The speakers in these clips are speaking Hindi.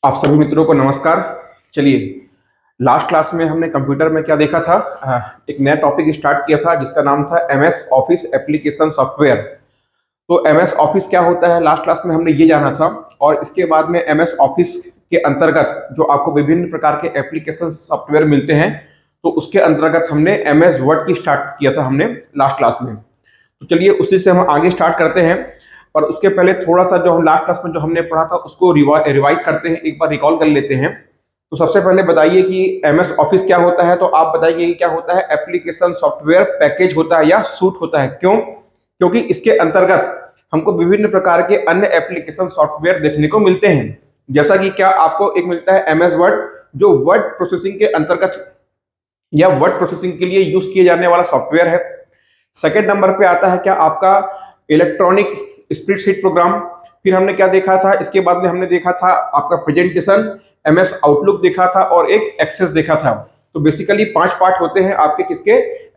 आप सभी मित्रों को नमस्कार। चलिए, लास्ट क्लास में हमने कंप्यूटर में क्या देखा था। एक नया टॉपिक स्टार्ट किया था जिसका नाम था एमएस ऑफिस एप्लीकेशन सॉफ्टवेयर। तो एमएस ऑफिस क्या होता है, लास्ट क्लास में हमने ये जाना था। और इसके बाद में एमएस ऑफिस के अंतर्गत जो आपको विभिन्न प्रकार के एप्लीकेशन सॉफ्टवेयर मिलते हैं, तो उसके अंतर्गत हमने एमएस वर्ड की स्टार्ट किया था हमने लास्ट क्लास में। तो चलिए उसी से हम आगे स्टार्ट करते हैं। पर उसके पहले थोड़ा सा जो हम लास्ट क्लास में जो हमने पढ़ा था उसको रिवाइज करते हैं, एक बार रिकॉल कर लेते हैं। तो सबसे पहले बताइए कि एमएस ऑफिस क्या होता है। तो आप बताइए कि क्या होता है। एप्लीकेशन सॉफ्टवेयर पैकेज होता है या सूट होता है। क्यों? क्योंकि इसके अंतर्गत हमको विभिन्न प्रकार के अन्य एप्लीकेशन सॉफ्टवेयर देखने को मिलते हैं। जैसा कि क्या आपको एक मिलता है एमएस वर्ड, जो वर्ड प्रोसेसिंग के अंतर्गत या वर्ड प्रोसेसिंग के लिए यूज किए जाने वाला सॉफ्टवेयर है। सेकेंड नंबर पे आता है क्या आपका इलेक्ट्रॉनिक स्प्रेडशीट प्रोग्राम। फिर हमने क्या देखा था, इसके बाद में हमने देखा था आपका प्रेजेंटेशन, एमएस आउटलुक देखा था और एक एक्सेस देखा था। तो बेसिकली 5 पार्ट होते हैं आपके किसके,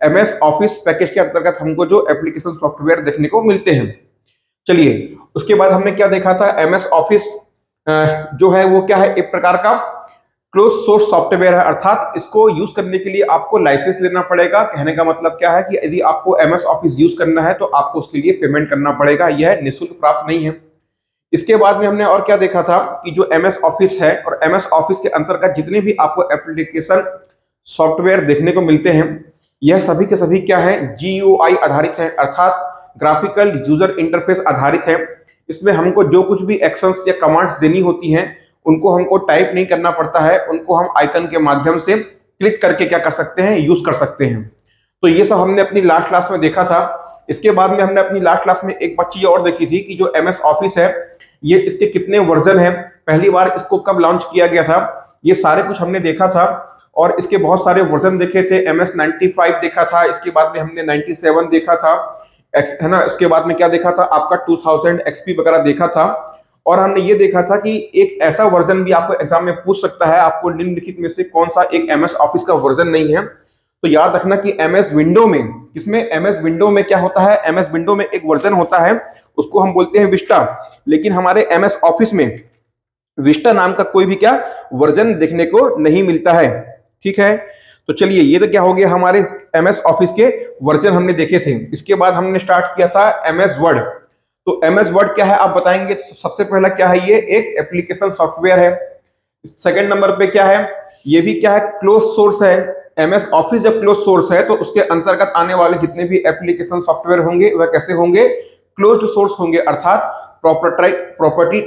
एमएस ऑफिस पैकेज के अंतर्गत हमको जो एप्लीकेशन सॉफ्टवेयर देखने को मिलते हैं। चलिए, उसके बाद हमने क्या देखा था, एमएस ऑफिस जो है वो क्या है, एक प्रकार का क्लोज सोर्स सॉफ्टवेयर है, अर्थात इसको यूज करने के लिए आपको लाइसेंस लेना पड़ेगा। कहने का मतलब क्या है कि यदि आपको एमएस ऑफिस यूज करना है तो आपको उसके लिए पेमेंट करना पड़ेगा, यह निःशुल्क प्राप्त नहीं है। इसके बाद में हमने और क्या देखा था कि जो एमएस ऑफिस है और एमएस ऑफिस के अंतर्गत जितने भी आपको एप्लीकेशन सॉफ्टवेयर देखने को मिलते हैं, यह सभी के सभी क्या है, जीयूआई आधारित है, अर्थात ग्राफिकल यूजर इंटरफेस आधारित है। इसमें हमको जो कुछ भी एक्शंस या कमांड्स देनी होती हैं उनको हमको टाइप नहीं करना पड़ता है, उनको हम आइकन के माध्यम से क्लिक करके क्या कर सकते हैं, यूज कर सकते हैं। तो ये सब हमने अपनी लास्ट क्लास में देखा था। इसके बाद में हमने अपनी लास्ट क्लास में एक चीज और देखी थी कि जो एमएस ऑफिस है, ये इसके कितने वर्जन है, पहली बार इसको कब लॉन्च किया गया था, ये सारे कुछ हमने देखा था। और इसके बहुत सारे वर्जन देखे थे। एमएस 95 देखा था, इसके बाद में हमने 97 देखा था, है ना। उसके बाद में क्या देखा था, आपका 2000 एक्सपी वगैरह देखा था। और हमने ये देखा था कि एक ऐसा वर्जन भी आपको एग्जाम में पूछ सकता है, आपको निम्नलिखित में से कौन सा एक एमएस ऑफिस का वर्जन नहीं है। तो याद रखना कि एमएस विंडो में, इसमें एमएस विंडो में क्या होता है, एमएस विंडो में एक वर्जन होता है, उसको हम बोलते हैं विस्टा। लेकिन हमारे एमएस ऑफिस में विस्टा नाम का कोई भी क्या वर्जन देखने को नहीं मिलता है। ठीक है। तो चलिए, ये तो क्या हो गया, हमारे एमएस ऑफिस के वर्जन हमने देखे थे। इसके बाद हमने स्टार्ट किया था एमएस वर्ड। तो एमएस वर्ड क्या है आप बताएंगे। सबसे पहला क्या है, ये एक एप्लीकेशन सॉफ्टवेयर है। सेकंड नंबर पे क्या है, ये भी क्या है, क्लोज सोर्स है। एमएस ऑफिस जब क्लोज सोर्स है तो उसके अंतर्गत आने वाले जितने भी एप्लीकेशन सॉफ्टवेयर होंगे वह कैसे होंगे, क्लोज्ड सोर्स होंगे, अर्थात प्रॉपर्टी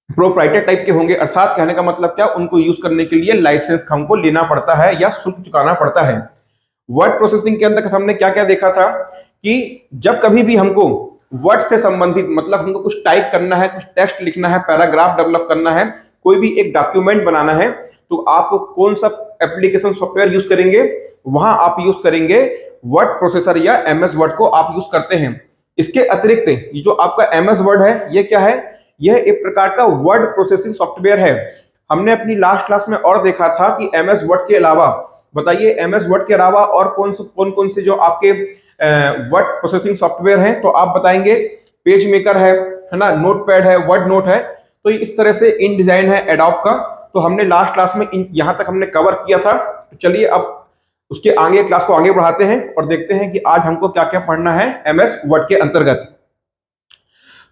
प्रोप्राइटर टाइप के होंगे। अर्थात कहने का मतलब क्या, उनको यूज करने के लिए लाइसेंस हमको लेना पड़ता है या शुल्क चुकाना पड़ता है। वर्ड प्रोसेसिंग के अंदर हमने क्या क्या देखा था कि जब कभी भी हमको वर्ड से संबंधित, मतलब हमको कुछ टाइप करना है, कुछ टेक्स्ट लिखना है, पैराग्राफ डेवलप करना है, कोई भी एक डॉक्यूमेंट बनाना है, तो आप कौन सा एप्लीकेशन सॉफ्टवेयर यूज करेंगे, वहां आप यूज करेंगे वर्ड प्रोसेसर या एमएस वर्ड को आप यूज करते हैं। इसके अतिरिक्त ये जो आपका एमएस वर्ड है, ये क्या है, यह एक प्रकार का वर्ड प्रोसेसिंग सॉफ्टवेयर है। हमने अपनी लास्ट क्लास में और देखा था कि एमएस वर्ड के अलावा, बताइए एमएस वर्ड के अलावा और कौन कौन से जो आपके वर्ड प्रोसेसिंग सॉफ्टवेयर हैं, तो आप बताएंगे पेज मेकर है ना, नोटपैड है, वर्ड नोट है। तो इस तरह से इन डिजाइन है एडोब का। तो हमने लास्ट क्लास में यहां तक हमने कवर किया था। तो चलिए अब उसके आगे क्लास को आगे बढ़ाते हैं और देखते हैं कि आज हमको क्या क्या पढ़ना है एमएस वर्ड के अंतर्गत।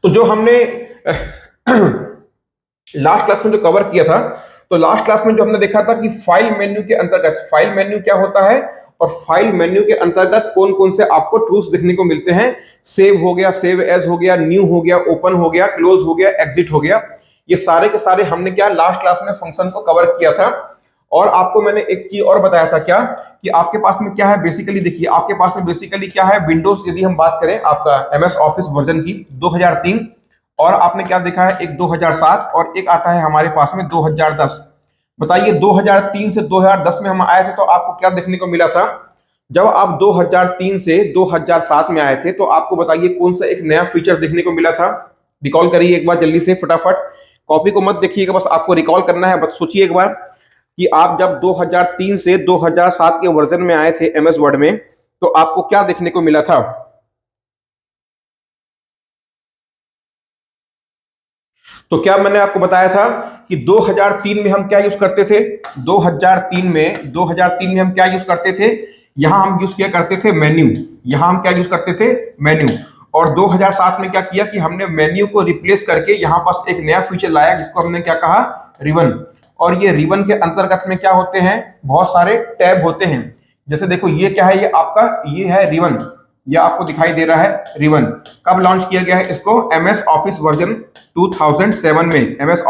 तो जो हमने लास्ट क्लास में जो कवर किया था, तो लास्ट क्लास में जो हमने देखा था कि फाइल मेन्यू के अंतर्गत, फाइल मेन्यू क्या होता है और फाइल मेन्यू के अंतर्गत कौन कौन से आपको टूल्स देखने को मिलते हैं। सेव हो गया, सेव एज हो गया, न्यू हो गया, ओपन हो गया, क्लोज हो गया, एग्जिट हो गया। ये सारे के सारे हमने क्या लास्ट क्लास में फंक्शन को कवर किया था। और आपको मैंने एक चीज और बताया था क्या, कि आपके पास में क्या है, बेसिकली देखिए आपके पास में बेसिकली क्या है, विंडोज यदि हम बात करें आपका एमएस ऑफिस वर्जन की 2003, और आपने क्या देखा है, एक 2007 और एक आता है हमारे पास में 2010। बताइए 2003 से 2010 में हम आए थे तो आपको क्या देखने को मिला था। जब आप 2003 से 2007 में आए थे तो आपको बताइए कौन सा एक नया फीचर देखने को मिला था। रिकॉल करिए एक बार जल्दी से फटाफट, कॉपी को मत देखिएगा, बस आपको रिकॉल करना है। बस सोचिए एक बार कि आप जब 2003 से 2007 के वर्जन में आए थे एमएस वर्ड में, तो आपको क्या देखने को मिला था। तो क्या मैंने आपको बताया था कि 2003 में हम क्या यूज करते थे, 2003 में हम क्या यूज करते थे, यहां हम यूज किया करते थे मेन्यू, यहां हम क्या यूज करते थे, मेन्यू। और 2007 में क्या किया कि हमने मेन्यू को रिप्लेस करके यहां पास एक नया फीचर लाया जिसको हमने क्या कहा, रिबन। और ये रिबन के अंतर्गत में क्या होते हैं, बहुत सारे टैब होते हैं। जैसे देखो ये क्या है, ये आपका ये है रिबन, ये आपको दिखाई दे रहा है रिबन। कब लॉन्च किया गया है इसको, एमएस ऑफिस वर्जन 2007 में, एमएस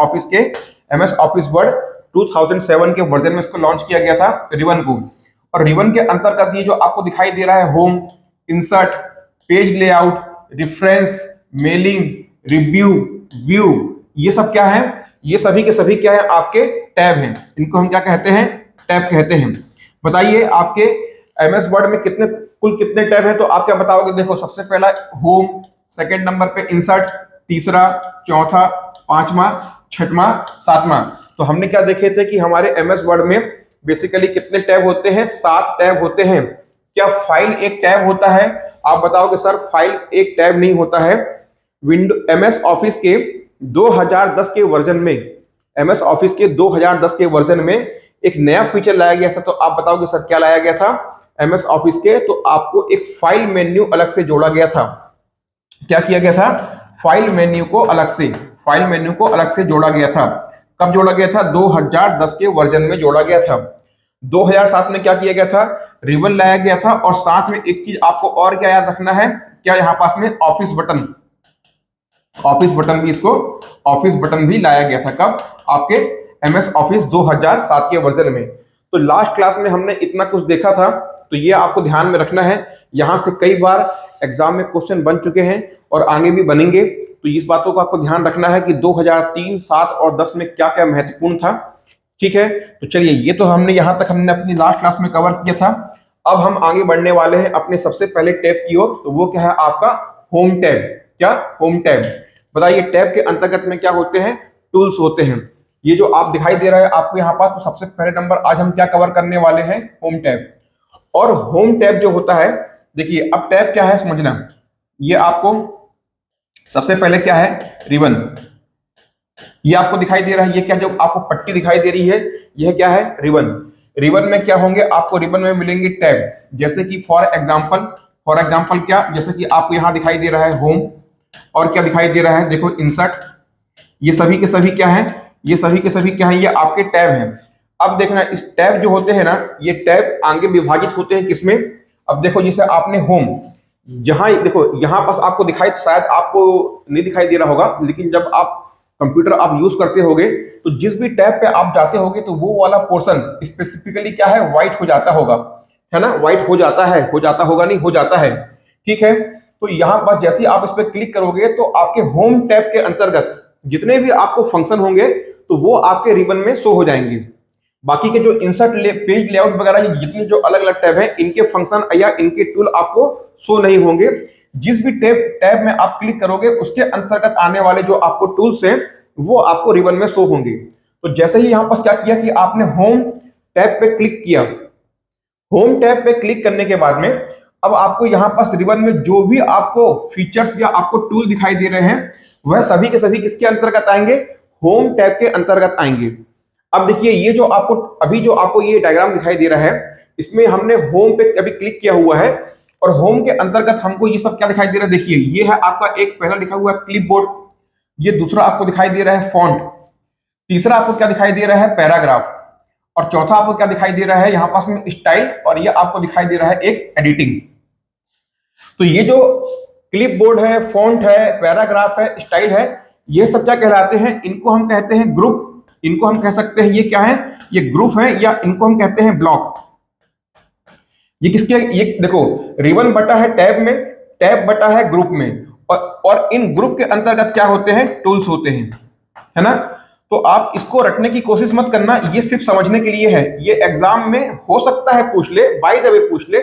ऑफिस वर्ड 2007 के वर्जन में इसको लॉन्च किया गया था रिबन को। और रिबन के अंतर्गत ये जो आपको दिखाई दे रहा है home, insert, page layout, reference, mailing, review, view, ये सब क्या है, ये सभी के सभी क्या है, आपके टैब हैं। इनको हम क्या कहते हैं, टैब कहते हैं। बताइए आपके एमएस वर्ड में कितने, कुल कितने टैब हैं, तो आप क्या बताओगे। देखो सबसे पहला होम, सेकंड नंबर पे इंसर्ट, तीसरा, चौथा, पांचवा, छठवां, सातवां। तो हमने क्या देखे थे कि हमारे एमएस वर्ड में बेसिकली कितने टैब होते हैं, 7 टैब होते हैं। क्या फाइल एक टैब होता है, आप बताओगे सर फाइल एक टैब नहीं होता है। विंडो एमएस ऑफिस के 2010 के वर्जन में, एमएस ऑफिस के 2010 के वर्जन में एक नया फीचर लाया गया था। तो आप बताओगे सर क्या लाया गया था एमएस ऑफिस के, तो आपको एक फाइल मेन्यू अलग से जोड़ा गया था। क्या किया गया था, फाइल मेन्यू को अलग से जोड़ा गया था। कब जोड़ा गया था, 2010 के वर्जन में जोड़ा गया था। 2007 में क्या किया गया था, रिबन लाया गया था। और साथ में एक चीज आपको और क्या याद रखना है, क्या यहाँ पास में ऑफिस बटन भी लाया गया था। कब, आपके एमएस ऑफिस 2007 के वर्जन में। तो लास्ट क्लास में हमने इतना कुछ देखा था, तो ये आपको ध्यान में रखना है। यहां से कई बार एग्जाम में क्वेश्चन बन चुके हैं और आगे भी बनेंगे, तो इस बातों को आपको ध्यान रखना है कि 2003, 7 और 10 में क्या क्या महत्वपूर्ण था। ठीक है, तो चलिए ये तो हमने अपनी लास्ट क्लास में कवर किया था। अब हम आगे बढ़ने वाले हैं अपने सबसे पहले टैब की ओर, तो वो क्या है आपका होम टैब। क्या, होम टैब। बताइए टैब के अंतर्गत में क्या होते हैं, टूल्स होते हैं। ये जो आप दिखाई दे रहा है आपको यहाँ पास, तो सबसे पहले नंबर आज हम क्या कवर करने वाले हैं, होम टैब। और होम टैब जो होता है, देखिए अब टैब क्या है समझना। ये आपको सबसे पहले क्या है, रिबन, ये आपको दिखाई दे रहा है। ये क्या जो आपको पट्टी दिखाई दे रही है, यह क्या है, रिबन। रिबन में क्या होंगे, आपको रिबन में मिलेंगे टैब। जैसे कि फॉर एग्जांपल क्या, जैसे कि आपको यहां दिखाई दे रहा है होम, और क्या दिखाई दे रहा है, देखो इंसर्ट। ये सभी के सभी क्या है, ये सभी के सभी क्या है, ये आपके टैब हैं। अब देखना इस टैब जो होते हैं ना, ये टैब आगे विभाजित होते हैं किसमें। अब देखो जैसे आपने होम, जहां देखो यहां पास आपको दिखाई, शायद आपको नहीं दिखाई दे रहा होगा, लेकिन जब आप कंप्यूटर आप यूज करते होगे तो जिस भी टैब पे आप जाते होगे तो वो वाला पोर्शन स्पेसिफिकली क्या है, व्हाइट हो जाता होगा, है ना, व्हाइट हो जाता है, हो जाता होगा नहीं, हो जाता है। ठीक है, तो यहां पास जैसे ही आप इस पर क्लिक करोगे तो आपके होम टैब के अंतर्गत जितने भी आपको फंक्शन होंगे तो वो आपके रिबन में शो हो जाएंगे। बाकी के जो इंसर्ट पेज लेआउट वगैरह, ये जितने जो अलग अलग टैब हैं, इनके फंक्शन या इनके टूल आपको शो नहीं होंगे। जिस भी टैब में आप क्लिक करोगे उसके अंतर्गत आने वाले जो आपको टूल्स हैं वो आपको रिबन में शो होंगे। तो जैसे ही यहां पर क्या किया कि आपने होम टैब पे क्लिक किया, होम टैब पे क्लिक करने के बाद में अब आपको यहां पास रिबन में जो भी आपको फीचर्स या आपको टूल दिखाई दे रहे हैं वह सभी के सभी किसके अंतर्गत आएंगे, होम टैब के अंतर्गत आएंगे। अब देखिए ये जो आपको ये डायग्राम दिखाई दे रहा है, इसमें हमने होम पे अभी क्लिक किया हुआ है और होम के अंतर्गत हमको ये सब क्या दिखाई दे रहा है, देखिए ये है आपका एक पहला लिखा हुआ है क्लिपबोर्ड, ये दूसरा आपको दिखाई दे रहा है फॉन्ट, तीसरा आपको क्या दिखाई दे रहा है, पैराग्राफ, और चौथा आपको क्या दिखाई दे रहा है यहाँ पास में, स्टाइल, और ये आपको दिखाई दे रहा है एक एडिटिंग। तो ये जो क्लिपबोर्ड है, फॉन्ट है, पैराग्राफ है, स्टाइल है, ये सब क्या कहलाते हैं, इनको हम कहते हैं ग्रुप। इनको हम कह सकते हैं ये क्या है, ये ग्रुप है, या इनको हम कहते हैं ब्लॉक। ये किसके, ये देखो रिबन बटा है टैब में, टैब बटा है ग्रुप में, और इन ग्रुप के अंतर्गत क्या होते हैं, टूल्स होते हैं, है ना। तो आप इसको रटने की कोशिश मत करना, ये सिर्फ समझने के लिए है। ये एग्जाम में हो सकता है पूछ ले, बाय द वे पूछ ले।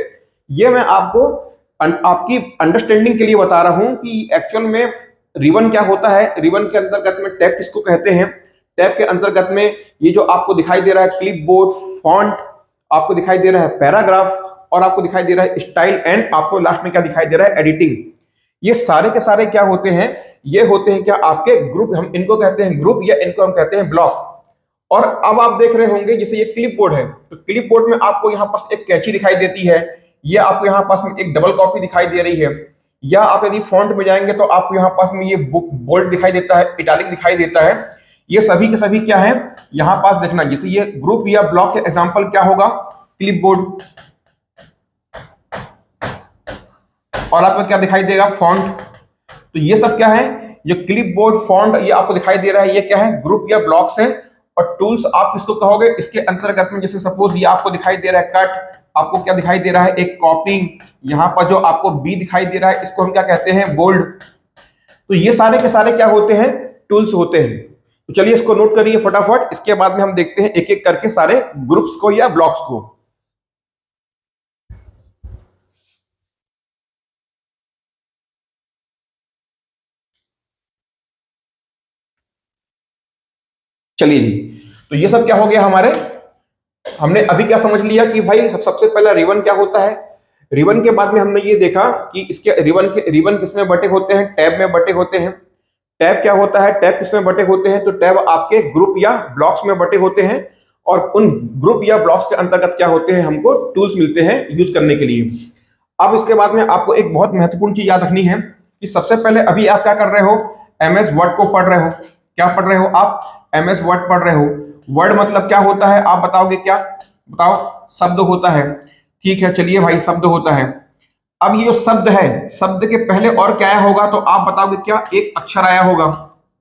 ये मैं आपको आपकी अंडरस्टैंडिंग के लिए बता रहा हूं कि एक्चुअल में रिबन क्या होता है, रिबन के अंतर्गत में टैब किसको कहते हैं। टैब के अंतर्गत में ये जो आपको दिखाई दे रहा है क्लिपबोर्ड, फॉन्ट, आपको दिखाई दे रहा है पैराग्राफ, और आपको दिखाई दे रहा है स्टाइल, एंड आपको लास्ट में क्या दिखाई दे रहा है, एडिटिंग। ये सारे के सारे क्या होते हैं, ये होते हैं क्या आपके ग्रुप, हम इनको कहते हैं ग्रुप या इनको हम कहते हैं ब्लॉक। और अब आप देख रहे होंगे जैसे ये क्लिप बोर्ड है, तो क्लिप बोर्ड में आपको यहाँ पास एक कैंची दिखाई देती है, ये आपको यहाँ पास में एक डबल कॉपी दिखाई दे रही है, या आप यदि फॉन्ट में जाएंगे तो आपको यहाँ पास में ये बोल्ड दिखाई देता है, इटैलिक दिखाई देता है। ये सभी के सभी क्या है यहाँ पास देखना, जैसे ये ग्रुप या ब्लॉक के एग्जांपल क्या होगा, क्लिप बोर्ड, और आपको क्या दिखाई देगा, फॉन्ट। तो ये सब क्या है, जो क्लिप बोर्ड, फॉन्ट, ये आपको दिखाई दे रहा है, ये क्या है, ग्रुप या ब्लॉक्स है। और टूल्स आप इसको कहोगे, इसके अंतर्गत में जैसे सपोज ये आपको दिखाई दे रहा है कट, आपको क्या दिखाई दे रहा है, एक कॉपिंग, यहाँ पर जो आपको बी दिखाई दे रहा है इसको हम क्या कहते हैं, बोल्ड। तो ये सारे के सारे क्या होते हैं, टूल्स होते हैं। तो चलिए इसको नोट करिए फटाफट, इसके बाद में हम देखते हैं एक एक करके सारे ग्रुप्स को या ब्लॉक्स को। चलिए जी, तो ये सब क्या हो गया हमारे, हमने अभी क्या समझ लिया कि भाई सबसे पहला रिबन क्या होता है। रिबन के बाद में हमने ये देखा कि इसके रिबन किसमें बटे होते हैं, टैब में बटे होते हैं। टैब क्या होता है, टैब किसमें बटे होते हैं, तो टैब आपके ग्रुप या ब्लॉक्स में बटे होते हैं, और उन ग्रुप या ब्लॉक्स के अंतर्गत क्या होते हैं, हमको टूल्स मिलते हैं यूज करने के लिए। अब इसके बाद में आपको एक बहुत महत्वपूर्ण चीज याद रखनी है कि सबसे पहले अभी आप क्या कर रहे हो, एमएस वर्ड को पढ़ रहे हो। क्या पढ़ रहे हो आप, एमएस वर्ड पढ़ रहे हो। वर्ड मतलब क्या होता है, आप बताओगे क्या, बताओ, शब्द होता है। ठीक है, चलिए भाई, शब्द होता है। अब ये जो शब्द है, शब्द के पहले और क्या आया होगा, तो आप बताओगे क्या, एक अक्षर आया होगा,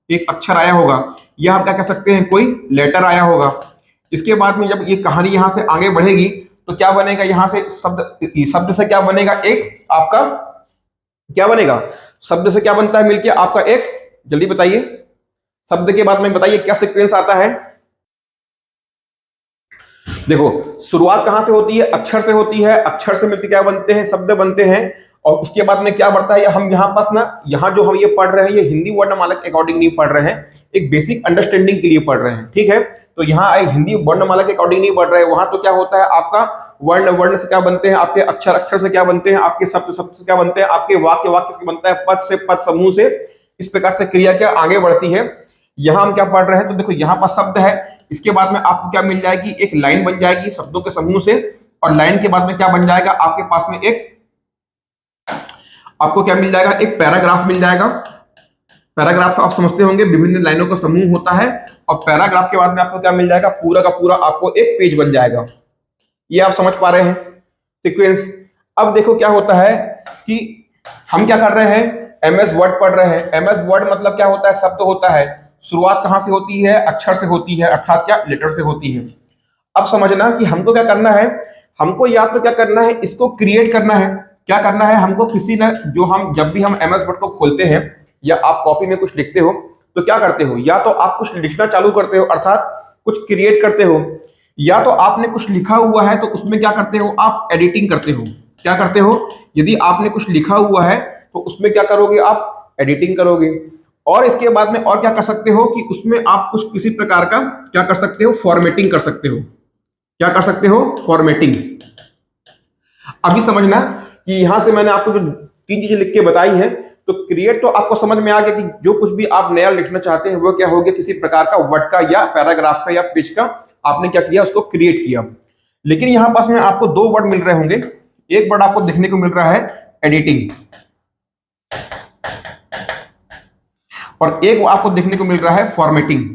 एक अक्षर आया होगा, या आप क्या कह सकते हैं, कोई लेटर आया होगा। इसके बाद में जब ये कहानी यहां से आगे बढ़ेगी तो क्या बनेगा, यहां से शब्द से क्या बनेगा, एक आपका क्या बनेगा, शब्द से क्या बनता है मिलके आपका एक, जल्दी बताइए, शब्द के बाद में बताइए क्या सीक्वेंस आता है। देखो, शुरुआत कहां से होती है, अक्षर से होती है, अक्षर से मिलकर क्या बनते हैं, शब्द बनते हैं। और उसके बाद में क्या बढ़ता है, हम यहाँ पास ना, यहाँ जो हम ये पढ़ रहे हैं ये हिंदी वर्णमाला के अकॉर्डिंग नहीं पढ़ रहे हैं, एक बेसिक अंडरस्टैंडिंग के लिए पढ़ रहे हैं, ठीक है। तो यहाँ हिंदी वर्णमाला के अकॉर्डिंग नहीं पढ़ रहे हैं, वहां तो क्या होता है आपका, वर्ण, वर्ण से क्या बनते हैं आपके अक्षर, अक्षर से क्या बनते हैं आपके शब्द, शब्द से क्या बनते हैं आपके वाक्य, वाक्य से बनता है पद से, पद समूह से। इस प्रकार से क्रिया क्या आगे बढ़ती है। यहाँ हम क्या पढ़ रहे हैं, तो देखो यहाँ पर शब्द है, इसके बाद में आपको क्या मिल जाएगी, एक लाइन बन जाएगी शब्दों के समूह से, और लाइन के बाद में क्या बन जाएगा आपके पास में एक, आपको क्या मिल जाएगा, एक पैराग्राफ मिल जाएगा। पैराग्राफ आप समझते होंगे, विभिन्न लाइनों का समूह होता है, और पैराग्राफ के बाद में आपको क्या मिल जाएगा, पूरा का पूरा आपको एक पेज बन जाएगा। ये आप समझ पा रहे हैं सीक्वेंस। अब देखो क्या होता है कि हम क्या कर रहे हैं, एमएस वर्ड पढ़ रहे हैं। एमएस वर्ड मतलब क्या होता है, शब्द होता है। शुरुआत कहां से होती है, अक्षर से होती है, अर्थात क्या, लेटर से होती है। अब समझना कि हमको क्या करना है, हमको या तो क्या करना है, इसको क्रिएट करना है। क्या करना है हमको, किसी न, जो हम जब भी हम एमएस वर्ड को खोलते हैं या आप कॉपी में कुछ लिखते हो तो क्या करते हो, या तो आप कुछ लिखना चालू करते हो अर्थात कुछ क्रिएट करते हो, या तो आपने कुछ लिखा हुआ है तो उसमें क्या करते हो, आप एडिटिंग करते हो। क्या करते हो, यदि आपने कुछ लिखा हुआ है तो उसमें क्या करोगे, आप एडिटिंग करोगे। और इसके बाद में और क्या कर सकते हो कि उसमें आप कुछ किसी प्रकार का क्या कर सकते हो, फॉर्मेटिंग कर सकते हो। क्या कर सकते हो, फॉर्मेटिंग। अभी समझना कि यहां से मैंने आपको जो तीन चीजें लिख के बताई हैं, तो क्रिएट तो आपको समझ में आ गया कि जो कुछ भी आप नया लिखना चाहते हैं वो क्या हो गया, किसी प्रकार का वर्ड का या पैराग्राफ का या पेज का आपने क्या किया, उसको क्रिएट किया। लेकिन यहां पास में आपको दो वर्ड मिल रहे होंगे। एक वर्ड आपको देखने को मिल रहा है एडिटिंग, और एक आपको देखने को मिल रहा है फॉर्मेटिंग।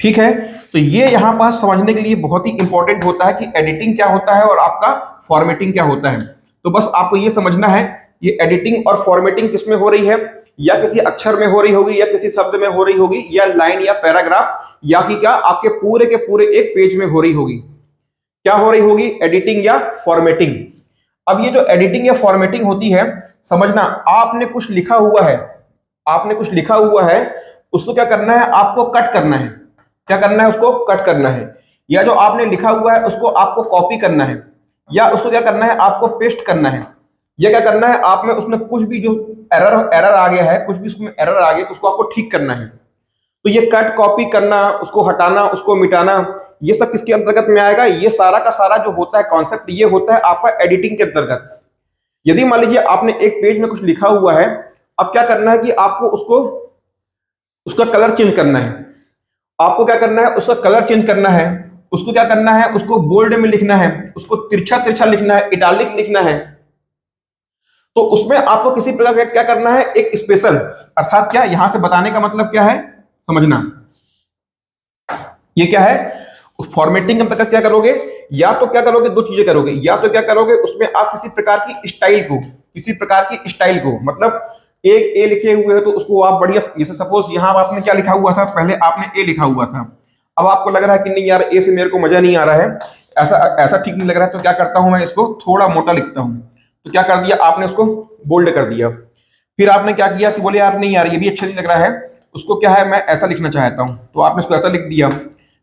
ठीक है, तो ये यहां पास समझने के लिए बहुत ही इंपॉर्टेंट होता है कि एडिटिंग क्या होता है और आपका फॉर्मेटिंग क्या होता है। तो बस आपको ये समझना है, ये एडिटिंग और फॉर्मेटिंग किसमें हो रही है, या किसी अक्षर में हो रही होगी, या किसी शब्द में हो रही होगी, या लाइन या पैराग्राफ, या कि क्या आपके पूरे के पूरे एक पेज में हो रही होगी। क्या हो रही होगी, एडिटिंग या फॉर्मेटिंग। अब ये जो एडिटिंग या फॉर्मेटिंग होती है, समझना, आपने कुछ लिखा हुआ है, आपने कुछ लिखा हुआ है, उसको क्या करना है, आपको कट करना है। क्या करना है, उसको कट करना है। या जो आपने लिखा हुआ है उसको आपको कॉपी करना है, या उसको क्या करना है, आपको पेस्ट करना है। या क्या करना है, आप में उसमें कुछ भी जो एरर एरर आ गया है, कुछ भी उसमें एरर आ गया तो उसको आपको ठीक करना है। तो ये कट, कॉपी करना, उसको हटाना, उसको मिटाना, ये सब किसके अंतर्गत में आएगा, ये सारा का सारा जो होता है कॉन्सेप्ट, ये होता है आपका एडिटिंग के अंतर्गत। यदि मान लीजिए आपने एक पेज में कुछ लिखा हुआ है, अब क्या करना है कि आपको उसको उसका कलर चेंज करना है। आपको क्या करना है, उसका कलर चेंज करना है, उसको क्या करना है, उसको बोल्ड में लिखना है, उसको तिरछा तिरछा लिखना है, इटालिक लिखना है। तो उसमें आपको किसी प्रकार का क्या करना है, एक स्पेशल, अर्थात क्या, यहां से बताने का मतलब क्या है, समझना। ये क्या है, उस फॉर्मेटिंग के अंतर्गत क्या करोगे, या तो क्या करोगे, दो चीजें करोगे, या तो क्या करोगे, उसमें आप किसी प्रकार की स्टाइल को, किसी प्रकार की स्टाइल को, मतलब एक ए लिखे हुए हो तो उसको आप बढ़िया, जैसे सपोज यहां आपने क्या लिखा हुआ था, पहले आपने ए लिखा हुआ था, अब आपको लग रहा है कि नहीं यार ए से मेरे को मजा नहीं आ रहा है, ऐसा ऐसा ठीक नहीं लग रहा है, तो क्या करता हूं मैं, इसको थोड़ा मोटा लिखता हूं। तो क्या कर दिया आपने, उसको बोल्ड कर दिया। फिर आपने क्या किया कि बोले यार नहीं यार ये भी अच्छा नहीं लग रहा है, उसको क्या है, मैं ऐसा लिखना चाहता हूं, तो आपने उसको ऐसा लिख दिया।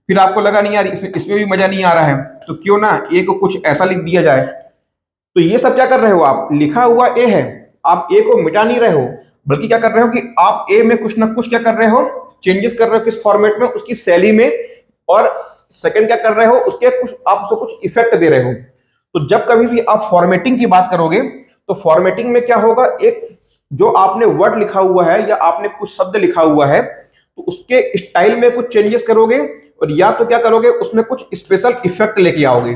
फिर आपको लगा नहीं यार इसमें इसमें भी मजा नहीं आ रहा है, तो क्यों ना ए को कुछ ऐसा लिख दिया जाए। तो ये सब क्या कर रहे हो, आप लिखा हुआ ए है, आप ए को मिटा नहीं रहे हो, बल्कि क्या कर रहे हो कि आप ए में कुछ ना कुछ क्या कर रहे हो, चेंजेस कर रहे हो, किस फॉर्मेट में, उसकी शैली में। और सेकंड क्या कर रहे हो, उसके कुछ आप उसको कुछ इफेक्ट दे रहे हो। तो जब कभी भी आप फॉर्मेटिंग की बात करोगे, तो फॉर्मेटिंग में क्या होगा, एक जो आपने वर्ड लिखा हुआ है या आपने कुछ शब्द लिखा हुआ है, तो उसके स्टाइल में कुछ चेंजेस करोगे, और या तो क्या करोगे, उसमें कुछ स्पेशल इफेक्ट लेके आओगे।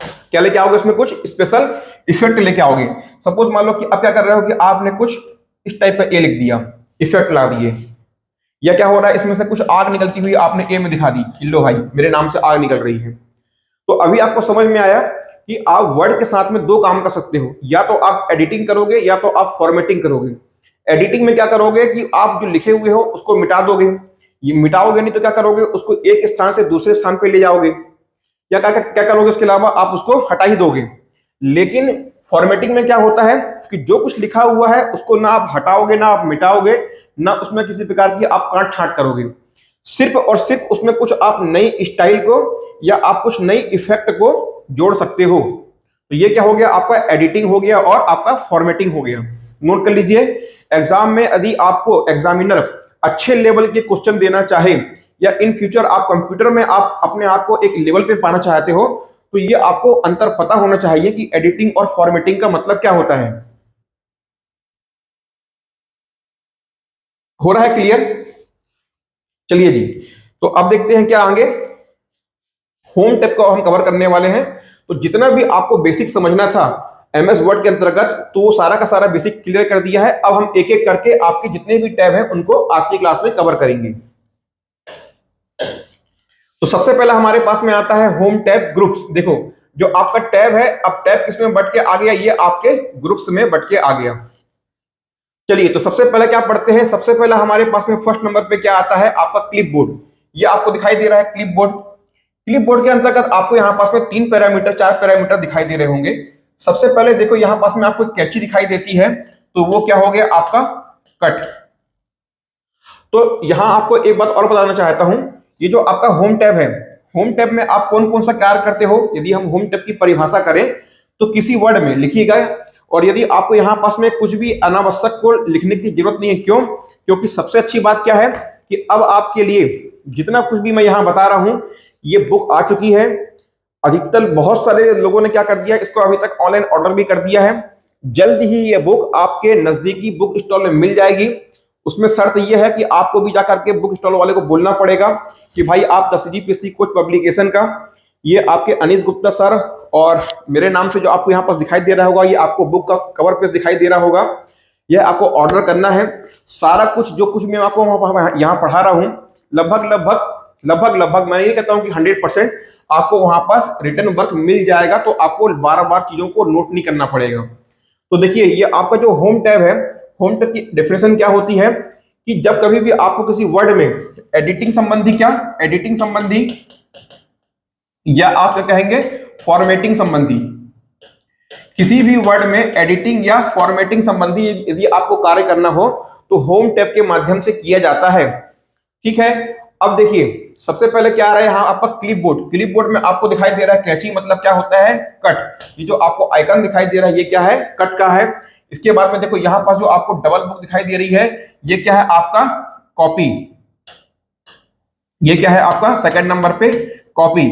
क्या लेके आओगे, उसमें कुछ स्पेशल इफेक्ट लेके आओगे। सपोज मान लो कि अब क्या कर रहे हो कि आपने कुछ इस टाइप का ए लिख दिया, इफेक्ट ला दिए, या क्या हो रहा है, इसमें से कुछ आग निकलती हुई आपने ए में दिखा दी कि लो भाई मेरे नाम से आग निकल रही है। तो अभी आपको समझ में आया कि आप वर्ड के साथ में दो काम कर सकते हो, या तो आप एडिटिंग करोगे या तो आप फॉर्मेटिंग करोगे। एडिटिंग में क्या करोगे कि आप जो लिखे हुए हो उसको मिटा दोगे, ये मिटाओगे नहीं तो क्या करोगे, उसको एक स्थान से दूसरे स्थान पे ले जाओगे, या क्या करोगे, उसके अलावा आप उसको हटा ही दोगे। लेकिन फॉर्मेटिंग में क्या होता है कि जो कुछ लिखा हुआ है उसको ना आप हटाओगे ना आप मिटाओगे, ना उसमें किसी प्रकार की आप काट छांट करोगे, सिर्फ और सिर्फ उसमें कुछ आप नई स्टाइल को या आप कुछ नई इफेक्ट को जोड़ सकते हो। तो ये क्या हो गया, आपका एडिटिंग हो गया और आपका फॉर्मेटिंग हो गया। नोट कर लीजिए, एग्जाम में यदि आपको एग्जामिनर अच्छे लेवल के क्वेश्चन देना चाहे, या इन फ्यूचर आप कंप्यूटर में आप अपने आप को एक लेवल पे पाना चाहते हो, तो ये आपको अंतर पता होना चाहिए कि एडिटिंग और फॉर्मेटिंग का मतलब क्या होता है। हो रहा है क्लियर? चलिए जी, तो अब देखते हैं क्या आगे, होम टैब को हम कवर करने वाले हैं। तो जितना भी आपको बेसिक समझना था एमएस वर्ड के अंतर्गत, तो वो सारा का सारा बेसिक क्लियर कर दिया है। अब हम एक एक करके आपके जितने भी टैब हैं उनको आज की क्लास में कवर करेंगे। तो सबसे पहला हमारे पास में आता है होम टैब ग्रुप्स। देखो जो आपका टैब है, अब टैब किसमें बट के आ गया, ये आपके ग्रुप्स में बट के आ गया। चलिए, तो सबसे पहले क्या पढ़ते हैं, सबसे पहले हमारे पास में फर्स्ट नंबर पे क्या आता है, आपका क्लिप बोर्ड। ये आपको दिखाई दे रहा है क्लिप बोर्ड। क्लिप बोर्ड के अंतर्गत आपको यहाँ पास में तीन पैरामीटर चार पैरामीटर दिखाई दे रहे होंगे। सबसे पहले देखो यहाँ पास में आपको कैची दिखाई देती है, तो वो क्या हो गया आपका कट। तो यहां आपको एक बात और बताना चाहता हूं, ये जो आपका होम टैब है, होम टैब में आप कौन कौन सा कार्य करते हो। यदि हम होम टैब की परिभाषा करें तो किसी वर्ड में लिखिएगा, और यदि आपको यहां पास में कुछ भी अनावश्यक को लिखने की जरूरत नहीं है। क्यों? क्योंकि सबसे अच्छी बात क्या है कि अब आपके लिए जितना कुछ भी मैं यहां बता रहा हूं, ये बुक आ चुकी है। अधिकतर बहुत सारे लोगों ने क्या कर दिया, इसको अभी तक ऑनलाइन ऑर्डर भी कर दिया है। जल्द ही ये बुक आपके नजदीकी बुक स्टॉल में मिल जाएगी। उसमें शर्त यह है कि आपको भी जाकर के बुक स्टॉल वाले को बोलना पड़ेगा कि भाई आप तस्दीपीसी कोच पब्लिकेशन का, ये आपके अनीश गुप्ता सर और मेरे नाम से जो आपको यहाँ पास दिखाई दे रहा होगा, ये आपको बुक का कवर पेज दिखाई दे रहा होगा, यह आपको ऑर्डर करना है। सारा कुछ जो कुछ मैं आपको यहाँ पढ़ा रहा हूँ, लगभग लगभग लगभग लगभग मैं ये कहता हूँ कि 100% आपको वहां पास रिटर्न वर्क मिल जाएगा। तो आपको बार बार चीजों को नोट नहीं करना पड़ेगा। तो देखिए, ये आपका जो होम टैब है, होम टैब की डेफिनेशन क्या होती है कि जब कभी भी आपको किसी वर्ड में एडिटिंग संबंधी, क्या एडिटिंग संबंधी, या आप क्या कहेंगे फॉर्मेटिंग संबंधी, किसी भी वर्ड में एडिटिंग या फॉर्मेटिंग संबंधी यदि आपको कार्य करना हो तो होम टैब के माध्यम से किया जाता है। ठीक है, अब देखिए सबसे पहले क्या आ रहा है यहाँ आपका क्लिप बोर्ड। क्लिप बोर्ड में आपको दिखाई दे रहा है कैची, मतलब क्या होता है कट। ये जो आपको आइकन दिखाई दे रहा है ये क्या है, कट का है। इसके बाद में देखो यहाँ पास जो आपको डबल बुक दिखाई दे रही है, ये क्या है आपका कॉपी। ये क्या है आपका सेकंड नंबर पे कॉपी।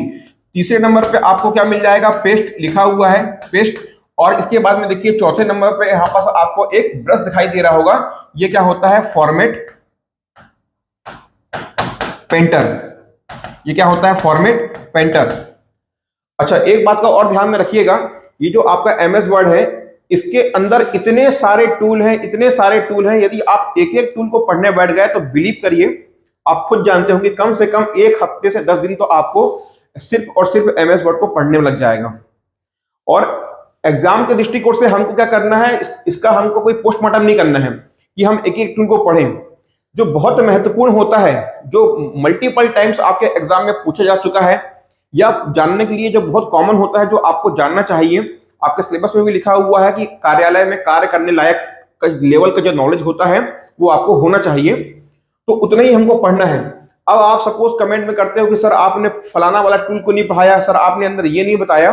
तीसरे नंबर पे आपको क्या मिल जाएगा, पेस्ट लिखा हुआ है, पेस्ट। और इसके बाद में देखिए चौथे नंबर पे यहां पास आपको एक ब्रश दिखाई दे रहा होगा, ये क्या होता है, फॉर्मेट पेंटर। ये क्या होता है, फॉर्मेट पेंटर। अच्छा, एक बात का और ध्यान में रखिएगा, ये जो आपका एमएस वर्ड है, इसके अंदर इतने सारे टूल हैं, इतने सारे टूल हैं, यदि आप एक एक टूल को पढ़ने बैठ गए तो बिलीव करिए, आप खुद जानते होंगे कम से कम 1 हफ्ते से 10 दिन तो आपको सिर्फ और सिर्फ एमएस वर्ड को पढ़ने में लग जाएगा। और एग्जाम के दृष्टिकोण से हमको क्या करना है, इसका हमको कोई पोस्टमार्टम नहीं करना है कि हम एक एक टूल को पढ़ें। जो बहुत महत्वपूर्ण होता है, जो मल्टीपल टाइम्स आपके एग्जाम में पूछा जा चुका है, या जानने के लिए जो बहुत कॉमन होता है, जो आपको जानना चाहिए, आपके सिलेबस में भी लिखा हुआ है कि कार्यालय में कार्य करने लायक लेवल का जो नॉलेज होता है वो आपको होना चाहिए, तो उतना ही हमको पढ़ना है। अब आप सपोज कमेंट में करते हो कि सर आपने फलाना वाला टूल को नहीं पढ़ाया, सर आपने अंदर ये नहीं बताया,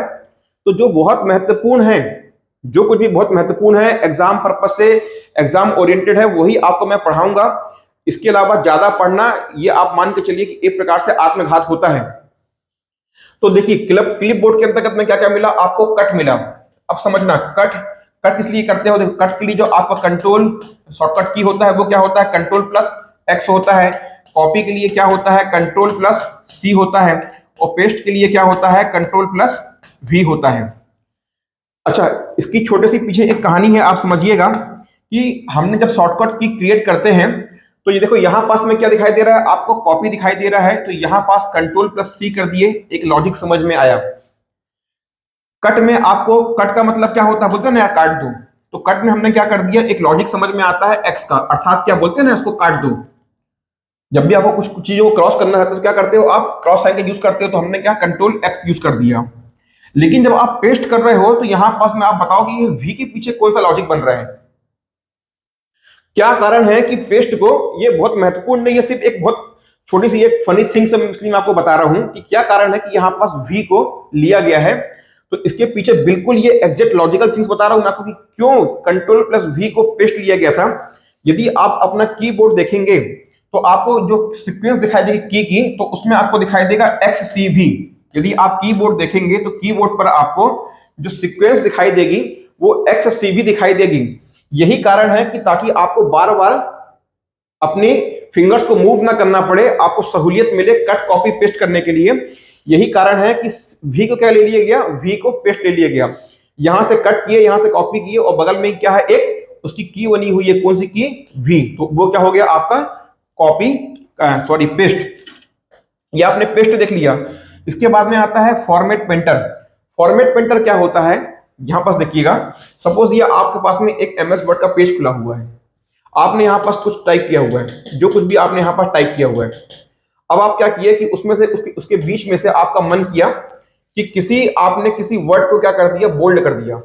तो जो बहुत महत्वपूर्ण है, जो कुछ भी बहुत महत्वपूर्ण है, एग्जाम पर्पज से, एग्जाम ओरिएंटेड है, वही आपको मैं पढ़ाऊंगा। इसके अलावा ज्यादा पढ़ना, ये आप मान के चलिए कि एक प्रकार से आत्मघात होता है। तो देखिए क्लिप बोर्ड के अंतर्गत में क्या क्या मिला आपको, कट मिला। अब समझना, कट कट किस लिए करते हो, देखो कट के लिए जो आपका कंट्रोल शॉर्टकट की होता है वो क्या होता है, कंट्रोल प्लस एक्स होता है। कॉपी के लिए क्या होता है, कंट्रोल प्लस सी होता है। और पेस्ट के लिए क्या होता है, कंट्रोल प्लस वी होता है। अच्छा, इसकी छोटी सी पीछे एक कहानी है, आप समझिएगा कि हमने जब शॉर्टकट की क्रिएट करते हैं तो ये देखो यहां पास में क्या दिखाई दे रहा है आपको, कॉपी दिखाई दे रहा है, तो यहां पास कंट्रोल प्लस सी कर दिए, एक लॉजिक समझ में आया। कट में आपको, कट का मतलब क्या होता है, बोलते हैं ना यार काट दो, तो कट में हमने क्या कर दिया, एक लॉजिक समझ में आता है एक्स का, अर्थात क्या बोलते हैं ना, इसको काट दो। जब भी आपको कुछ चीजों को क्रॉस करना रहता है तो क्या करते हो आप, क्रॉस साइन का यूज करते हो, तो हमने क्या कंट्रोल एक्स यूज कर दिया। लेकिन जब आप पेस्ट कर रहे हो तो यहां पास में आप बताओ कि ये वी के पीछे कौन सा लॉजिक बन रहा है, क्या कारण है कि पेस्ट को, ये बहुत महत्वपूर्ण नहीं है, सिर्फ एक बहुत छोटी सी एक फनी थिंग से मैं आपको बता रहा हूं कि क्या कारण है कि यहां पास वी को लिया गया है। तो इसके पीछे बिल्कुल ये एग्जैक्ट लॉजिकल थिंग्स बता रहा हूं मैं आपको कि क्यों कंट्रोल प्लस वी को पेस्ट लिया गया था। यदि आप अपना कीबोर्ड देखेंगे तो आपको जो सीक्वेंस दिखाई देगी की, तो उसमें आपको दिखाई देगा XCV। यदि आप कीबोर्ड देखेंगे तो कीबोर्ड पर आपको जो सीक्वेंस दिखाई देगी वो XCV दिखाई देगी। यही कारण है कि ताकि आपको बार बार अपने फिंगर्स को मूव ना करना पड़े, आपको सहूलियत मिले कट कॉपी पेस्ट करने के लिए। यही कारण है कि वी को क्या ले लिया गया, वी को पेस्ट ले लिया गया। यहां से कट किए, यहां से कॉपी किए, और बगल में क्या है, एक उसकी की बनी हुई है, कौन सी की, वी, तो वो क्या हो गया आपका कॉपी, सॉरी पेस्ट। ये आपने पेस्ट देख लिया। इसके बाद में आता है फॉर्मेट पेंटर। फॉर्मेट पेंटर क्या होता है, यहां पास देखिएगा, सपोज ये आपके पास में एक एमएस वर्ड का पेज खुला हुआ है, आपने यहां पास कुछ टाइप किया हुआ है, जो कुछ भी आपने यहां पास टाइप किया हुआ है। अब आप क्या किए कि उसमें से उसके बीच में से आपका मन किया कि आपने किसी वर्ड को क्या कर दिया, बोल्ड कर दिया,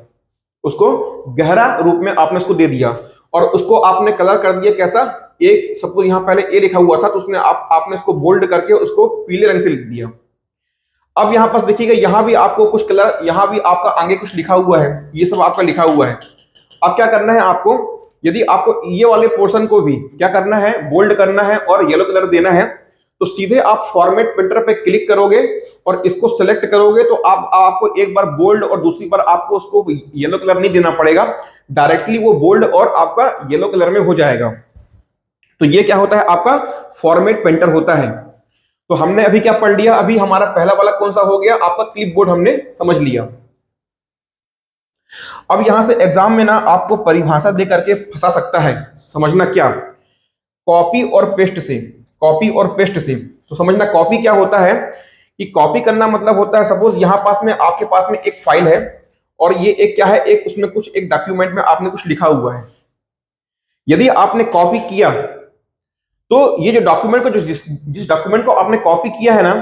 उसको गहरा रूप में आपने उसको दे दिया, और उसको आपने कलर कर दिया कैसा, एक सपोज यहां पहले ए लिखा हुआ था तो उसने आपने उसको बोल्ड करके उसको पीले रंग से लिख दिया। अब यहां पास देखिएगा, यहां भी आपको कुछ कलर, यहां भी आपका आगे कुछ लिखा हुआ है, ये सब आपका लिखा हुआ है। अब क्या करना है आपको, यदि आपको ये वाले पोर्शन को भी क्या करना है, बोल्ड करना है और येलो कलर देना है, तो सीधे आप फॉर्मेट पेंटर पे क्लिक करोगे और इसको सेलेक्ट करोगे, तो आपको एक बार बोल्ड और दूसरी बार आपको उसको येलो कलर नहीं देना पड़ेगा, डायरेक्टली वो बोल्ड और आपका येलो कलर में हो जाएगा। तो ये क्या होता है, आपका फॉर्मेट पेंटर होता है। तो हमने अभी क्या पढ़ लिया, अभी हमारा पहला वाला कौन सा हो गया, आपका क्लिपबोर्ड हमने समझ लिया। अब यहां से एग्जाम में ना आपको परिभाषा दे करके फंसा सकता है, समझना क्या, कॉपी और पेस्ट से, कॉपी और पेस्ट से। तो समझना कॉपी क्या होता है, कि कॉपी करना मतलब होता है, सपोज यहां पास में आपके पास में एक फाइल है और ये एक क्या है, एक उसमें कुछ एक डॉक्यूमेंट में आपने कुछ लिखा हुआ है। यदि आपने कॉपी किया तो ये जो डॉक्यूमेंट को, जिस डॉक्यूमेंट को आपने कॉपी किया है ना,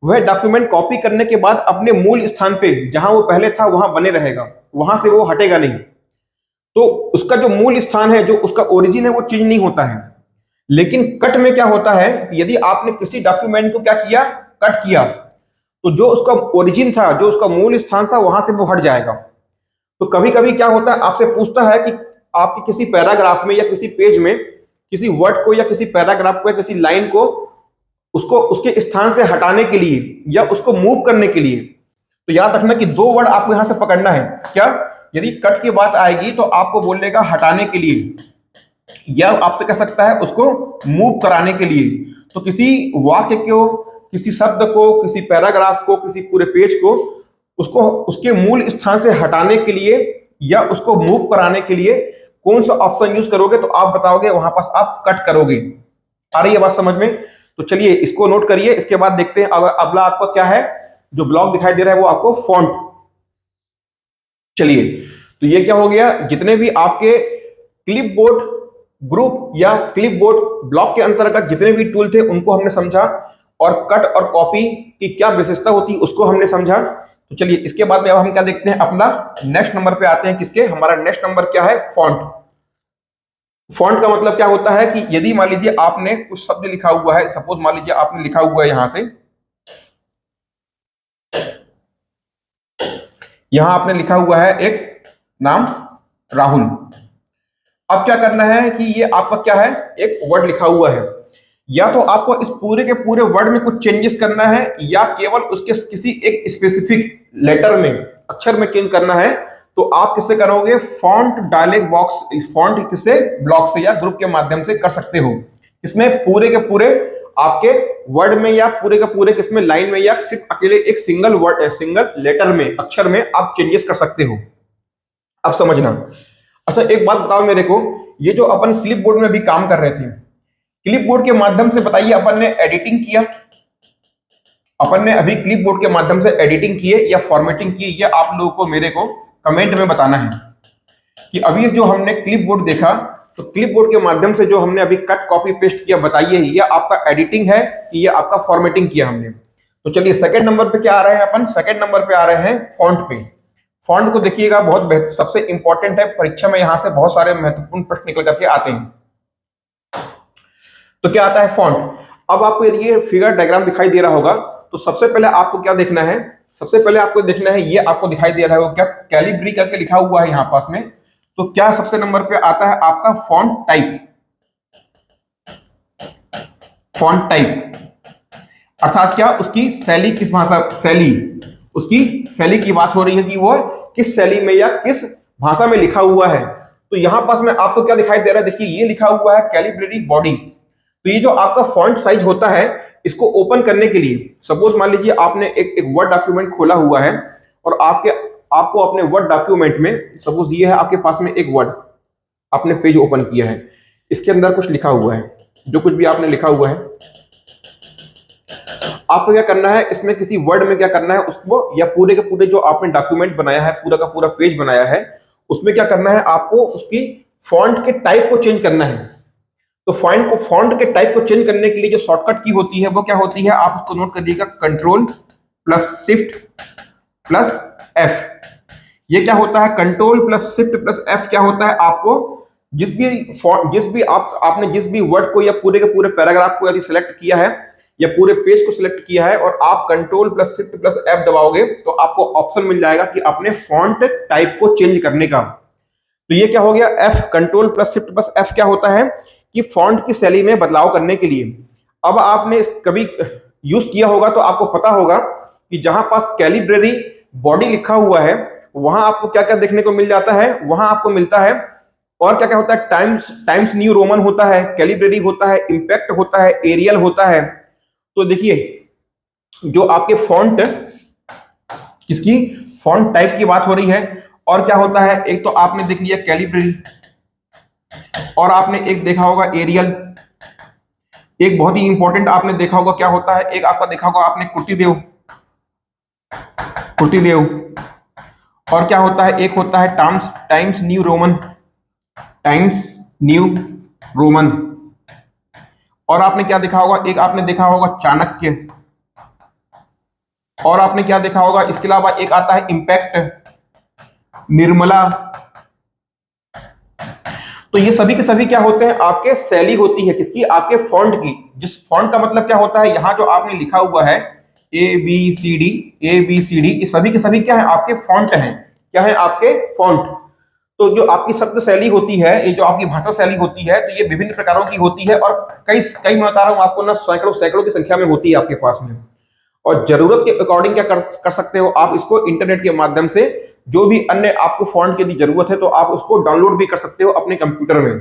वह डॉक्यूमेंट कॉपी करने के बाद अपने मूल स्थान पे जहां वो पहले था वहां बने रहेगा, वहां से वो हटेगा नहीं। तो उसका जो मूल स्थान है, जो उसका ओरिजिन है, वो चेंज नहीं होता है। लेकिन कट में क्या होता है, यदि आपने किसी डॉक्यूमेंट को क्या किया, कट किया, तो जो उसका ओरिजिन था, जो उसका मूल स्थान था, वहां से वो हट जाएगा। तो कभी कभी क्या होता है, आपसे पूछता है कि आपके किसी पैराग्राफ में या किसी पेज में किसी वर्ड को या किसी पैराग्राफ को या किसी लाइन को, उसको उसके स्थान से हटाने के लिए या उसको मूव करने के लिए, तो याद रखना कि दो वर्ड आपको यहां से पकड़ना है, क्या, यदि कट की बात आएगी तो आपको बोलेगा हटाने के लिए, या आपसे कह सकता है उसको मूव कराने के लिए। तो किसी वाक्य को, किसी शब्द को, किसी पैराग्राफ को, किसी पूरे पेज को उसको उसके मूल स्थान से हटाने के लिए या उसको मूव कराने के लिए कौन सा ऑप्शन यूज करोगे, तो आप बताओगे वहां पास आप कट करोगे। आ रही है बात समझ में? तो चलिए इसको नोट करिए। इसके बाद देखते हैं अब अगला आपका क्या है, जो ब्लॉक दिखाई दे रहा है वो आपको फॉन्ट। चलिए, तो ये क्या हो गया, जितने भी आपके क्लिपबोर्ड ग्रुप या क्लिपबोर्ड ब्लॉक के अंतर्गत जितने भी टूल थे उनको हमने समझा, और कट और कॉपी की क्या विशेषता होती है उसको हमने समझा। तो चलिए इसके बाद में अब हम क्या देखते हैं, अपना नेक्स्ट नंबर पे आते हैं। किसके? हमारा नेक्स्ट नंबर क्या है, फॉन्ट। फॉन्ट का मतलब क्या होता है कि यदि मान लीजिए आपने कुछ शब्द लिखा हुआ है, सपोज मान लीजिए आपने लिखा हुआ है यहां से, यहां आपने लिखा हुआ है एक नाम राहुल। अब क्या करना है कि ये आपका क्या है, एक वर्ड लिखा हुआ है, या तो आपको इस पूरे के पूरे वर्ड में कुछ चेंजेस करना है, या केवल उसके किसी एक स्पेसिफिक लेटर में, अक्षर में चेंज करना है। तो आप किससे करोगे, फॉन्ट डायलॉग बॉक्स, फॉन्ट किससे, ब्लॉक से या ग्रुप के माध्यम से कर सकते हो। इसमें पूरे के पूरे आपके वर्ड में या पूरे के पूरे किसमें, लाइन में, या सिर्फ अकेले एक सिंगल वर्ड, सिंगल लेटर में, अक्षर में आप चेंजेस कर सकते हो। अब समझना। अच्छा एक बात बताओ मेरे को, ये जो अपन क्लिपबोर्ड में भी काम कर रहे थे, क्लिपबोर्ड के माध्यम से बताइए अपन ने एडिटिंग किया, अपन ने अभी क्लिपबोर्ड के माध्यम से एडिटिंग किए या फॉर्मेटिंग की, ये आप लोगों को मेरे को कमेंट में बताना है कि अभी जो हमने क्लिपबोर्ड देखा, तो क्लिपबोर्ड के माध्यम से जो हमने अभी कट कॉपी पेस्ट किया, बताइए ये आपका एडिटिंग है कि ये आपका फॉर्मेटिंग किया हमने। तो चलिए सेकंड नंबर पे क्या आ रहे हैं अपन, सेकंड नंबर पे आ रहे हैं फॉन्ट पे। फॉन्ट को देखिएगा, बहुत सबसे इंपॉर्टेंट है, परीक्षा में यहां से बहुत सारे महत्वपूर्ण प्रश्न निकल करके आते हैं। तो क्या आता है, फॉन्ट। अब आपको यदि ये फिगर डायग्राम दिखाई दे रहा होगा, तो सबसे पहले आपको क्या देखना है, सबसे पहले आपको देखना है, ये आपको दिखाई दे रहा है क्या, कैलिब्री करके लिखा हुआ है यहां पास में। तो क्या सबसे नंबर पे आता है आपका फॉन्ट टाइप। फॉन्ट टाइप अर्थात क्या, उसकी शैली, किस भाषा, शैली, उसकी शैली की बात हो रही है कि वो किस शैली में या किस भाषा में लिखा हुआ है। तो यहां पास में आपको क्या दिखाई दे रहा है, देखिए ये लिखा हुआ है कैलिब्रेरी बॉडी। तो ये जो आपका फॉन्ट साइज होता है, इसको ओपन करने के लिए, सपोज मान लीजिए आपने एक वर्ड डॉक्यूमेंट खोला हुआ है, और आपको अपने वर्ड डॉक्यूमेंट में, सपोज ये है आपके पास में एक वर्ड, आपने पेज ओपन किया है, इसके अंदर कुछ लिखा हुआ है, जो कुछ भी आपने लिखा हुआ है, आपको क्या करना है, इसमें किसी वर्ड में क्या करना है उसको, या पूरे के पूरे जो आपने डॉक्यूमेंट बनाया है, पूरा का पूरा पेज बनाया है, उसमें क्या करना है, आपको उसकी फॉन्ट के टाइप को चेंज करना है। तो फॉन्ट के टाइप को चेंज करने के लिए जो शॉर्टकट की होती है वो क्या होती है, आप उसको नोट करिएगा, control plus shift plus F. ये क्या होता है, control plus shift plus F क्या होता है, आपको आपने जिस भी वर्ड को या पूरे के पूरे पैराग्राफ को यदि सिलेक्ट किया है, या पूरे पेज को सिलेक्ट किया है, और आप control plus shift plus F दबाओगे, तो आपको ऑप्शन मिल जाएगा कि अपने फॉन्ट टाइप को चेंज करने का। तो ये क्या हो गया, F, control plus shift plus F क्या होता है कि फॉन्ट की शैली में बदलाव करने के लिए। अब आपने कभी यूज किया होगा तो आपको पता होगा कि जहां पास कैलिब्रेरी बॉडी लिखा हुआ है, वहां आपको क्या क्या देखने को मिल जाता है, वहां आपको मिलता है, और क्या क्या होता है, टाइम्स न्यू रोमन होता है, कैलिब्रेरी होता है, इंपैक्ट होता है, एरियल होता है। तो देखिए जो आपके फॉन्ट, किसकी, फॉन्ट टाइप की बात हो रही है, और क्या होता है, एक तो आपने देख लिया कैलिब्रेरी, और आपने एक देखा होगा एरियल, एक बहुत ही इंपॉर्टेंट आपने देखा होगा क्या होता है, एक आपका देखा होगा आपने कुर्तीदेव, कुर्तीदेव, और क्या होता है, एक होता है times new Roman, times new Roman, और आपने क्या देखा होगा, एक आपने देखा होगा चाणक्य, और आपने क्या देखा होगा, इसके अलावा एक आता है इंपैक्ट, निर्मला। तो ये सभी के सभी क्या होते हैं, आपके शैली होती है, किसकी, आपके फॉन्ट की। जिस फॉन्ट का मतलब क्या होता है, यहां जो आपने लिखा हुआ है ABCD, ABCD, ये सभी के सभी क्या है, आपके फॉन्ट हैं, क्या है, आपके फॉन्ट। तो जो आपकी शब्द शैली होती है, ये जो आपकी भाषा शैली होती है, तो ये विभिन्न प्रकारों की होती है, और कई कई मैं बता रहा हूं आपको ना, सैकड़ों सैकड़ों की संख्या में होती है आपके पास में। और जरूरत के अकॉर्डिंग क्या कर सकते हो आप, इसको इंटरनेट के माध्यम से जो भी अन्य आपको फॉन्ट की यदि जरूरत है तो आप उसको डाउनलोड भी कर सकते हो अपने कंप्यूटर में।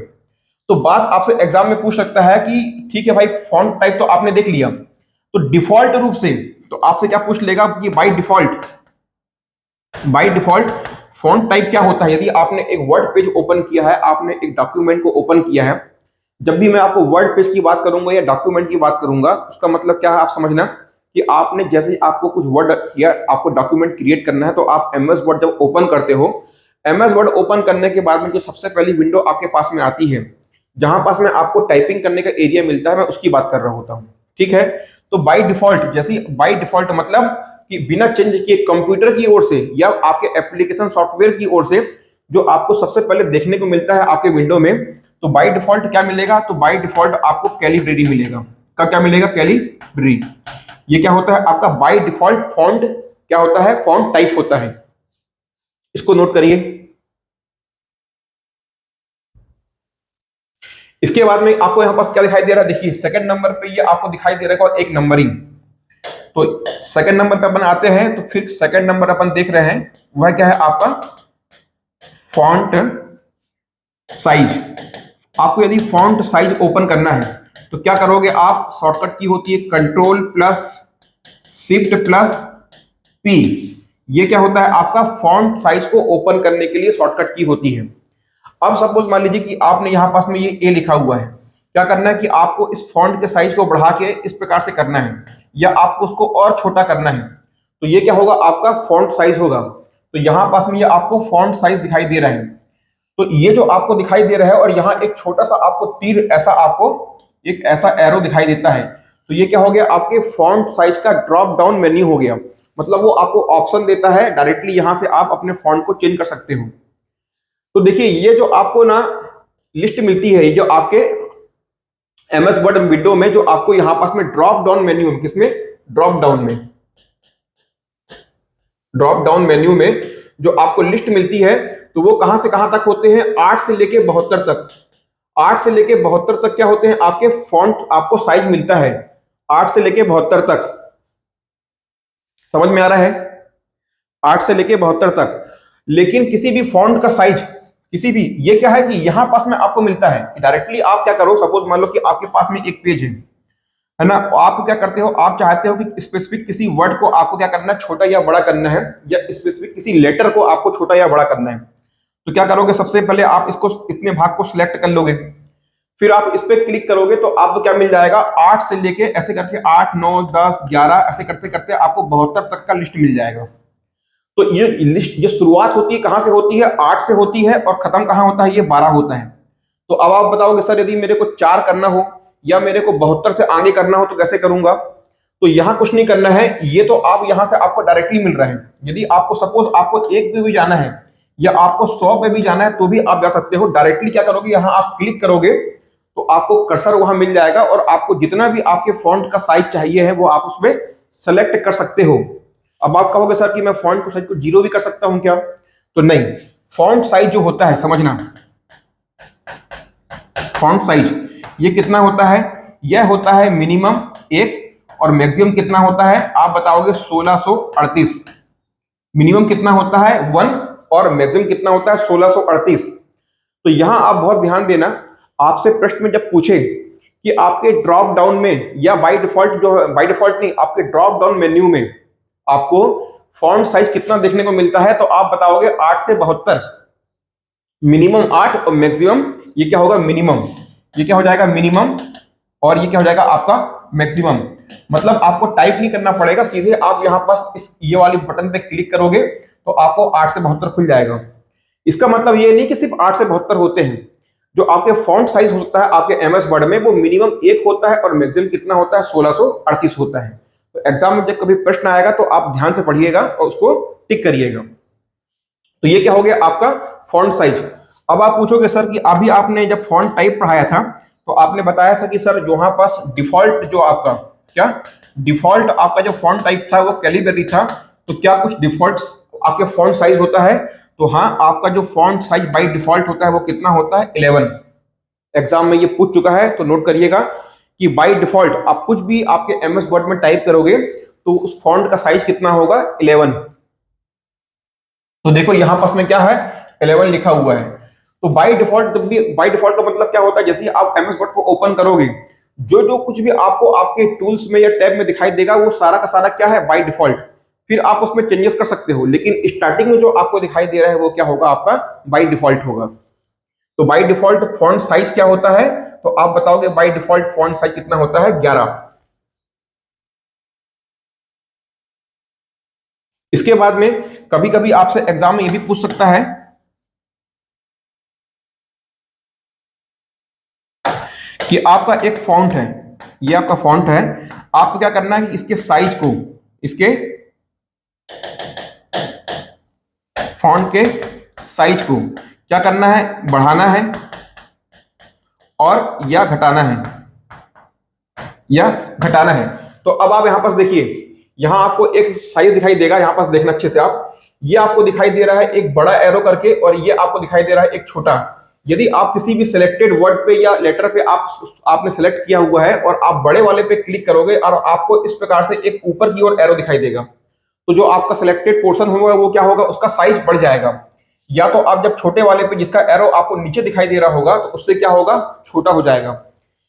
तो बात आपसे एग्जाम में पूछ सकता है कि ठीक है भाई, फॉन्ट टाइप तो आपने देख लिया, तो डिफॉल्ट रूप से तो आपसे क्या पूछ लेगा कि बाय डिफॉल्ट फॉन्ट टाइप क्या होता है। यदि आपने एक वर्ड पेज ओपन किया है, आपने एक डॉक्यूमेंट को ओपन किया है, जब भी मैं आपको वर्ड पेज की बात करूंगा या डॉक्यूमेंट की बात करूंगा, उसका मतलब क्या है आप समझना कि आपने जैसे ही आपको कुछ वर्ड या आपको डॉक्यूमेंट क्रिएट करना है तो आप एमएस वर्ड जब ओपन करते हो, एमएस वर्ड ओपन करने के बाद में जो सबसे पहली विंडो आपके पास में आती है, जहां पास में आपको टाइपिंग करने का एरिया मिलता है, मैं उसकी बात कर रहा होता हूं। ठीक है, तो बाय डिफॉल्ट, जैसे बाय डिफॉल्ट मतलब कि बिना चेंज किए कंप्यूटर की ओर से या आपके एप्लीकेशन सॉफ्टवेयर की ओर से जो आपको सबसे पहले देखने को मिलता है आपके विंडो में, तो बाय डिफॉल्ट क्या मिलेगा, तो बाय डिफॉल्ट आपको कैलिब्रेरी मिलेगा। क्या मिलेगा? कैलिब्रेरी। ये क्या होता है आपका बाय डिफॉल्ट फॉन्ट, क्या होता है? फॉन्ट टाइप होता है। इसको नोट करिए। इसके बाद में आपको यहां पास क्या दिखाई दे रहा है, देखिए सेकंड नंबर पे ये आपको दिखाई दे रहा है एक नंबरिंग। तो सेकंड नंबर पे अपन आते हैं, तो फिर सेकंड नंबर अपन देख रहे हैं वह क्या है आपका फॉन्ट साइज। आपको यदि फॉन्ट साइज ओपन करना है तो क्या करोगे आप, शॉर्टकट की होती है control plus shift plus P. ये क्या होता है आपका फॉन्ट साइज को ओपन करने के लिए शॉर्टकट की होती है। अब सपोज मान लीजिए कि आपने यहां पास में ये ए लिखा हुआ है, क्या करना है कि आपको इस फॉन्ट के साइज को बढ़ा के इस प्रकार से करना है या आपको उसको और छोटा करना है, तो ये क्या होगा आपका फॉन्ट साइज होगा। तो यहां पास में ये आपको फॉन्ट साइज दिखाई दे रहा है, तो ये जो आपको दिखाई दे रहा है और यहाँ एक छोटा सा आपको तीर, ऐसा आपको एक ऐसा एरो दिखाई देता है, तो ये क्या हो गया आपके फॉन्ट साइज का ड्रॉप डाउन मेन्यू हो गया। मतलब वो आपको ऑप्शन देता है डायरेक्टली, यहां से आप अपने फॉन्ट को चेंज कर सकते हो। तो देखिए ये जो आपको ना लिस्ट मिलती है, ये जो आपके एमएस वर्ड विंडो में जो आपको यहां पास में ड्रॉप डाउन मेन्यू, किसमें? ड्रॉप डाउन मेन्यू में जो आपको लिस्ट मिलती है, तो वो कहां से कहां तक होते हैं? 8 से लेके 72 तक। 8 से लेके 72 तक क्या होते हैं आपके फॉन्ट, आपको साइज मिलता है 8 से लेके 72 तक। समझ में आ रहा है? 8 से लेके 72 तक। लेकिन किसी भी फॉन्ट का साइज, किसी भी, ये क्या है कि यहां पास में आपको मिलता है डायरेक्टली। आप क्या करो, सपोज मान लो कि आपके पास में एक पेज है ना, आप क्या करते हो, आप चाहते हो कि स्पेसिफिक किसी वर्ड को आपको क्या करना है, छोटा या बड़ा करना है, या स्पेसिफिक किसी लेटर को आपको छोटा या बड़ा करना है, तो क्या करोगे, सबसे पहले आप इसको इतने भाग को सिलेक्ट कर लोगे, फिर आप इस पर क्लिक करोगे तो आपको क्या मिल जाएगा, 8 से लेके ऐसे करके 8 9 10 11 ऐसे करते करते आपको 72 तक का लिस्ट मिल जाएगा। तो ये लिस्ट, ये शुरुआत होती है कहां से होती है? 8 से होती है, और खत्म कहां होता है? ये 12 होता है। तो अब आप बताओगे सर यदि मेरे को 4 करना हो या मेरे को 72 से आगे करना हो तो कैसे करूंगा? तो यहां कुछ नहीं करना है, ये तो आप यहां से आपको डायरेक्टली मिल रहा है। यदि आपको सपोज आपको 1 पे भी जाना है या आपको 100 पे भी जाना है तो भी आप जा सकते हो। डायरेक्टली क्या करोगे, यहां आप क्लिक करोगे तो आपको कर्सर वहां मिल जाएगा, और आपको जितना भी आपके फॉन्ट का साइज चाहिए है वो आप उसमें सेलेक्ट कर सकते हो। अब आप कहोगे सर कि मैं फॉन्ट को साइज को 0 भी कर सकता हूं क्या? तो नहीं, फॉन्ट साइज जो होता है, समझना, फॉन्ट साइज ये कितना होता है? यह होता है मिनिमम 1, और मैक्सिमम कितना होता है आप बताओगे? 1638। मिनिमम कितना होता है? 1, और मैक्सिमम कितना होता है? 1638। तो यहां आप बहुत ध्यान देना, आपसे प्रश्न में जब पूछे कि आपके ड्रॉप डाउन में या बाय डिफॉल्ट, जो बाय डिफॉल्ट नहीं, आपके ड्रॉप डाउन मेन्यू में आपको फॉन्ट साइज कितना देखने को मिलता है, तो आप बताओगे 8 से 72। मिनिमम 8 और मैक्सिमम, ये क्या होगा? मिनिमम। ये क्या हो जाएगा? मिनिमम, और ये क्या हो जाएगा आपका? मैक्सिमम। मतलब आपको टाइप नहीं करना पड़ेगा, सीधे आप यहां पास इस ये वाली बटन पे क्लिक करोगे तो आपको 8 से 72 खुल जाएगा। इसका मतलब ये नहीं कि सिर्फ 8 से 72 होते हैं। जो आपके फॉन्ट साइज होता है आपके एमएस वर्ड में, वो मिनिमम 1 होता है और मैक्सिमम कितना होता है? 1638 होता है। तो एग्जाम में जब कभी प्रश्न आएगा तो आप ध्यान से पढ़िएगा और उसको टिक करिएगा। तो ये क्या हो गया आपका फॉन्ट साइज। अब आप पूछोगे सर कि अभी आपने जब फॉन्ट टाइप पढ़ाया था तो आपने बताया था कि सर यहाँ पास डिफॉल्ट जो आपका, क्या डिफॉल्ट आपका जो फॉन्ट टाइप था वो कैलिब्रेरी था, तो क्या कुछ डिफॉल्ट आपके फॉन्ट साइज होता है? तो हाँ, आपका जो फॉन्ट साइज बाय डिफॉल्ट होता है वो कितना होता है? 11। एग्जाम में ये पूछ चुका है, तो नोट करिएगा कि बाय डिफॉल्ट आप कुछ भी आपके एमएस वर्ड में टाइप करोगे तो उस फॉन्ट का साइज कितना होगा? 11। तो देखो यहाँ पास में क्या है, 11 लिखा हुआ है। तो बाय डिफॉल्ट, जब भी बाय डिफॉल्ट का मतलब क्या होता है, जैसे आप एमएस वर्ड को ओपन करोगे, जो जो कुछ भी आपको आपके टूल्स में या टैब में दिखाई देगा वो सारा का सारा क्या है, बाय डिफॉल्ट। फिर आप उसमें चेंजेस कर सकते हो, लेकिन स्टार्टिंग में जो आपको दिखाई दे रहा है वो क्या होगा, आपका बाय डिफॉल्ट होगा। तो बाय डिफॉल्ट फॉन्ट साइज क्या होता है, तो आप बताओगे बाय डिफॉल्ट फॉन्ट साइज कितना होता है, 11। इसके बाद में कभी कभी आपसे एग्जाम में ये भी पूछ सकता है कि आपका एक फॉन्ट है, ये आपका फॉन्ट है, आपको क्या करना है कि इसके साइज को, इसके फॉन्ट के साइज को क्या करना है, बढ़ाना है और या घटाना है, या घटाना है। तो अब आप यहां पास देखिए, यहां आपको एक साइज दिखाई देगा, यहां पास देखना अच्छे से आप, ये आपको दिखाई दे रहा है एक बड़ा एरो करके, और ये आपको दिखाई दे रहा है एक छोटा। यदि आप किसी भी सिलेक्टेड वर्ड पे या लेटर पे आपने सेलेक्ट किया हुआ है और आप बड़े वाले पे क्लिक करोगे और आपको इस प्रकार से एक ऊपर की ओर एरो दिखाई देगा, तो जो आपका सिलेक्टेड पोर्शन होगा वो क्या होगा, उसका साइज बढ़ जाएगा। या तो आप जब छोटे वाले पे जिसका एरो आपको नीचे दिखाई दे रहा होगा तो उससे क्या होगा, छोटा हो जाएगा।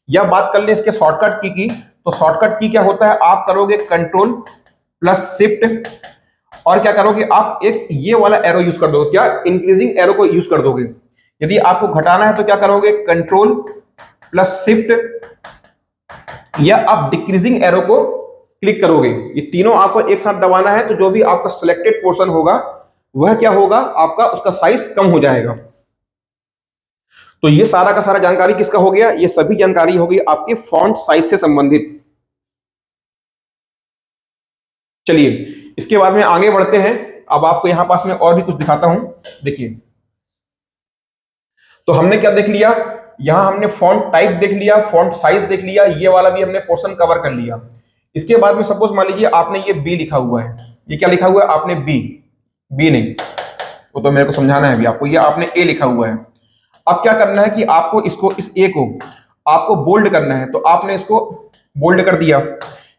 या बात कर ले इसके शॉर्टकट की, तो शॉर्टकट की क्या होता है, आप करोगे कंट्रोल प्लस शिफ्ट, और क्या करोगे आप एक ये वाला एरो यूज कर दोगे, क्या इंक्रीजिंग एरो को यूज कर दोगे। यदि आपको घटाना है तो क्या करोगे, कंट्रोल प्लस शिफ्ट, या आप डिक्रीजिंग एरो को क्लिक करोगे। ये तीनों आपको एक साथ दबाना है, तो जो भी आपका सिलेक्टेड पोर्शन होगा वह क्या होगा, आपका उसका साइज कम हो जाएगा। तो ये सारा का सारा जानकारी किसका हो गया, ये सभी जानकारी हो गई आपके फॉन्ट साइज से संबंधित। चलिए इसके बाद में आगे बढ़ते हैं। अब आपको यहां पास में और भी कुछ दिखाता हूं, देखिए। तो हमने क्या देख लिया, यहां हमने फॉन्ट टाइप देख लिया, फॉन्ट साइज देख लिया, ये वाला भी हमने पोर्शन कवर कर लिया। इसके बाद में सपोज मान लीजिए आपने ये बी लिखा हुआ है, ये क्या लिखा हुआ है आपने, बी, बी नहीं, वो तो मेरे को समझाना है अभी आपको, ये आपने ए लिखा हुआ है। अब क्या करना है कि आपको इसको, इस ए को आपको बोल्ड करना है, तो आपने इसको बोल्ड कर दिया।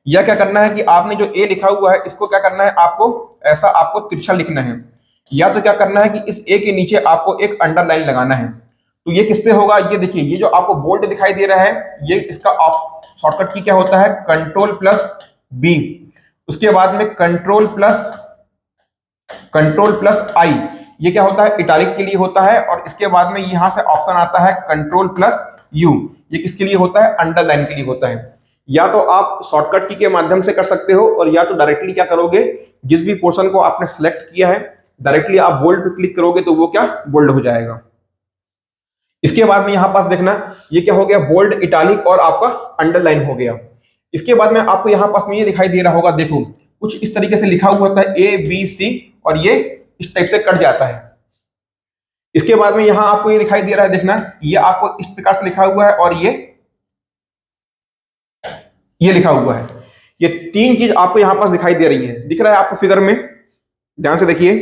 या क्या करना है कि आपने जो ए लिखा हुआ है इसको क्या करना है, आपको ऐसा आपको तिरछा लिखना है। या तो क्या करना है कि इस ए के नीचे आपको एक अंडरलाइन लगाना है। तो ये किससे होगा, ये देखिए, ये जो आपको बोल्ड दिखाई दे रहा है, ये इसका शॉर्टकट की क्या होता है, कंट्रोल प्लस बी, उसके बाद में कंट्रोल प्लस आई, ये क्या होता है, इटालिक के लिए होता है। और इसके बाद में यहां से ऑप्शन आता है कंट्रोल प्लस यू, ये किसके लिए होता है, अंडरलाइन के लिए होता है। या तो आप शॉर्टकट की के माध्यम से कर सकते हो, और या तो डायरेक्टली क्या करोगे, जिस भी पोर्शन को आपने सेलेक्ट किया है डायरेक्टली आप बोल्ड पे क्लिक करोगे तो वो क्या, बोल्ड हो जाएगा। इसके बाद में यहां पास देखना, ये क्या हो गया, बोल्ड, इटालिक और आपका अंडरलाइन हो गया। इसके बाद में आपको यहां पास में ये दिखाई दे रहा होगा, देखो कुछ इस तरीके से लिखा हुआ होता है ए बी सी, और ये इस टाइप से कट जाता है। इसके बाद में यहां आपको ये दिखाई दे रहा है, देखना, ये आपको इस प्रकार से लिखा हुआ है, और ये लिखा हुआ है। ये तीन चीज आपको यहां पास दिखाई दे रही है, दिख रहा है आपको फिगर में, ध्यान से देखिए।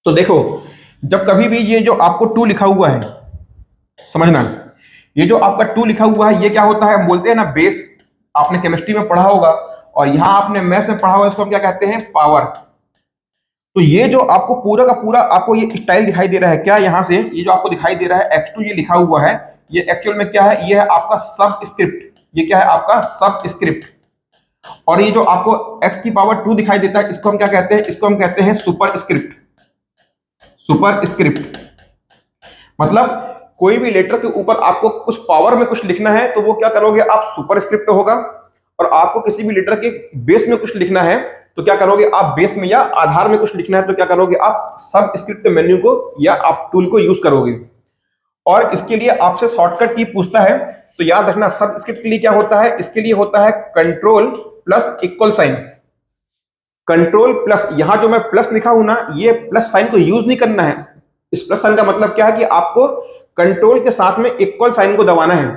तो देखो, जब कभी भी ये जो आपको टू लिखा हुआ है, समझना, ये जो आपका टू लिखा हुआ है ये क्या होता है, बोलते हैं ना बेस, आपने केमिस्ट्री में पढ़ा होगा, और यहां आपने मैथ्स में पढ़ा होगा, इसको हम क्या कहते हैं, पावर। तो ये जो आपको पूरा का पूरा आपको ये स्टाइल दिखाई दे रहा है, क्या यहां से ये जो आपको दिखाई दे रहा है x2 ये लिखा हुआ है, ये एक्चुअल में क्या है, ये है आपका सब स्क्रिप्ट, ये क्या है आपका सब स्क्रिप्ट। और ये जो आपको x की पावर 2 दिखाई देता है, इसको हम क्या कहते हैं, इसको हम कहते हैं सुपर स्क्रिप्ट, सुपर स्क्रिप्ट। मतलब कोई भी लेटर के ऊपर आपको कुछ पावर में कुछ लिखना है तो वो क्या करोगे आप, सुपर स्क्रिप्ट होगा। और आपको किसी भी लेटर के बेस में कुछ लिखना है तो क्या करोगे आप, बेस में या आधार में कुछ लिखना है तो क्या करोगे आप, सब स्क्रिप्ट मेन्यू को या आप टूल को यूज करोगे। और इसके लिए आपसे शॉर्टकट की पूछता है, तो याद रखना सब स्क्रिप्ट के लिए क्या होता है, इसके लिए होता है control plus equal sign. Control plus, यहां जो मैं प्लस लिखा हूं ना, ये प्लस साइन को यूज नहीं करना है। इस प्लस साइन का मतलब क्या है कि आपको कंट्रोल के साथ में इक्वल साइन को दबाना है।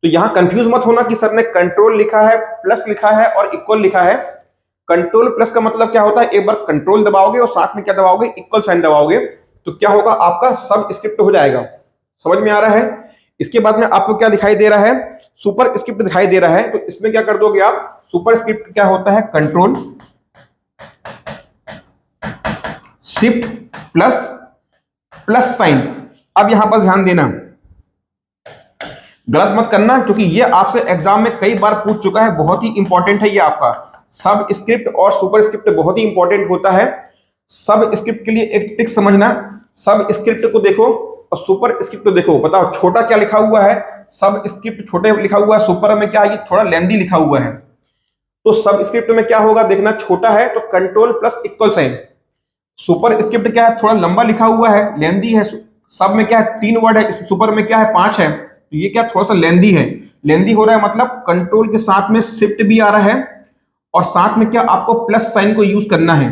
तो यहां कंफ्यूज मत होना कि सर ने कंट्रोल लिखा है, प्लस लिखा है और इक्वल लिखा है। कंट्रोल प्लस का मतलब क्या होता है, एक बार कंट्रोल दबाओगे और साथ में क्या दबाओगे, इक्वल साइन दबाओगे, तो क्या होगा आपका सब स्क्रिप्ट हो जाएगा। समझ में आ रहा है। इसके बाद में आपको क्या दिखाई दे रहा है, सुपर स्क्रिप्ट दिखाई दे रहा है। तो इसमें क्या कर दोगे आप, सुपर स्क्रिप्ट क्या होता है, control shift plus plus sign. अब यहां पर ध्यान देना, गलत मत करना, क्योंकि ये आपसे एग्जाम में कई बार पूछ चुका है, बहुत ही इंपॉर्टेंट है ये आपका। सब स्क्रिप्ट और सुपर स्क्रिप्ट बहुत ही इंपॉर्टेंट होता है। सब स्क्रिप्ट के लिए एक ट्रिक समझना, सब स्क्रिप्ट को देखो और सुपर स्क्रिप्ट को देखो, बताओ छोटा क्या लिखा हुआ है, सब स्क्रिप्ट छोटे लिखा हुआ है, सुपर में क्या है, ये थोड़ा लेंदी लिखा हुआ है। तो सब स्क्रिप्ट में क्या होगा देखना, छोटा है तो control plus equal sign. Superscript क्या है, थोड़ा लंबा लिखा हुआ है, लेंदी है। सब में क्या है, 3 वर्ड है, सुपर में क्या है 5 है, तो ये क्या थोड़ा सा लेंदी है। लेंदी हो रहा है मतलब कंट्रोल के साथ में शिफ्ट भी आ रहा है और साथ में क्या आपको प्लस साइन को यूज करना है,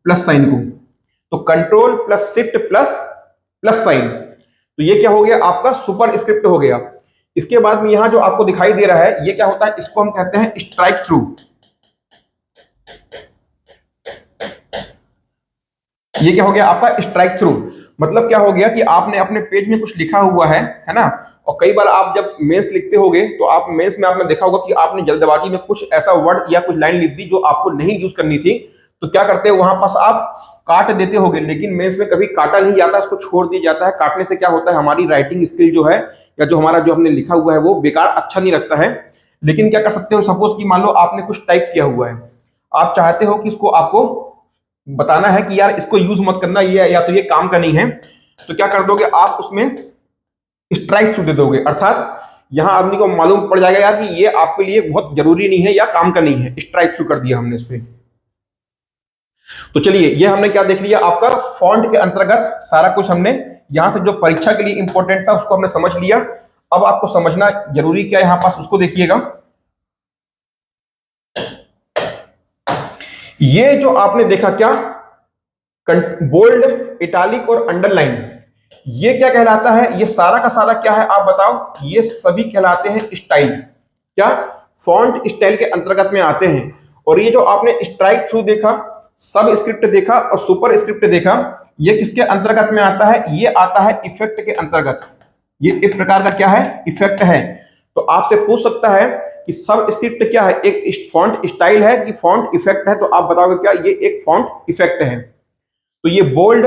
प्लस साइन को। तो control plus shift plus plus sign, तो ये क्या हो गया आपका सुपर स्क्रिप्ट हो गया। इसके बाद में यहां जो आपको दिखाई दे रहा है, ये क्या होता है, इसको हम कहते हैं स्ट्राइक थ्रू। ये क्या हो गया आपका स्ट्राइक थ्रू, मतलब क्या हो गया कि आपने अपने पेज में कुछ लिखा हुआ है ना। और कई बार आप जब मेंस लिखते होगे तो आप मेंस में आपने देखा होगा कि आपने जल्दबाजी में कुछ ऐसा वर्ड या कुछ लाइन लिख दी जो आपको नहीं यूज करनी थी, तो क्या करते हैं वहां पास आप काट देते होगे। लेकिन मेंस में कभी काटा नहीं जाता, उसको छोड़ दिया जाता है। काटने से क्या होता है, हमारी राइटिंग स्किल जो है या जो हमारा जो हमने लिखा हुआ है वो बेकार अच्छा नहीं लगता है। लेकिन क्या कर सकते हो, सपोज कि मान लो आपने कुछ टाइप किया हुआ है, आप चाहते हो कि इसको आपको बताना है कि यार इसको यूज मत करना, ये या तो ये काम का नहीं है, तो क्या कर दोगे आप उसमें स्ट्राइक थ्रू दे दोगे। अर्थात यहां आदमी को मालूम पड़ जाएगा यार कि ये आपके लिए बहुत जरूरी नहीं है या काम का नहीं है, स्ट्राइक थ्रू कर दिया हमने इस पे। तो चलिए, ये हमने क्या देख लिया, आपका फॉन्ट के अंतर्गत सारा कुछ हमने यहां से जो परीक्षा के लिए इंपॉर्टेंट था उसको हमने समझ लिया। अब आपको समझना जरूरी क्या है यहां पास, उसको देखिएगा। ये जो आपने देखा क्या, बोल्ड, इटालिक और अंडरलाइन, ये क्या कहलाता है, ये सारा का सारा क्या है आप बताओ, ये सभी कहलाते हैं स्टाइल। क्या, फॉन्ट स्टाइल के अंतर्गत में आते हैं। और ये जो आपने स्ट्राइक थ्रू देखा, सब स्क्रिप्ट देखा और सुपर स्क्रिप्ट देखा, ये किसके अंतर्गत में आता है, ये आता है इफेक्ट के अंतर्गत। ये एक प्रकार का क्या है, इफेक्ट है। तो आपसे पूछ सकता है कि सब स्क्रिप्ट क्या है, एक फॉन्ट स्टाइल है कि फॉन्ट इफेक्ट है, तो आप बताओगे क्या, ये एक फॉन्ट इफेक्ट है। तो ये बोल्ड,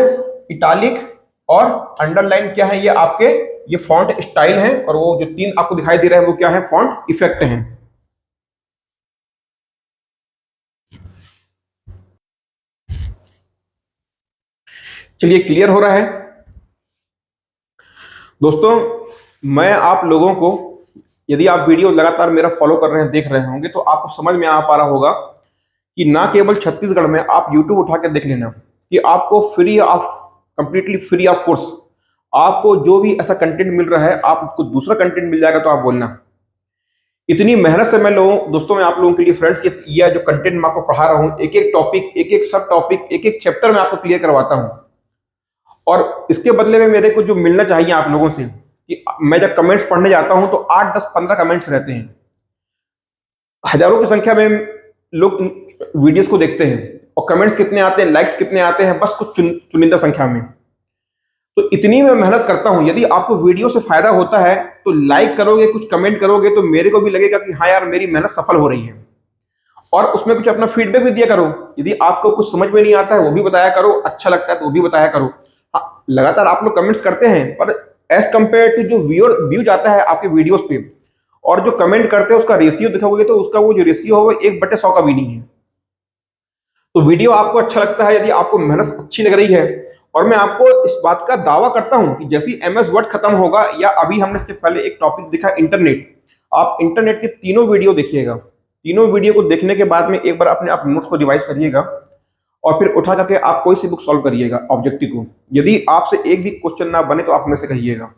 इटालिक और अंडरलाइन क्या है, ये आपके ये फॉन्ट स्टाइल है, और वो जो 3 आपको दिखाई दे रहा है वो क्या है, फॉन्ट इफेक्ट है। चलिए, क्लियर हो रहा है दोस्तों। मैं आप लोगों को, यदि आप वीडियो लगातार मेरा फॉलो कर रहे हैं, देख रहे होंगे, तो आपको समझ में आ पा रहा होगा कि ना केवल छत्तीसगढ़ में, आप यूट्यूब उठा के देख लेना कि आपको free of, completely free of course, आपको जो भी ऐसा कंटेंट मिल रहा है, आपको दूसरा कंटेंट मिल जाएगा तो आप बोलना। इतनी मेहनत से मैं लोगों दोस्तों, मैं आप लोगों के लिए फ्रेंड्स, ये जो कंटेंट मैं आपको पढ़ा रहा हूँ, एक एक टॉपिक, एक एक सब टॉपिक, एक एक चैप्टर में आपको क्लियर करवाता हूँ। और इसके बदले में मेरे को जो मिलना चाहिए आप लोगों से, कि मैं जब कमेंट्स पढ़ने जाता हूं तो 8, 10, 15 कमेंट्स रहते हैं, हजारों की संख्या में लोग वीडियोस को देखते हैं, और कमेंट्स कितने आते हैं, लाइक्स कितने आते हैं, बस कुछ चुनिंदा संख्या में। तो इतनी मैं मेहनत करता हूं, यदि आपको वीडियो से फायदा होता है तो लाइक करोगे, कुछ कमेंट करोगे, तो मेरे को भी लगेगा कि हाँ यार, मेरी मेहनत सफल हो रही है। और उसमें कुछ अपना फीडबैक भी दिया करो, यदि आपको कुछ समझ में नहीं आता है वो भी बताया करो, अच्छा लगता है तो वो भी बताया करो। हाँ, लगातार आप लोग कमेंट्स करते हैं, पर एज कंपेयर टू जो व्यूज आता है आपके वीडियोस पे, और जो कमेंट करते हैं उसका रेशियो दिखाओगे, तो उसका वो जो रेशियो हो वो 1/100 का भी नहीं है। तो वीडियो आपको अच्छा लगता है, यदि आपको मेहनत अच्छी लग रही है, और मैं आपको इस बात का दावा करता हूं कि जैसे एमएस वर्ड खत्म होगा, या अभी हमने इसके पहले एक टॉपिक देखा इंटरनेट, आप इंटरनेट के तीनों वीडियो देखिएगा। तीनों वीडियो को देखने के बाद में एक बार अपने आप नोट्स को रिवाइज करिएगा, और फिर उठा करके आप कोई सी बुक सॉल्व करिएगा ऑब्जेक्टिव को। यदि आपसे एक भी क्वेश्चन ना बने तो आप हमें से कहिएगा।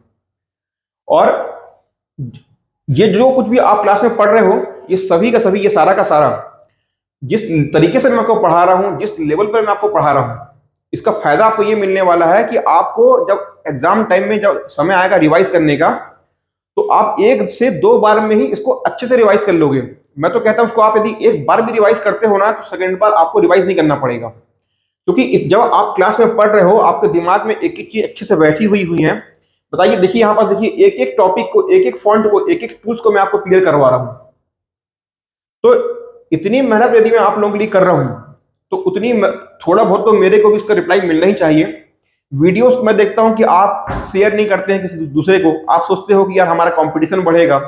और ये जो कुछ भी आप क्लास में पढ़ रहे हो, ये सभी का सभी, ये सारा का सारा, जिस तरीके से मैं आपको पढ़ा रहा हूं, जिस लेवल पर मैं आपको पढ़ा रहा हूं, इसका फायदा आपको ये मिलने वाला है कि आपको जब एग्जाम टाइम में जब समय आएगा रिवाइज करने का, तो आप 1 से 2 बार में ही इसको अच्छे से रिवाइज कर लोगे। मैं तो कहता हूं उसको आप यदि एक बार भी रिवाइज करते हो ना, तो सेकंड बार आपको रिवाइज नहीं करना पड़ेगा, क्योंकि जब आप क्लास में पढ़ रहे हो, आपके दिमाग में एक एक चीज अच्छे से बैठी हुई है, बताइए, देखिए यहाँ पर देखिए, एक एक टॉपिक को, एक एक फॉन्ट को, एक एक टूल्स को मैं आपको क्लियर करवा रहा हूं। तो इतनी मेहनत यदि मैं आप लोगों के लिए कर रहा हूं, तो उतनी थोड़ा बहुत तो मेरे को भी इसका रिप्लाई मिलना ही चाहिए। वीडियोस मैं देखता हूं कि आप शेयर नहीं करते हैं किसी दूसरे को। आप सोचते हो कि यार हमारा कंपटीशन बढ़ेगा,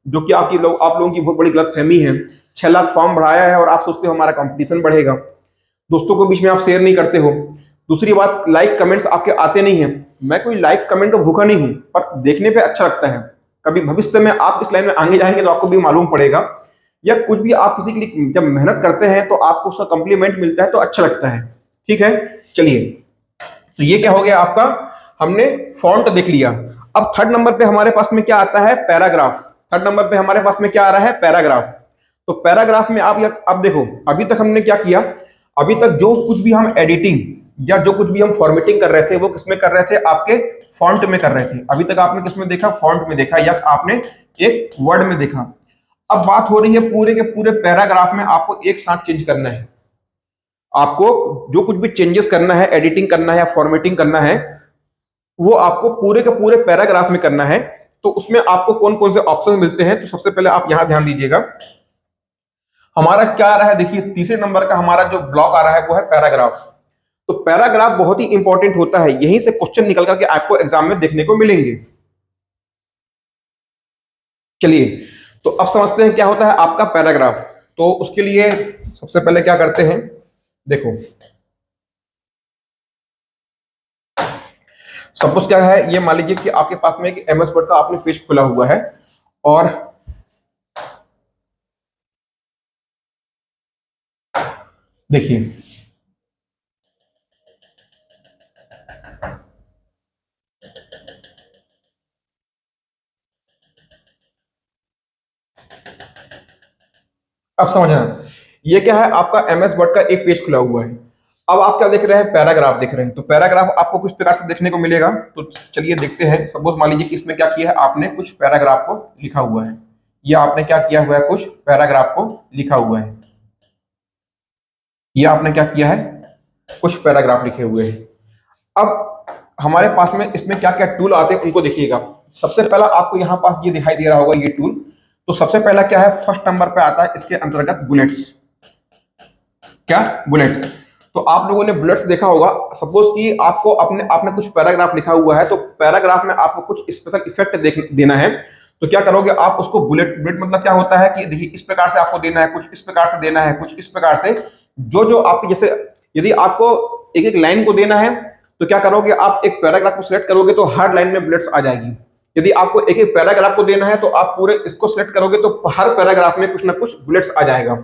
जो कि आप लोगों की बहुत बड़ी गलतफहमी है। 6 लाख फॉर्म भराया है और आप सोचते हो हमारा कंपटीशन बढ़ेगा। दोस्तों के बीच में आप शेयर नहीं करते हो। दूसरी बात, लाइक कमेंट्स आपके आते नहीं है। मैं कोई लाइक कमेंट का भूखा नहीं हूं, पर देखने पे अच्छा लगता है। कभी भविष्य में आप इस लाइन में आगे जाएंगे तो आपको भी मालूम पड़ेगा, या कुछ भी आप किसी के लिए जब मेहनत करते हैं तो आपको उसका कॉम्प्लीमेंट मिलता है तो अच्छा लगता है। ठीक है, चलिए, तो ये क्या हो गया आपका, हमने फॉन्ट देख लिया। अब थर्ड नंबर पे हमारे पास में क्या आता है, पैराग्राफ। थर्ड नंबर पे हमारे पास में क्या आ रहा है, पैराग्राफ। तो पैराग्राफ में आप अब देखो, अभी तक हमने क्या किया, अभी तक जो कुछ भी हम एडिटिंग या जो कुछ भी हम फॉर्मेटिंग कर रहे थे वो किसमें कर रहे थे, आपके फॉन्ट में कर रहे थे। अभी तक आपने किसमें देखा, फॉन्ट में देखा, या आपने एक वर्ड में देखा। अब बात हो रही है पूरे के पूरे पैराग्राफ में आपको एक साथ चेंज करना है। आपको जो कुछ भी चेंजेस करना है, एडिटिंग करना है या फॉर्मेटिंग करना है, वो आपको पूरे के पूरे पैराग्राफ में करना है। तो उसमें आपको कौन कौन से ऑप्शन मिलते हैं, तो सबसे पहले आप यहां ध्यान दीजिएगा। हमारा क्या आ रहा है, देखिए तीसरे नंबर का हमारा जो ब्लॉक आ रहा है वो है पैराग्राफ। तो पैराग्राफ बहुत ही इंपॉर्टेंट होता है, यहीं से क्वेश्चन निकल करके आपको एग्जाम में देखने को मिलेंगे। चलिए, तो अब समझते हैं क्या होता है आपका पैराग्राफ। तो उसके लिए सबसे पहले क्या करते हैं, देखो, सपोज क्या है, ये मान लीजिए कि आपके पास में एक एमएस वर्ड का आपने पेज खुला हुआ है, और देखिए अब समझना, ये क्या है, आपका एमएस वर्ड का एक पेज खुला हुआ है। अब आप क्या देख रहे हैं, पैराग्राफ देख रहे हैं। तो पैराग्राफ आपको किस प्रकार से देखने को मिलेगा, तो चलिए देखते हैं। सपोज मान लीजिए कि इसमें क्या किया है आपने, कुछ पैराग्राफ को लिखा हुआ है, या आपने क्या किया हुआ है, कुछ पैराग्राफ को लिखा हुआ है, या आपने क्या किया है, कुछ पैराग्राफ लिखे हुए हैं। अब हमारे पास में इसमें क्या क्या टूल आते हैं उनको देखिएगा। सबसे पहला आपको यहाँ पास ये दिखाई दे रहा होगा, ये टूल। तो सबसे पहला क्या है, फर्स्ट नंबर पे आता है इसके अंतर्गत बुलेट्स। क्या, बुलेट्स। तो आप लोगों ने बुलेट्स देखा होगा। सपोज कि आपको आपने कुछ पैराग्राफ लिखा हुआ है, तो पैराग्राफ में आपको कुछ स्पेशल इफेक्ट देना है। तो क्या करोगे आप, उसको बुलेट बुलेट मतलब क्या होता है कि देखिए इस प्रकार से आपको देना है, कुछ इस प्रकार से देना है, कुछ इस प्रकार से। जो जो आप जैसे, यदि आपको एक एक लाइन को देना है, तो क्या करोगे आप, एक पैराग्राफ को सिलेक्ट करोगे तो हर लाइन में बुलेट्स आ जाएगी। यदि आपको एक एक पैराग्राफ को देना है तो आप पूरे इसको सिलेक्ट करोगे तो हर पैराग्राफ में कुछ ना कुछ बुलेट्स आ जाएगा।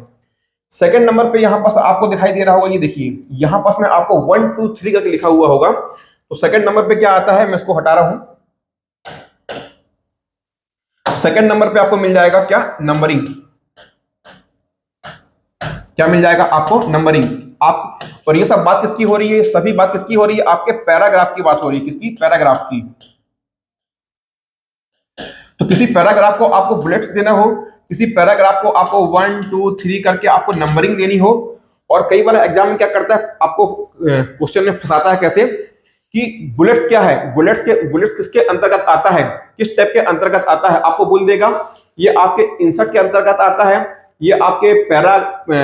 सेकंड नंबर पे यहां पास आपको दिखाई दे रहा होगा, ये देखिए यहां पास में आपको 1 2 3 करके लिखा हुआ होगा। तो सेकंड नंबर पे क्या आता है, मैं इसको हटा रहा हूं। सेकंड नंबर पे आपको मिल जाएगा क्या, नंबरिंग। क्या मिल जाएगा आपको, नंबरिंग। आप, और ये सब बात किसकी हो रही है, सभी बात किसकी हो रही है, आपके पैराग्राफ की बात हो रही है। किसकी, पैराग्राफ की। तो किसी पैराग्राफ को आपको बुलेट्स देना हो, किसी पैराग्राफ को आपको 1 2 3 करके आपको नंबरिंग देनी हो। और कई बार एग्जाम में क्या करता है, आपको क्वेश्चन में फंसाता है कैसे, कि बुलेट्स क्या है, बुलेट्स किसके अंतर्गत आता है, किस टाइप के अंतर्गत आता है, आपको बोल देगा ये आपके इंसर्ट के अंतर्गत आता है, ये आपके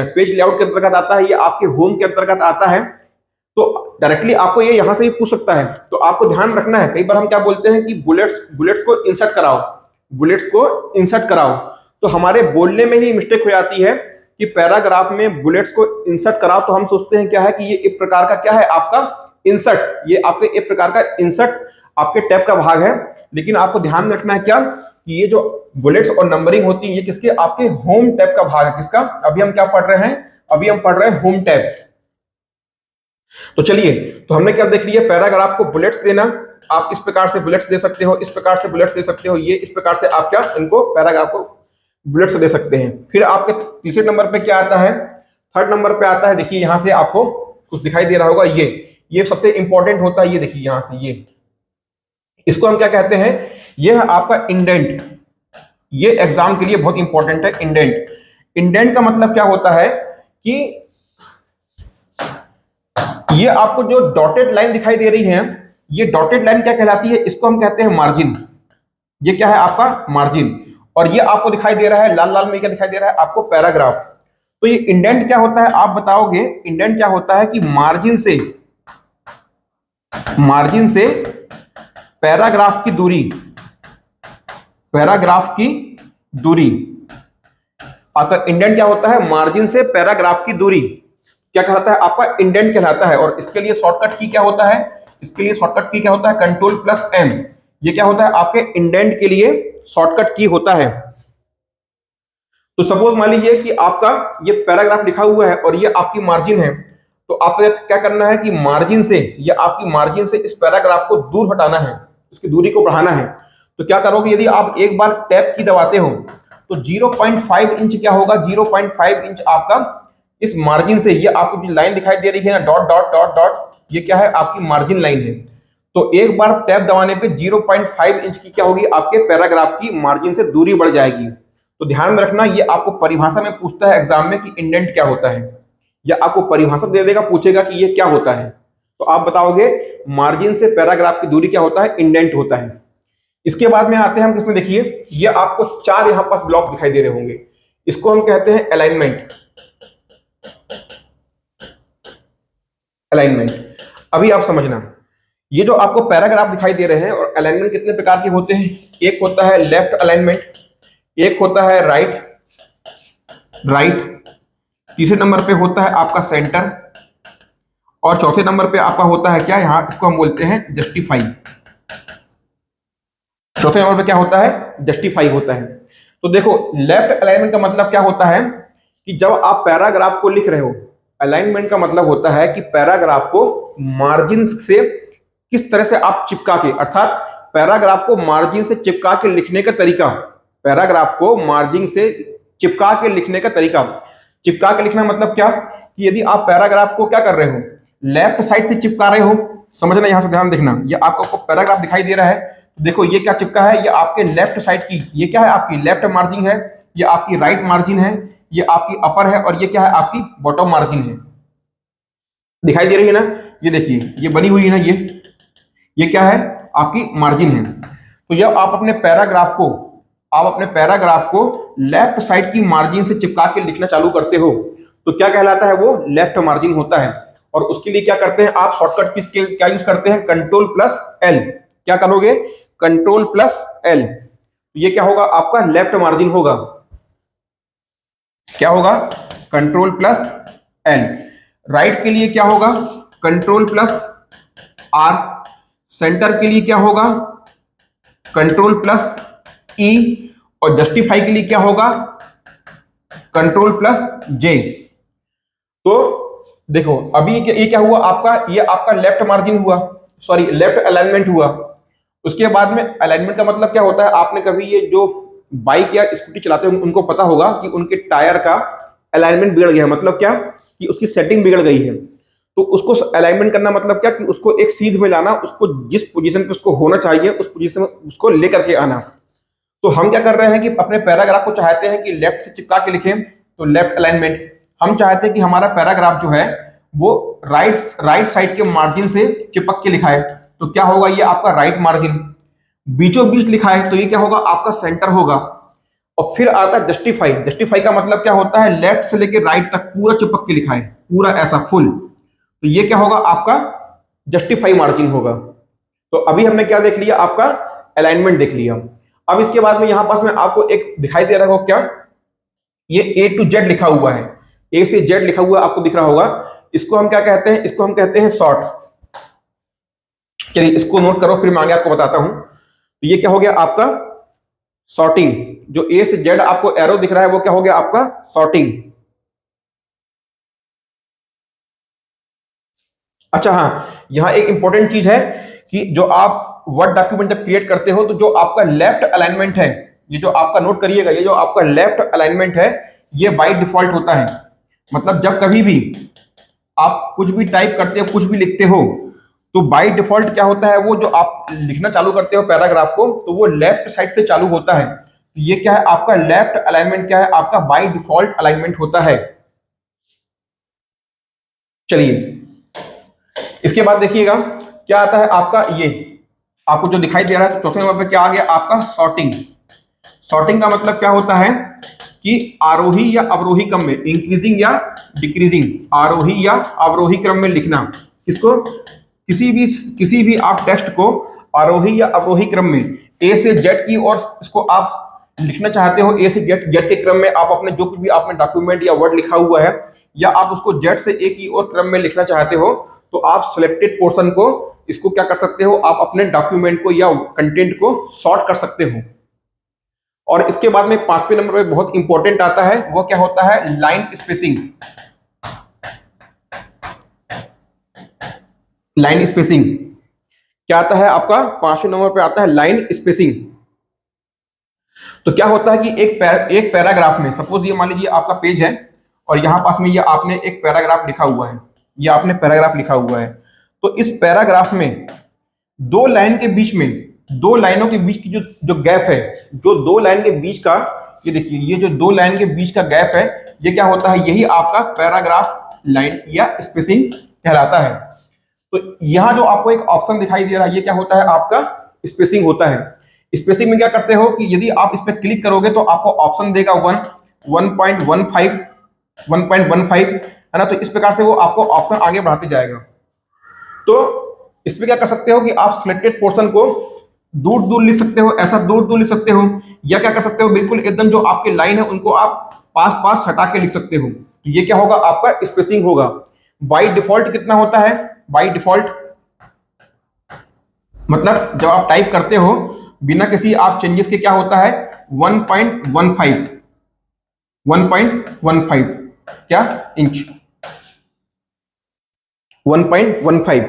पेज लेआउट के अंतर्गत आता है, ये आपके होम के अंतर्गत आता है। तो डायरेक्टली आपको ये यहां से ही पूछ सकता है। तो आपको ध्यान रखना है, कई बार हम क्या बोलते हैं कि बुलेट्स को इंसर्ट कराओ, बुलेट्स को इंसर्ट कराओ। तो हमारे बोलने में ही मिस्टेक हो जाती है कि पैराग्राफ में बुलेट्स को इंसर्ट कराओ, तो हम सोचते हैं क्या है कि ये एक प्रकार का क्या है आपका इंसर्ट, ये आपके एक प्रकार का इंसर्ट आपके टैब का भाग है। लेकिन आपको ध्यान रखना है क्या, कि ये जो बुलेट्स और नंबरिंग होती है ये किसके, आपके होम टैब का भाग है। किसका, अभी हम क्या पढ़ रहे हैं, अभी हम पढ़ रहे हैं होम टैब। तो चलिए, तो हमने क्या देख लिया, पैराग्राफ को बुलेट्स देना। आप इस प्रकार से बुलेट्स दे सकते हो, इस प्रकार से बुलेट्स दे सकते हो, ये इस प्रकार से आप क्या इनको पैराग्राफ को बुलेट्स दे सकते हैं। फिर आपके तीसरे नंबर पे क्या आता है, थर्ड नंबर पे आता है, देखिए यहां से आपको कुछ दिखाई दे रहा होगा, ये सबसे इंपॉर्टेंट होता है। ये देखिए यहां से, ये इसको हम क्या कहते हैं, ये है आपका इंडेंट। ये एग्जाम के लिए बहुत इंपॉर्टेंट है, इंडेंट। इंडेंट का मतलब क्या होता है कि ये आपको जो डॉटेड लाइन दिखाई दे रही है, ये डॉटेड लाइन क्या कहलाती है, इसको हम कहते हैं मार्जिन। ये क्या है आपका मार्जिन। और ये आपको दिखाई दे रहा है लाल लाल में, क्या दिखाई दे रहा है आपको, पैराग्राफ। तो ये इंडेंट क्या होता है आप बताओगे, इंडेंट क्या होता है कि मार्जिन से पैराग्राफ की दूरी, पैराग्राफ की दूरी, आपका इंडेंट क्या होता है, मार्जिन से पैराग्राफ की दूरी क्या कहलाता है आपका, इंडेंट कहलाता है। और इसके लिए शॉर्टकट की क्या होता है, इसके लिए शॉर्टकट की क्या होता है, कंट्रोल प्लस एम। ये क्या होता है आपके इंडेंट के लिए शॉर्टकट की होता है। तो सपोज मान लीजिए कि आपका ये पैराग्राफ लिखा हुआ है और ये आपकी मार्जिन है, तो आपको क्या करना है कि मार्जिन से, या आपकी मार्जिन से इस पैराग्राफ को दूर हटाना है, उसकी दूरी को बढ़ाना है। तो क्या करोगे, यदि आप एक बार टैब की दबाते हो तो 0.5 इंच क्या होगा, 0.5 इंच आपका इस मार्जिन से, ये आपको जो लाइन दिखाई दे रही है ना, डॉट डॉट डॉट डॉट, ये क्या है आपकी मार्जिन लाइन है। तो एक बार टैब दबाने पे 0.5 इंच की क्या होगी आपके पैराग्राफ की मार्जिन से दूरी बढ़ जाएगी। तो ध्यान में रखना, ये आपको परिभाषा में पूछता है एग्जाम में कि इंडेंट क्या होता है, या आपको परिभाषा दे देगा, पूछेगा कि ये क्या होता है, तो आप बताओगे मार्जिन से पैराग्राफ की दूरी क्या होता है, इंडेंट होता है। इसके बाद में आते हैं हम किसमें, देखिए ये आपको 4 यहां पास ब्लॉक दिखाई दे रहे होंगे, इसको हम कहते हैं अलाइनमेंट। अलाइनमेंट, अभी आप समझना, ये जो आपको पैराग्राफ दिखाई दे रहे हैं, और अलाइनमेंट कितने प्रकार के होते हैं, एक होता है लेफ्ट अलाइनमेंट, एक होता है राइट, तीसरे नंबर पे होता है आपका सेंटर, और चौथे नंबर पे आपका होता है क्या, यहां इसको हम बोलते हैं जस्टिफाई। चौथे नंबर पे क्या होता है, जस्टिफाई होता है। तो देखो लेफ्ट अलाइनमेंट का मतलब क्या होता है कि जब आप पैराग्राफ को लिख रहे हो, अलाइनमेंट का मतलब होता है कि पैराग्राफ को मार्जिन से किस तरह से आप चिपका के, अर्थात पैराग्राफ को मार्जिन से चिपका के लिखने का तरीका, पैराग्राफ को मार्जिन से चिपका के लिखने का तरीका। चिपका के लिखना मतलब क्या, कि यदि आप पैराग्राफ को क्या कर रहे हो, लेफ्ट साइड से चिपका रहे हो, समझना यहां से ध्यान देखना, ये आपको पैराग्राफ दिखाई दे रहा है, तो देखो ये क्या चिपका है, ये आपके लेफ्ट साइड की, ये क्या है आपकी लेफ्ट मार्जिन है, ये आपकी राइट मार्जिन है, ये आपकी अपर है, और ये क्या है आपकी बॉटम मार्जिन है। दिखाई दे रही है ना, ये देखिए ये बनी हुई है ना, ये क्या है आपकी मार्जिन है। तो जब आप अपने पैराग्राफ को लेफ्ट साइड की मार्जिन से चिपका के लिखना चालू करते हो, तो क्या कहलाता है, वो लेफ्ट मार्जिन होता है। और उसके लिए क्या करते हैं आप, शॉर्टकट किसके क्या यूज करते हैं, कंट्रोल प्लस एल। क्या करोगे, कंट्रोल प्लस एल, ये क्या होगा आपका लेफ्ट मार्जिन होगा। क्या होगा, कंट्रोल प्लस एल। राइट के लिए क्या होगा, कंट्रोल प्लस आर। सेंटर के लिए क्या होगा, कंट्रोल प्लस ई। और जस्टिफाई के लिए क्या होगा, कंट्रोल प्लस जे। तो देखो अभी ये क्या हुआ आपका, ये आपका लेफ्ट मार्जिन हुआ, सॉरी लेफ्ट अलाइनमेंट हुआ। उसके बाद में अलाइनमेंट का मतलब क्या होता है, आपने कभी ये जो बाइक या स्कूटी चलाते हैं उनको पता होगा कि उनके टायर का अलाइनमेंट बिगड़ गया है, मतलब क्या कि उसकी सेटिंग बिगड़ गई है। तो उसको अलाइनमेंट करना मतलब क्या, कि उसको एक सीध में लाना, उसको जिस पोजीशन पे उसको होना चाहिए उस पोजीशन में उसको लेकर के आना। तो हम क्या कर रहे हैं कि अपने पैराग्राफ को चाहते हैं कि लेफ्ट से चिपका के लिखें, तो लेफ्ट अलाइनमेंट। हम चाहते हैं कि हमारा पैराग्राफ जो है वो राइट साइड के मार्जिन से चिपक के लिखा है, तो क्या होगा, ये आपका राइट मार्जिन। बीचों बीच लिखा है, तो ये क्या होगा आपका सेंटर होगा। और फिर आता है जस्टिफाई। जस्टिफाई का मतलब क्या होता है, लेफ्ट से लेकर राइट तक पूरा चिपक के लिखा है, पूरा ऐसा फुल, तो ये क्या होगा आपका जस्टिफाई मार्जिन होगा। तो अभी हमने क्या देख लिया, आपका अलाइनमेंट देख लिया। अब इसके बाद में यहां पास में आपको एक दिखाई दे रहा होगा क्या, ये ए टू जेड लिखा हुआ है, ए से जेड लिखा हुआ आपको दिख रहा होगा। इसको हम क्या कहते हैं, इसको हम कहते हैं शॉर्ट। चलिए इसको नोट करो, फिर मैं आगे आपको बताता हूं। तो ये क्या हो गया आपका सॉर्टिंग। जो ए से जेड आपको एरो दिख रहा है वो क्या हो गया आपका सॉर्टिंग। अच्छा हाँ, यहां एक इंपॉर्टेंट चीज है कि जो आप वर्ड डॉक्यूमेंट जब क्रिएट करते हो, तो जो आपका लेफ्ट अलाइनमेंट है, ये जो आपका नोट करिएगा, ये जो आपका लेफ्ट अलाइनमेंट है ये बाय डिफॉल्ट होता है। मतलब जब कभी भी आप कुछ भी टाइप करते हो, कुछ भी लिखते हो, तो बाय डिफॉल्ट क्या होता है, वो जो आप लिखना चालू करते हो पैराग्राफ को, तो वो लेफ्ट साइड से चालू होता है। तो ये क्या है आपका लेफ्ट अलाइनमेंट, क्या है आपका बाय डिफॉल्ट अलाइनमेंट होता है। चलिए इसके बाद देखिएगा क्या आता है आपका, ये आपको जो दिखाई दे रहा है, तो चौथे नंबर पे क्या आ गया आपका, सॉर्टिंग। सॉर्टिंग का मतलब क्या होता है कि आरोही या अवरोही क्रम में, इंक्रीजिंग या डिक्रीजिंग, आरोही या अवरोही क्रम में लिखना। किसको, किसी भी आप टेक्स्ट को आरोही या अवरोही क्रम में ए से जेड की और इसको आप लिखना चाहते हो, ए से जेड के क्रम में आप अपने जो कुछ भी आपने डॉक्यूमेंट या वर्ड लिखा हुआ है, या आप उसको जेड से ए की और क्रम में लिखना चाहते हो, तो आप सिलेक्टेड पोर्शन को, इसको क्या कर सकते हो, आप अपने डॉक्यूमेंट को या कंटेंट को सॉर्ट कर सकते हो। और इसके बाद में 5वें नंबर पे बहुत इंपॉर्टेंट आता है, वो क्या होता है, लाइन स्पेसिंग। लाइन स्पेसिंग क्या आता है आपका, 5वें नंबर पे आता है लाइन स्पेसिंग। तो क्या होता है कि एक पैराग्राफ में, सपोज ये मान लीजिए आपका पेज है और यहां पास में ये आपने एक पैराग्राफ लिखा हुआ है, ये आपने पैराग्राफ लिखा हुआ है, तो इस पैराग्राफ में दो लाइन के बीच में, दो लाइनों के बीच की जो गैप है, जो दो लाइन के बीच का, ये देखिए, ये जो दो लाइन के बीच का गैप है, ये क्या होता है, यही आपका पैराग्राफ लाइन या स्पेसिंग कहलाता है। तो यहां जो आपको एक ऑप्शन दिखाई दे रहा है, ये क्या होता है आपका, स्पेसिंग होता है। स्पेसिंग में क्या करते हो कि यदि आप इस पर क्लिक करोगे तो आपको ऑप्शन देगा 1.15 है ना, तो इस प्रकार से वो आपको ऑप्शन आगे बढ़ाते जाएगा। तो इसमें क्या कर सकते हो कि आप सिलेक्टेड पोर्शन को दूर दूर लिख सकते हो, ऐसा दूर दूर लिख सकते हो, या क्या कर सकते हो, बिल्कुल एकदम जो आपके लाइन है उनको आप पास पास हटा के लिख सकते हो। तो ये क्या होगा आपका, स्पेसिंग होगा। बाय डिफॉल्ट कितना होता है, बाय डिफॉल्ट मतलब जब आप टाइप करते हो बिना किसी आप चेंजेस के, क्या होता है 1.15 क्या इंच, 1.15।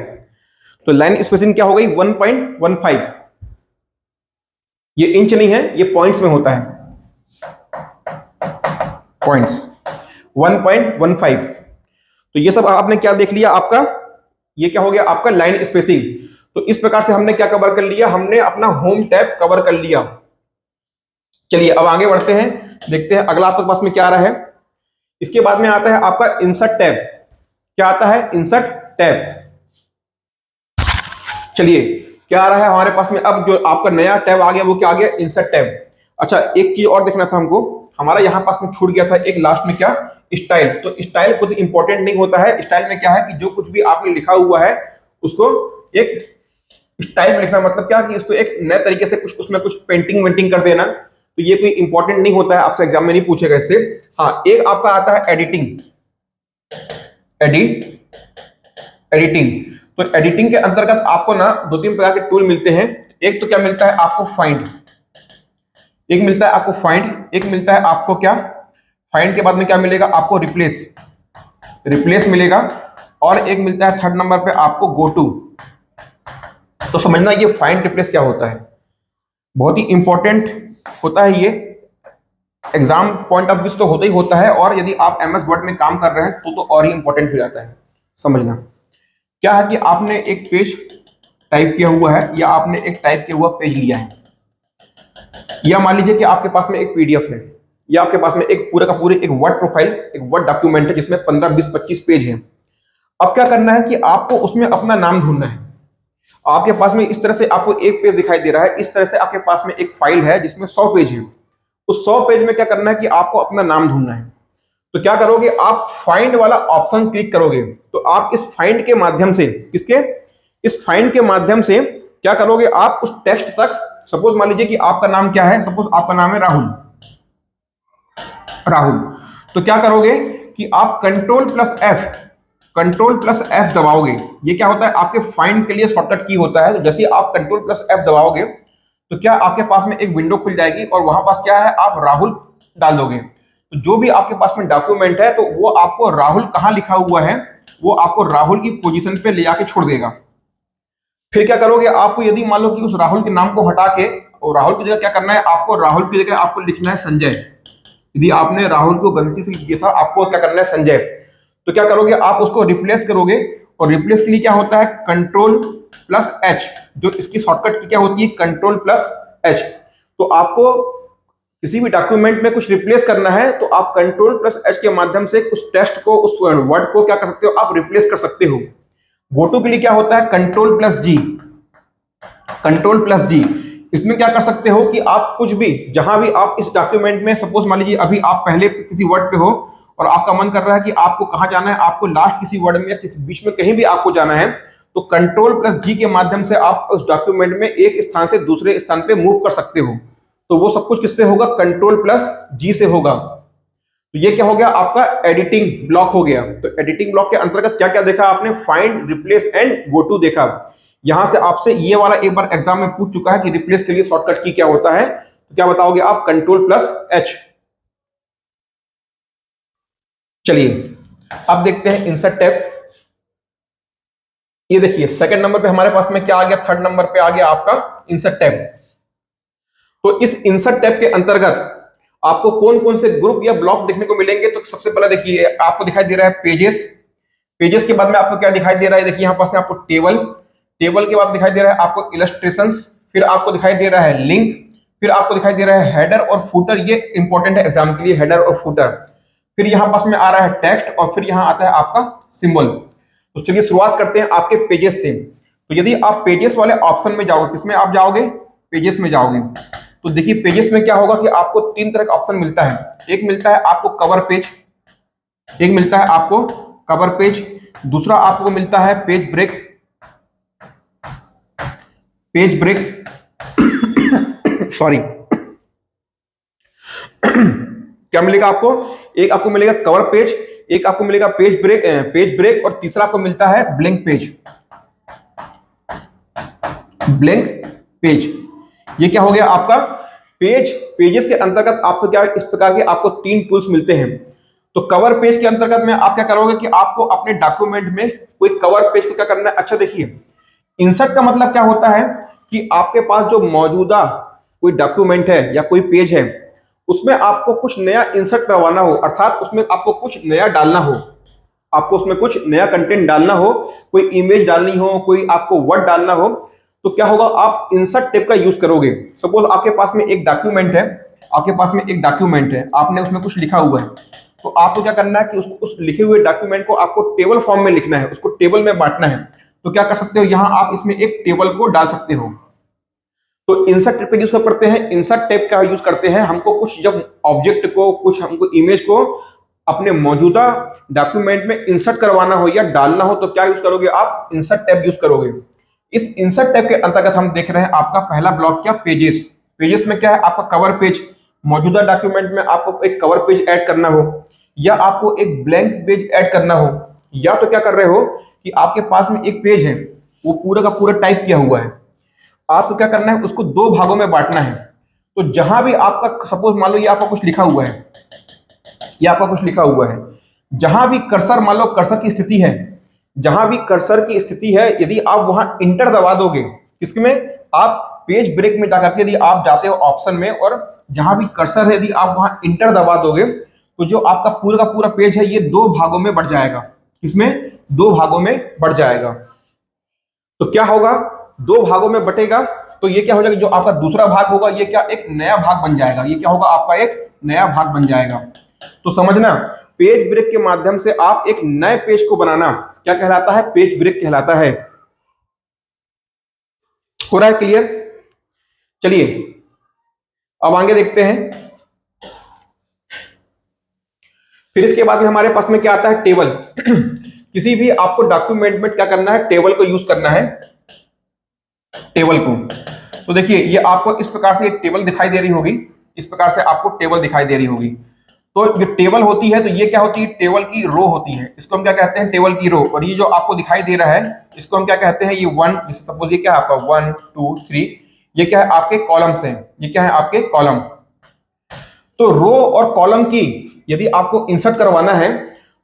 तो लाइन स्पेसिंग क्या हो गई, 1.15। ये इंच नहीं है, ये पॉइंट्स में होता है, पॉइंट्स 1.15। तो ये सब आपने क्या देख लिया आपका, ये क्या हो गया आपका लाइन स्पेसिंग। तो इस प्रकार से हमने क्या कवर कर लिया, हमने अपना होम टैब कवर कर लिया। चलिए अब आगे बढ़ते हैं, देखते हैं अगला आपके पास में क्या आ रहा है। इसके बाद में आता है आपका इंसर्ट टैब। क्या आता है, इंसर्ट टैब। चलिए क्या आ रहा है हमारे पास में, अब जो आपका नया टैब आ गया वो क्या आ गया, इंसर्ट टैब। अच्छा एक चीज और देखना था हमको, हमारा यहाँ पास में छूट गया था एक लास्ट में, क्या, स्टाइल। तो स्टाइल कुछ इंपॉर्टेंट नहीं होता है। स्टाइल में क्या है कि जो कुछ भी आपने लिखा हुआ है उसको एक स्टाइल में लिखना, मतलब क्या कि इसको एक नए तरीके से कुछ उसमें कुछ पेंटिंग वेंटिंग कर देना। तो ये कोई इंपॉर्टेंट नहीं होता है, आपसे एग्जाम में नहीं पूछेगा इससे। हाँ एक आपका आता है एडिटिंग, एडिटिंग। तो एडिटिंग के अंतर्गत आपको ना दो तीन प्रकार के टूल मिलते हैं। एक तो क्या मिलता है आपको, फाइंड, एक मिलता है आपको फाइंड, एक मिलता है आपको क्या, फाइंड के बाद में क्या मिलेगा आपको, रिप्लेस, रिप्लेस मिलेगा, और एक मिलता है थर्ड नंबर पे आपको गो टू। तो समझना ये फाइंड रिप्लेस क्या होता है, बहुत ही इंपॉर्टेंट होता है ये, एग्जाम पॉइंट ऑफ व्यू तो होता ही होता है, और यदि आप एमएस वर्ड में काम कर रहे हैं तो और ही इंपॉर्टेंट हो जाता है। समझना क्या है कि आपने एक पेज टाइप किया हुआ है, या आपने एक टाइप किया हुआ पेज लिया है, या मान लीजिए कि आपके पास में एक पीडीएफ है, या आपके पास में एक पूरा का पूरे एक वर्ड प्रोफाइल, एक वर्ड डॉक्यूमेंट है जिसमें 15, 20, 25 पेज है। अब क्या करना है कि आपको उसमें अपना नाम ढूंढना है। आपके पास में इस तरह से आपको एक पेज दिखाई दे रहा है, इस तरह से आपके पास में एक फाइल है जिसमें 100 पेज है। उस 100 पेज में क्या करना है कि आपको अपना नाम ढूंढना है। तो क्या करोगे आप, फाइंड वाला ऑप्शन क्लिक करोगे, तो आप इस फाइंड के माध्यम से, किसके, इस फाइंड के माध्यम से क्या करोगे आप उस टेक्स्ट तक, सपोज मान लीजिए कि आपका नाम क्या है, सपोज आपका नाम है राहुल, राहुल। तो क्या करोगे कि आप कंट्रोल प्लस एफ दबाओगे। ये क्या होता है आपके फाइंड के लिए शॉर्टकट की होता है। तो जैसे आप कंट्रोल प्लस एफ दबाओगे तो क्या आपके पास में एक विंडो खुल जाएगी, और वहां पास क्या है, आप राहुल डाल दोगे। तो जो भी आपके पास में डॉक्यूमेंट है, तो वो आपको राहुल कहां लिखा हुआ है, वो आपको राहुल की पोजीशन पे ले जाके छोड़ देगा। फिर क्या करोगे, आपको यदि मान लो कि उस राहुल के नाम को हटा के, और राहुल की जगह क्या करना है, आपको राहुल की जगह आपको लिखना है संजय। यदि आपने राहुल को गलती से लिख दिया था, आपको क्या करना है, संजय। तो क्या करोगे आप उसको रिप्लेस करोगे, और रिप्लेस के लिए क्या होता है, कंट्रोल प्लस एच, जो इसकी शॉर्टकट की क्या होती है, कंट्रोल प्लस एच। तो आपको किसी भी डॉक्यूमेंट में कुछ रिप्लेस करना है, तो आप कंट्रोल प्लस एच के माध्यम से उस टेक्स्ट को, उस वर्ड को क्या कर सकते हो, आप रिप्लेस कर सकते हो। गो टू के लिए क्या होता है, कंट्रोल प्लस जी, कंट्रोल प्लस जी। इसमें क्या कर सकते हो कि आप कुछ भी, जहां भी आप इस डॉक्यूमेंट में, सपोज मान लीजिए अभी आप पहले किसी वर्ड पे हो और आपका मन कर रहा है कि आपको कहां जाना है, आपको लास्ट किसी वर्ड में या किसी बीच में कहीं भी आपको जाना है, तो कंट्रोल प्लस जी के माध्यम से आप उस डॉक्यूमेंट में एक स्थान से दूसरे स्थान पे मूव कर सकते हो। तो वो सब कुछ किससे होगा, कंट्रोल प्लस जी से होगा। तो ये क्या हो गया, आपका एडिटिंग ब्लॉक हो गया। तो एडिटिंग ब्लॉक के अंतर्गत क्या क्या देखा आपने, find, replace and go to देखा। यहां से आपसे ये वाला एक बार एग्जाम में पूछ चुका है कि रिप्लेस के लिए शॉर्टकट की क्या होता है, तो क्या बताओगे आप, कंट्रोल प्लस एच। चलिए अब देखते हैं इंसर्ट टैब। ये देखिए सेकंड नंबर पे हमारे पास में क्या आ गया, थर्ड नंबर पे आ गया आपका इंसर्ट टैब। तो इस इंसर्ट टैब के अंतर्गत आपको कौन कौन से ग्रुप या ब्लॉक देखने को मिलेंगे। तो सबसे पहले देखिए आपको दिखाई दे रहा है पेजेस, पेजेस के बाद में आपको क्या दिखाई दे रहा है, देखिए यहां पास में आपको टेबल, टेबल के बाद दिखाई दे रहा है आपको इलस्ट्रेशंस, फिर आपको दिखाई दे रहा है लिंक, फिर आपको दिखाई दे रहा है हेडर और फुटर। ये इंपॉर्टेंट है एग्जाम के लिए, हेडर और फुटर। फिर यहां पास में आ रहा है टेक्स्ट और फिर यहां आता है आपका सिंबल। तो चलिए शुरुआत करते हैं आपके पेजेस से। तो यदि आप पेजेस वाले ऑप्शन में जाओगे, किसमें आप जाओगे, पेजेस में जाओगे, तो देखिए पेजेस में क्या होगा कि आपको तीन तरह का ऑप्शन मिलता है। एक मिलता है आपको कवर पेज, एक मिलता है आपको कवर पेज, दूसरा आपको मिलता है page break, page break sorry क्या मिलेगा आपको, एक आपको मिलेगा कवर पेज, एक आपको मिलेगा पेज ब्रेक, पेज ब्रेक, और तीसरा आपको मिलता है ब्लैंक पेज, ब्लैंक पेज। ये क्या हो गया आपका पेज। पेजेस के अंतर्गत आपको क्या, इस प्रकार के आपको तीन टूल्स मिलते हैं। तो कवर पेज के अंतर्गत में आप क्या करोगे कि आपको अपने डॉक्यूमेंट में कोई कवर पेज को क्या करना है, अच्छा देखिए इंसर्ट का मतलब क्या होता है कि आपके पास जो मौजूदा कोई डॉक्यूमेंट है या कोई पेज है, उसमें आपको कुछ नया इंसर्ट करवाना हो, अर्थात उसमें आपको कुछ नया डालना हो, आपको उसमें कुछ नया कंटेंट डालना हो, कोई इमेज डालनी हो, कोई आपको वर्ड डालना हो, तो क्या होगा, आप इंसर्ट टैब का यूज करोगे। सपोज आपके पास में एक डॉक्यूमेंट है, आपके पास में एक डॉक्यूमेंट है, आपने उसमें कुछ लिखा हुआ है, तो आपको क्या करना है कि उस लिखे हुए डॉक्यूमेंट को आपको टेबल फॉर्म में लिखना है, उसको टेबल में बांटना है। तो क्या कर सकते हो, यहां आप इसमें एक टेबल को डाल सकते हो। तो इंसर्ट टैब का यूज कब करते हैं, इंसर्ट टैब का यूज करते हैं हमको कुछ जब ऑब्जेक्ट को, कुछ हमको इमेज को अपने मौजूदा डॉक्यूमेंट में इंसर्ट करवाना हो या डालना हो, तो क्या यूज करोगे आप, इंसर्ट टैब यूज करोगे। इस इंसर्ट टैब के अंतर्गत हम देख रहे हैं आपका पहला ब्लॉक क्या, पेजेस। पेजेस में क्या है आपका कवर पेज, मौजूदा डॉक्यूमेंट में आपको एक कवर पेज ऐड करना हो या आपको एक ब्लैंक पेज ऐड करना हो, या तो क्या कर रहे हो कि आपके पास में एक पेज है, वो पूरा का पूरा टाइप किया हुआ है, आपको क्या करना है, उसको दो भागों में बांटना है। तो जहां भी आपका, सपोज मान लो ये आपका कुछ लिखा हुआ है, ये आपका कुछ लिखा हुआ है, जहां भी कर्सर, मान लो कर्सर की स्थिति है, जहां भी कर्सर की स्थिति है, यदि आप वहां इंटर दबा दोगे, किसमें, आप पेज ब्रेक में जाकर के यदि आप जाते हो ऑप्शन में, और जहां भी कर्सर है यदि आप वहां इंटर दबा दोगे, तो जो आपका पूरा का पूरा पेज है ये दो भागों में बढ़ जाएगा। किसमें, दो भागों में बढ़ जाएगा। तो क्या होगा, दो भागों में बटेगा, तो ये क्या हो जाएगा, जो आपका दूसरा भाग होगा ये क्या, एक नया भाग बन जाएगा। ये क्या होगा, आपका एक नया भाग बन जाएगा। तो समझना, पेज ब्रेक के माध्यम से आप एक नए पेज को बनाना क्या कहलाता है, पेज ब्रेक कहलाता है। हो रहा है क्लियर। चलिए अब आगे देखते हैं। फिर इसके बाद में हमारे पास में क्या आता है, टेबल। किसी भी आपको डॉक्यूमेंट में क्या करना है, टेबल को यूज करना है, टेबल को। तो देखिए ये आपको इस प्रकार से एक टेबल दिखाई दे रही होगी, इस प्रकार से आपको टेबल दिखाई दे रही होगी। तो जो टेबल होती है, तो ये क्या होती है, टेबल की रो होती है, इसको हम क्या कहते हैं, टेबल की रो। और ये जो आपको दिखाई दे रहा है, इसको हम क्या कहते हैं, ये वन, जैसे सपोज ये क्या है आपका 1 2 3, ये क्या है आपके कॉलम्स हैं, ये क्या है आपके कॉलम। तो रो और कॉलम की यदि आपको इंसर्ट करवाना है,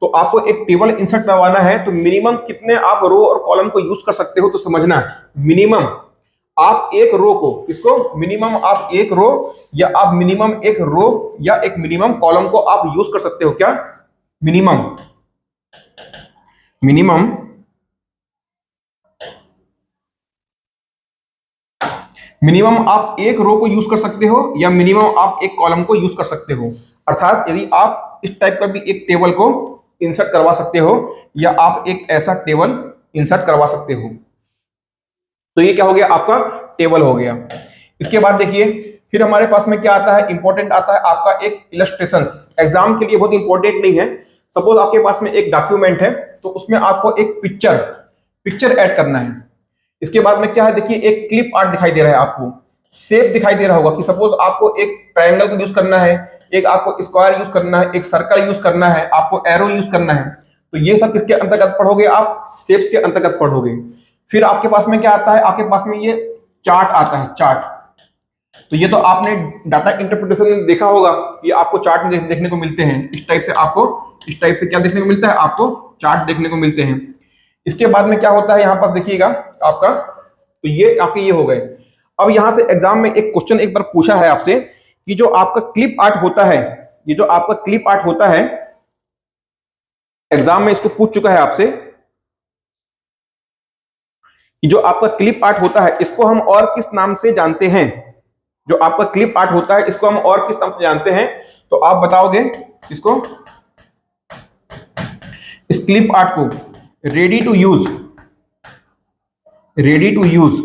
तो आपको एक टेबल इंसर्ट करवाना है, तो मिनिमम कितने आप रो और कॉलम को यूज कर सकते हो, तो समझना मिनिमम आप एक रो को, इसको मिनिमम आप एक रो, या आप मिनिमम एक रो या एक मिनिमम कॉलम को आप यूज कर सकते हो। क्या, मिनिमम, मिनिमम मिनिमम आप एक रो को यूज कर सकते हो या मिनिमम आप एक कॉलम को यूज कर सकते हो। अर्थात यदि आप इस टाइप का भी एक टेबल को इंसर्ट करवा सकते हो, या आप एक ऐसा टेबल इंसर्ट करवा सकते हो। तो ये क्या हो गया, आपका टेबल हो गया। इसके बाद देखिए फिर हमारे पास में क्या आता है, इंपॉर्टेंट आता है आपका एक इलस्ट्रेशंस। एग्जाम के लिए बहुत इंपॉर्टेंट नहीं है। सपोज आपके पास में एक डॉक्यूमेंट है, तो उसमें आपको एक पिक्चर ऐड करना है। इसके बाद में क्या है, देखिए एक क्लिप आर्ट दिखाई दे रहा है आपको, शेप दिखाई दे रहा होगा कि सपोज आपको एक ट्रायंगल को यूज करना है, एक आपको स्क्वायर यूज करना है, एक सर्कल यूज करना है, आपको एरो यूज करना है। तो ये सब किसके अंतर्गत पढ़ोगे आप, शेप्स के अंतर्गत पढ़ोगे। फिर आपके पास में क्या आता है, आपके पास में ये चार्ट आता है, चार्ट। तो ये तो आपने डाटा इंटरप्रिटेशन में देखा होगा, ये आपको चार्ट में देखने को मिलते हैं। इस टाइप से आपको, इस टाइप से क्या देखने को मिलता है, आपको चार्ट देखने को मिलते हैं। इसके बाद में क्या होता है, यहाँ पर देखिएगा आपका, तो ये आपके ये हो गए। अब यहां से एग्जाम में एक क्वेश्चन एक बार पूछा है आपसे कि जो आपका क्लिप आर्ट होता है, ये जो आपका क्लिप आर्ट होता है, एग्जाम में इसको पूछ चुका है आपसे कि जो आपका क्लिप आर्ट होता है इसको हम और किस नाम से जानते हैं। जो आपका क्लिप आर्ट होता है इसको हम और किस नाम से जानते हैं, तो आप बताओगे इसको, इस क्लिप आर्ट को ready to use, ready to use,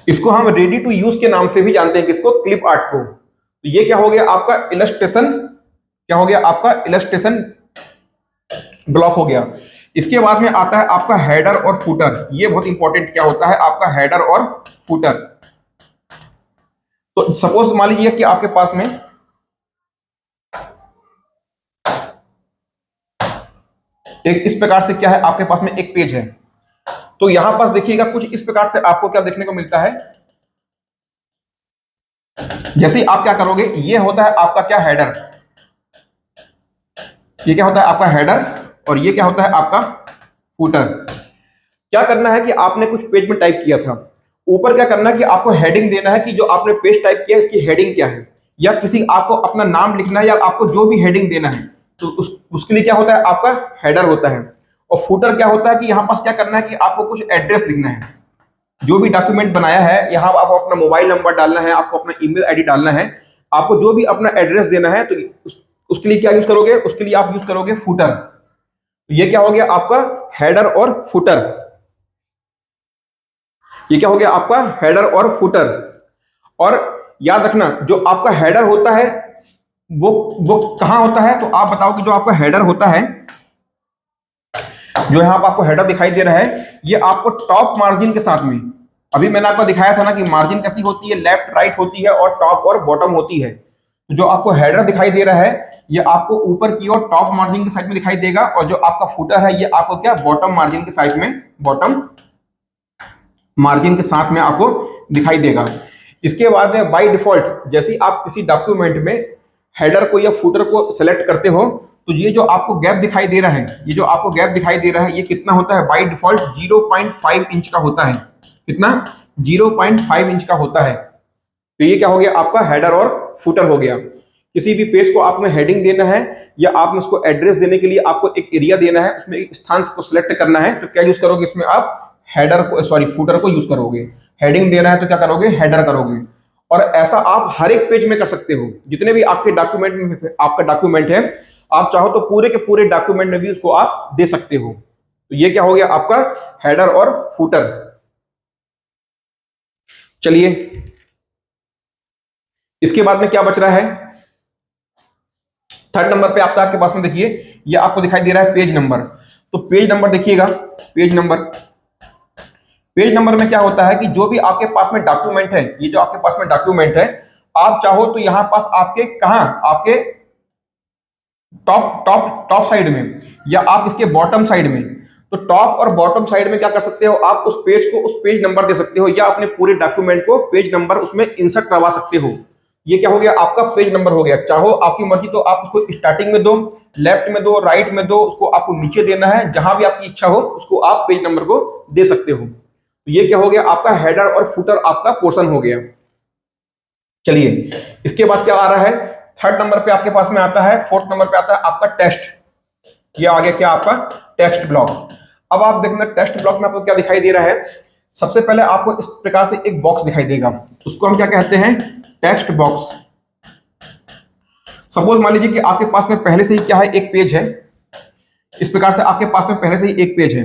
इसको हम रेडी टू यूज के नाम से भी जानते हैं, किसको, क्लिप आर्ट को। तो ये क्या हो गया आपका इलस्ट्रेशन, क्या हो गया आपका इलस्ट्रेशन ब्लॉक हो गया। इसके बाद में आता है आपका हेडर और फुटर। ये बहुत इंपॉर्टेंट क्या होता है आपका हेडर और फुटर। तो सपोज मान लीजिए कि आपके पास में एक इस प्रकार से क्या है, आपके पास में एक पेज है। तो यहां पास देखिएगा कुछ इस प्रकार से आपको क्या देखने को मिलता है। जैसे आप क्या करोगे, ये होता है आपका क्या, हेडर। ये क्या होता है आपका हेडर, और ये क्या होता है आपका फुटर। क्या करना है कि आपने कुछ पेज में टाइप किया था, ऊपर क्या करना है कि आपको हेडिंग देना है कि जो आपने पेज टाइप किया इसकी हेडिंग क्या है, या किसी आपको अपना नाम लिखना है, या आपको जो भी हेडिंग देना है, तो उसके लिए क्या होता है आपका हेडर होता है। और फुटर क्या होता है कि यहाँ पास क्या करना है कि आपको कुछ एड्रेस लिखना है, जो भी डॉक्यूमेंट बनाया है, यहाँ आपको अपना मोबाइल नंबर डालना है, आपको अपना ईमेल आईडी डालना है, आपको जो भी अपना एड्रेस देना है, तो उसके लिए क्या यूज करोगे, उसके लिए आप यूज करोगे फुटर। तो ये क्या हो गया आपका हेडर और फुटर। ये क्या हो गया आपका हेडर और फुटर। और याद रखना जो आपका हेडर होता है वो कहां होता है, तो आप बताओ कि जो आपका हेडर होता है, जो यहां पर आपको हेडर दिखाई दे रहा है, ये आपको टॉप मार्जिन के साथ में, अभी मैंने आपको दिखाया था ना कि मार्जिन कैसी होती है, लेफ्ट राइट होती है और टॉप और बॉटम होती है। तो जो आपको हेडर दिखाई दे रहा है ये आपको ऊपर की ओर टॉप मार्जिन के साइड में दिखाई देगा, और जो आपका फुटर है ये आपको क्या, बॉटम मार्जिन के साइड में, बॉटम मार्जिन के साथ में आपको दिखाई देगा। इसके बाद में बाय डिफॉल्ट जैसे आप किसी डॉक्यूमेंट में हेडर को या फुटर को सेलेक्ट करते हो, तो ये जो आपको गैप दिखाई दे रहा है, ये जो आपको गैप दिखाई दे रहा है, ये कितना होता है, बाय डिफॉल्ट 0.5 इंच का होता है। कितना, 0.5 इंच का होता है। तो ये क्या हो गया आपका हेडर और फुटर हो गया। किसी भी पेज को आपने हेडिंग देना है, या आपने उसको एड्रेस देने के लिए आपको एक एरिया देना है, उसमें एक स्थान को सिलेक्ट करना है, तो क्या यूज करोगे इसमें आप, हेडर को, सॉरी फुटर को यूज करोगे। हेडिंग देना है तो क्या करोगे, हेडर करोगे। और ऐसा आप हर एक पेज में कर सकते हो, जितने भी आपके डॉक्यूमेंट में आपका डॉक्यूमेंट है, आप चाहो तो पूरे के पूरे डॉक्यूमेंट में भी उसको आप दे सकते हो। तो ये क्या हो गया आपका हेडर और फुटर। चलिए इसके बाद में क्या बच रहा है, थर्ड नंबर पे आपके पास में देखिए ये आपको दिखाई दे रहा है पेज नंबर। तो पेज नंबर देखिएगा, पेज नंबर, पेज नंबर में क्या होता है कि जो भी आपके पास में डॉक्यूमेंट है, ये जो आपके पास में डॉक्यूमेंट है, आप चाहो तो यहां पास आपके कहां, आपके टॉप टॉप टॉप साइड में, या आप इसके बॉटम साइड में। तो टॉप और बॉटम साइड में क्या कर सकते हो आप, उस पेज को उस पेज नंबर दे सकते हो, या अपने पूरे डॉक्यूमेंट को पेज नंबर उसमें इंसर्ट करवा सकते हो। ये क्या हो गया आपका पेज नंबर हो गया। चाहो आपकी मर्जी तो आप उसको स्टार्टिंग में दो, लेफ्ट में दो, राइट में दो, उसको आपको नीचे देना है, जहां भी आपकी इच्छा हो उसको आप पेज नंबर को दे सकते हो। तो ये क्या हो गया आपका हेडर और फुटर आपका पोर्शन हो गया। चलिए इसके बाद क्या आ रहा है, थर्ड नंबर पे आपके पास में आता है, फोर्थ नंबर पे आता है आपका टेक्स्ट। ये आ गया क्या आपका टेक्स्ट ब्लॉक। अब आप देखना टेक्स्ट ब्लॉक में आपको क्या दिखाई दे रहा है, सबसे पहले आपको इस प्रकार से एक बॉक्स दिखाई देगा, उसको हम क्या कहते हैं, टेक्स्ट बॉक्स। सपोज मान लीजिए कि आपके पास में पहले से ही क्या है, एक पेज है, इस प्रकार से आपके पास में पहले से ही एक पेज है,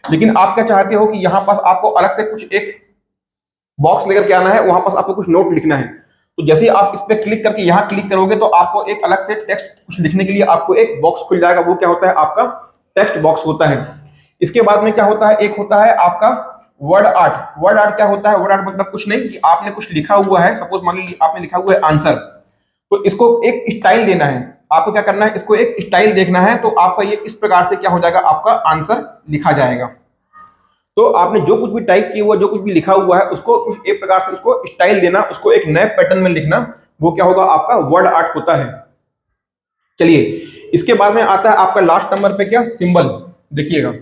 लेकिन आप क्या चाहते हो कि यहाँ पास आपको अलग से कुछ एक बॉक्स लेकर के आना है, वहां पास आपको कुछ नोट लिखना है। तो जैसे ही आप इस पे क्लिक करके यहाँ क्लिक करोगे तो आपको एक अलग से टेक्स्ट कुछ लिखने के लिए आपको एक बॉक्स खुल जाएगा। वो क्या होता है? आपका टेक्स्ट बॉक्स होता है। इसके बाद में क्या होता है? एक होता है आपका वर्ड आर्ट। वर्ड आर्ट क्या होता है? वर्ड आर्ट मतलब कुछ नहीं कि आपने कुछ लिखा हुआ है, सपोज मान लीजिए आपने लिखा हुआ है आंसर, तो इसको एक स्टाइल देना है। आपको क्या करना है? इसको एक स्टाइल देखना है। तो आपका ये इस प्रकार से क्या हो जाएगा? आपका आंसर लिखा जाएगा। तो आपने जो कुछ भी टाइप किया हुआ, जो कुछ भी लिखा हुआ है, उसको एक प्रकार से उसको स्टाइल देना, उसको एक नए पैटर्न में लिखना, वो क्या होगा? आपका वर्ड आर्ट होता है। चलिए, इसके बाद में आता है आपका लास्ट नंबर पे क्या? सिंबल। देखिएगा,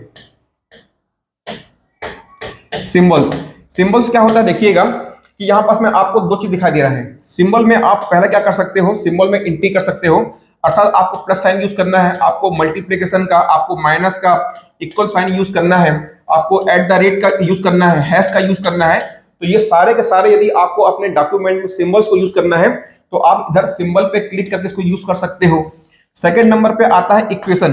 सिंबल्स। सिंबल्स क्या होता है? देखिएगा कि यहां पास में आपको दो चीज दिखाई दे रहा है। सिंबल में आप पहले क्या कर सकते हो? सिंबल में इंटी कर सकते हो, अर्थात आपको प्लस साइन यूज करना है, आपको मल्टीप्लिकेशन का, आपको माइनस का, इक्वल साइन यूज करना है, आपको एट द रेट का यूज करना है, हैश का यूज करना है। तो ये सारे के सारे यदि आपको अपने डॉक्यूमेंट में सिंबल्स को यूज करना है तो आप इधर सिंबल पे क्लिक करके इसको यूज कर सकते हो। सेकेंड नंबर पे आता है इक्वेशन।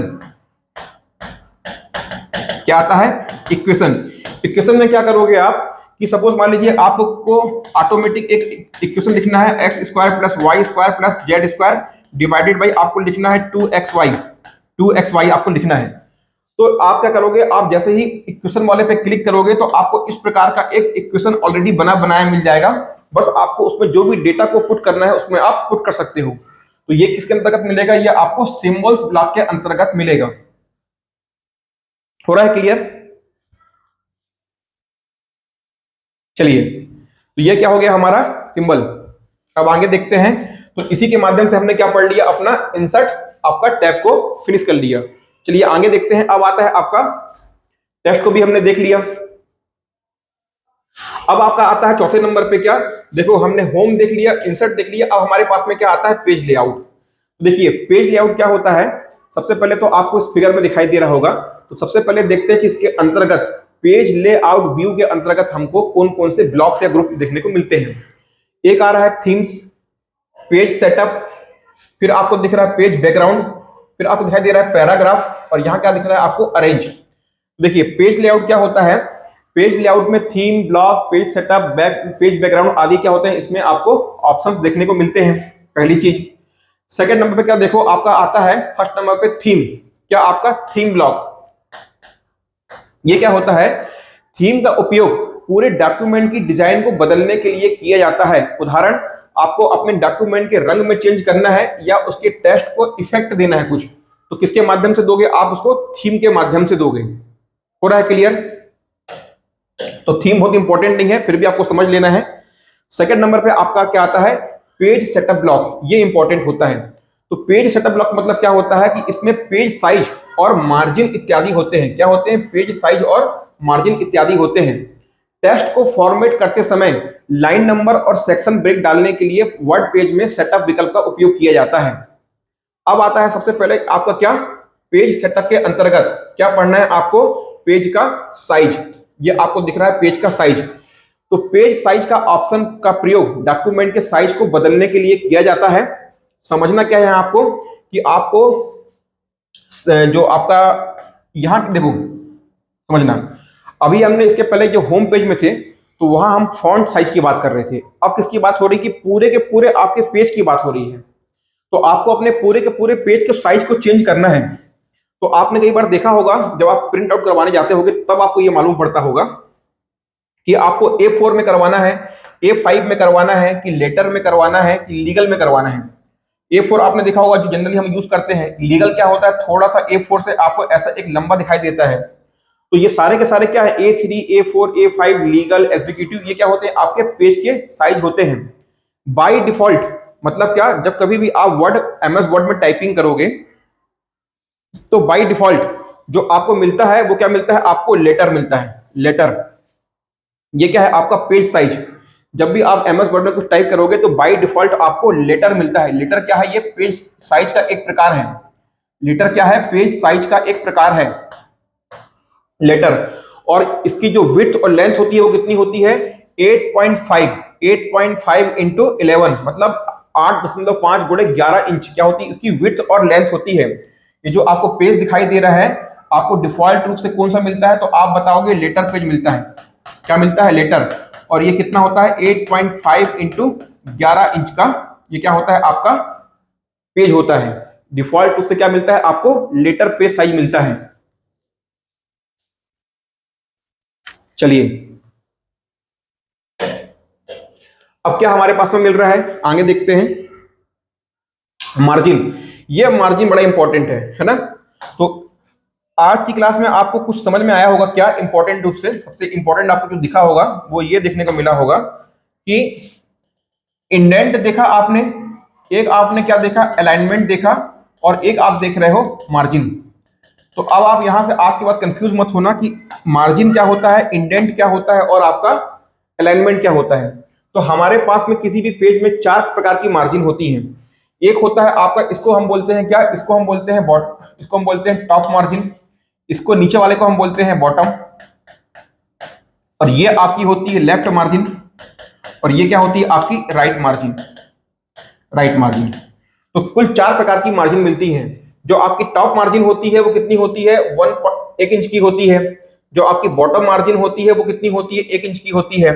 क्या आता है? इक्वेशन। इक्वेशन में क्या करोगे आप कि सपोज मान लीजिए आपको ऑटोमेटिक एक इक्वेशन लिखना है, x square plus y square plus z square divided by आपको लिखना है 2xy आपको लिखना है। तो आप क्या करोगे? आप जैसे ही इक्वेशन वाले पे क्लिक करोगे तो आपको इस प्रकार का एक इक्वेशन ऑलरेडी बनाया मिल जाएगा। बस आपको उसमें जो भी डेटा को पुट करना है उसमें आप पुट कर सकते हो। तो ये किसके अंतर्गत मिलेगा? ये आपको सिंबल्स ब्लॉक के अंतर्गत मिलेगा। हो रहा है क्लियर? चलिए, तो ये क्या हो गया? हमारा सिंबल। अब आगे देखते हैं। तो इसी के माध्यम से हमने क्या पढ़ लिया? अपना इंसर्ट आपका टैब को फिनिश कर लिया। चलिए आगे देखते हैं। अब आता है आपका टेक्स्ट को भी हमने देख लिया। अब आपका आता है चौथे नंबर पे क्या? देखो, हमने होम देख लिया, इंसर्ट देख लिया, अब हमारे पास में क्या आता है? Page layout. देखिए, पेज लेआउट क्या होता है? सबसे पहले तो आपको इस फिगर में दिखाई दे रहा होगा। तो सबसे पहले देखते हैं कि इसके अंतर्गत पेज लेआउट व्यू के अंतर्गत हमको कौन कौन से ब्लॉक्स या ग्रुप देखने को मिलते हैं। एक आ रहा है थीम्स, पेज सेटअप, फिर आपको दिख रहा है पेज बैकग्राउंड, फिर आपको दिखाई दे रहा है पैराग्राफ, और यहां क्या दिख रहा है आपको? अरेंज। देखिए, पेज लेआउट क्या होता है? पेज लेआउट में theme, block, page setup, page background आदि क्या होते हैं? इसमें आपको ऑप्शंस देखने को मिलते हैं, पहली चीज। सेकंड नंबर पे क्या देखो आपका आता है? फर्स्ट नंबर पे थीम। क्या? आपका थीम ब्लॉक। ये क्या होता है? थीम का उपयोग पूरे डॉक्यूमेंट की डिजाइन को बदलने के लिए किया जाता है। उदाहरण, आपको अपने डॉक्यूमेंट के रंग में चेंज करना है या उसके टेक्स्ट को इफेक्ट देना है कुछ, तो किसके माध्यम से दोगे? आप उसको थीम के माध्यम से दोगे। हो रहा है क्लियर? तो थीम बहुत इंपॉर्टेंट नहीं है, फिर भी आपको समझ लेना है। सेकंड नंबर पे आपका क्या आता है? Page setup block. ये इंपॉर्टेंट होता है। तो पेज सेटअप ब्लॉक मतलब क्या होता है कि इसमें पेज साइज और मार्जिन इत्यादि होते हैं। क्या होते हैं? पेज साइज और मार्जिन इत्यादि होते हैं। टेक्स्ट को फॉर्मेट करते समय लाइन नंबर और सेक्शन ब्रेक डालने के लिए वर्ड पेज में सेटअप विकल्प का उपयोग किया जाता है। अब आता है सबसे पहले आपका क्या? पेज सेटअप के अंतर्गत क्या पढ़ना है आपको? पेज का साइज। ये आपको दिख रहा है पेज का साइज। तो पेज साइज का ऑप्शन का प्रयोग डॉक्यूमेंट के साइज को बदलने के लिए किया जाता है। समझना क्या है आपको कि आपको जो आपका यहां देखो, समझना, अभी हमने इसके पहले जो होम पेज में थे तो वहां हम फॉन्ट साइज की बात कर रहे थे। अब किसकी बात हो रही है? कि पूरे के पूरे आपके पेज की बात हो रही है। तो आपको अपने पूरे के पूरे पेज के साइज को चेंज करना है। तो आपने कई बार देखा होगा जब आप प्रिंट आउट करवाने जाते होंगे तब आपको ये मालूम पड़ता होगा कि आपको A4 में करवाना है, A5 में करवाना है, कि लेटर में करवाना है, कि लीगल में करवाना है। A4 आपने देखा होगा जो जनरली हम यूज करते हैं। लीगल क्या होता है? थोड़ा सा A4 से आपको ऐसा एक लंबा दिखाई देता है। तो ये सारे के सारे क्या है? A3, A4, A5, legal, executive, ये क्या होते हैं? आपके पेज के साइज होते हैं। बाय डिफॉल्ट मतलब क्या? जब कभी भी आप MS वर्ड में टाइपिंग करोगे तो बाय डिफॉल्ट जो आपको मिलता है वो क्या मिलता है? आपको लेटर मिलता है। लेटर, ये क्या है? आपका पेज साइज। जब भी आप MS वर्ड में कुछ टाइप करोगे तो बाय डिफॉल्ट आपको लेटर मिलता है। लेटर क्या है? ये पेज साइज का एक प्रकार है। लेटर क्या है? पेज साइज का एक प्रकार है लेटर। और इसकी जो विड्थ और लेंथ होती है वो कितनी होती है? 8.5 इंटू 11 मतलब 8.5 गुणे 11 इंच क्या होती है? इसकी विड्थ और लेंथ होती है। ये जो आपको पेज दिखाई दे रहा है, आपको डिफॉल्ट रूप से कौन सा मिलता है, तो आप बताओगे लेटर पेज मिलता है। क्या मिलता है? लेटर। और ये कितना होता है? 8.5 इंटू 11 इंच का ये क्या होता है? आपका पेज होता है। डिफॉल्ट रूप से क्या मिलता है आपको? लेटर पेज साइज मिलता है। चलिए, अब क्या हमारे पास में मिल रहा है, आगे देखते हैं। मार्जिन। ये मार्जिन बड़ा इंपॉर्टेंट है ना? तो आज की क्लास में आपको कुछ समझ में आया होगा क्या? इंपॉर्टेंट रूप से सबसे इंपॉर्टेंट आपको जो दिखा होगा वो ये देखने को मिला होगा कि इंडेंट देखा आपने, एक आपने क्या देखा? अलाइनमेंट देखा, और एक आप देख रहे हो मार्जिन। तो अब आप यहां से आज के बाद कंफ्यूज मत होना कि मार्जिन क्या होता है, इंडेंट क्या होता है और आपका अलाइनमेंट क्या होता है। तो हमारे पास में किसी भी पेज में 4 प्रकार की मार्जिन होती है। एक होता है आपका, इसको हम बोलते हैं क्या? इसको हम बोलते हैं इसको हम बोलते हैं टॉप मार्जिन। इसको नीचे वाले को हम बोलते हैं बॉटम। और ये आपकी होती है लेफ्ट मार्जिन। और ये क्या होती है? आपकी राइट मार्जिन। Right margin. तो कुल 4 प्रकार की मार्जिन मिलती हैं। जो आपकी टॉप मार्जिन होती है वो कितनी होती है? 1 इंच की होती है। जो आपकी बॉटम मार्जिन होती है वो कितनी होती है? 1 इंच की होती है।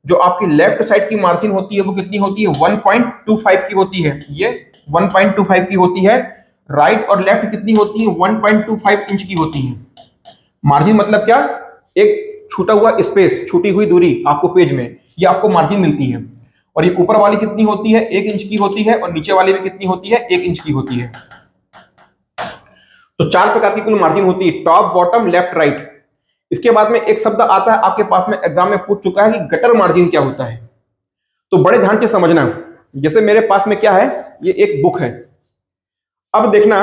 जो आपकी लेफ्ट साइड की मार्जिन होती है वो कितनी होती है? 1.25 की होती है। ये 1.25 की होती है। राइट और लेफ्ट कितनी होती है? 1.25 इंच की होती है। मार्जिन मतलब क्या? एक छूटा हुआ स्पेस, छूटी हुई दूरी आपको पेज में, ये आपको मार्जिन मिलती है। और ये ऊपर वाली कितनी होती है? 1 इंच की होती है। और नीचे वाली भी कितनी होती है? 1 इंच की होती है। तो 4 प्रकार की कुल मार्जिन होती है, टॉप, बॉटम, लेफ्ट, राइट। इसके बाद में एक शब्द आता है आपके पास में, एग्जाम में पूछ चुका है कि गटर मार्जिन क्या होता है। तो बड़े ध्यान से समझना। जैसे मेरे पास में क्या है? ये एक बुक है। अब देखना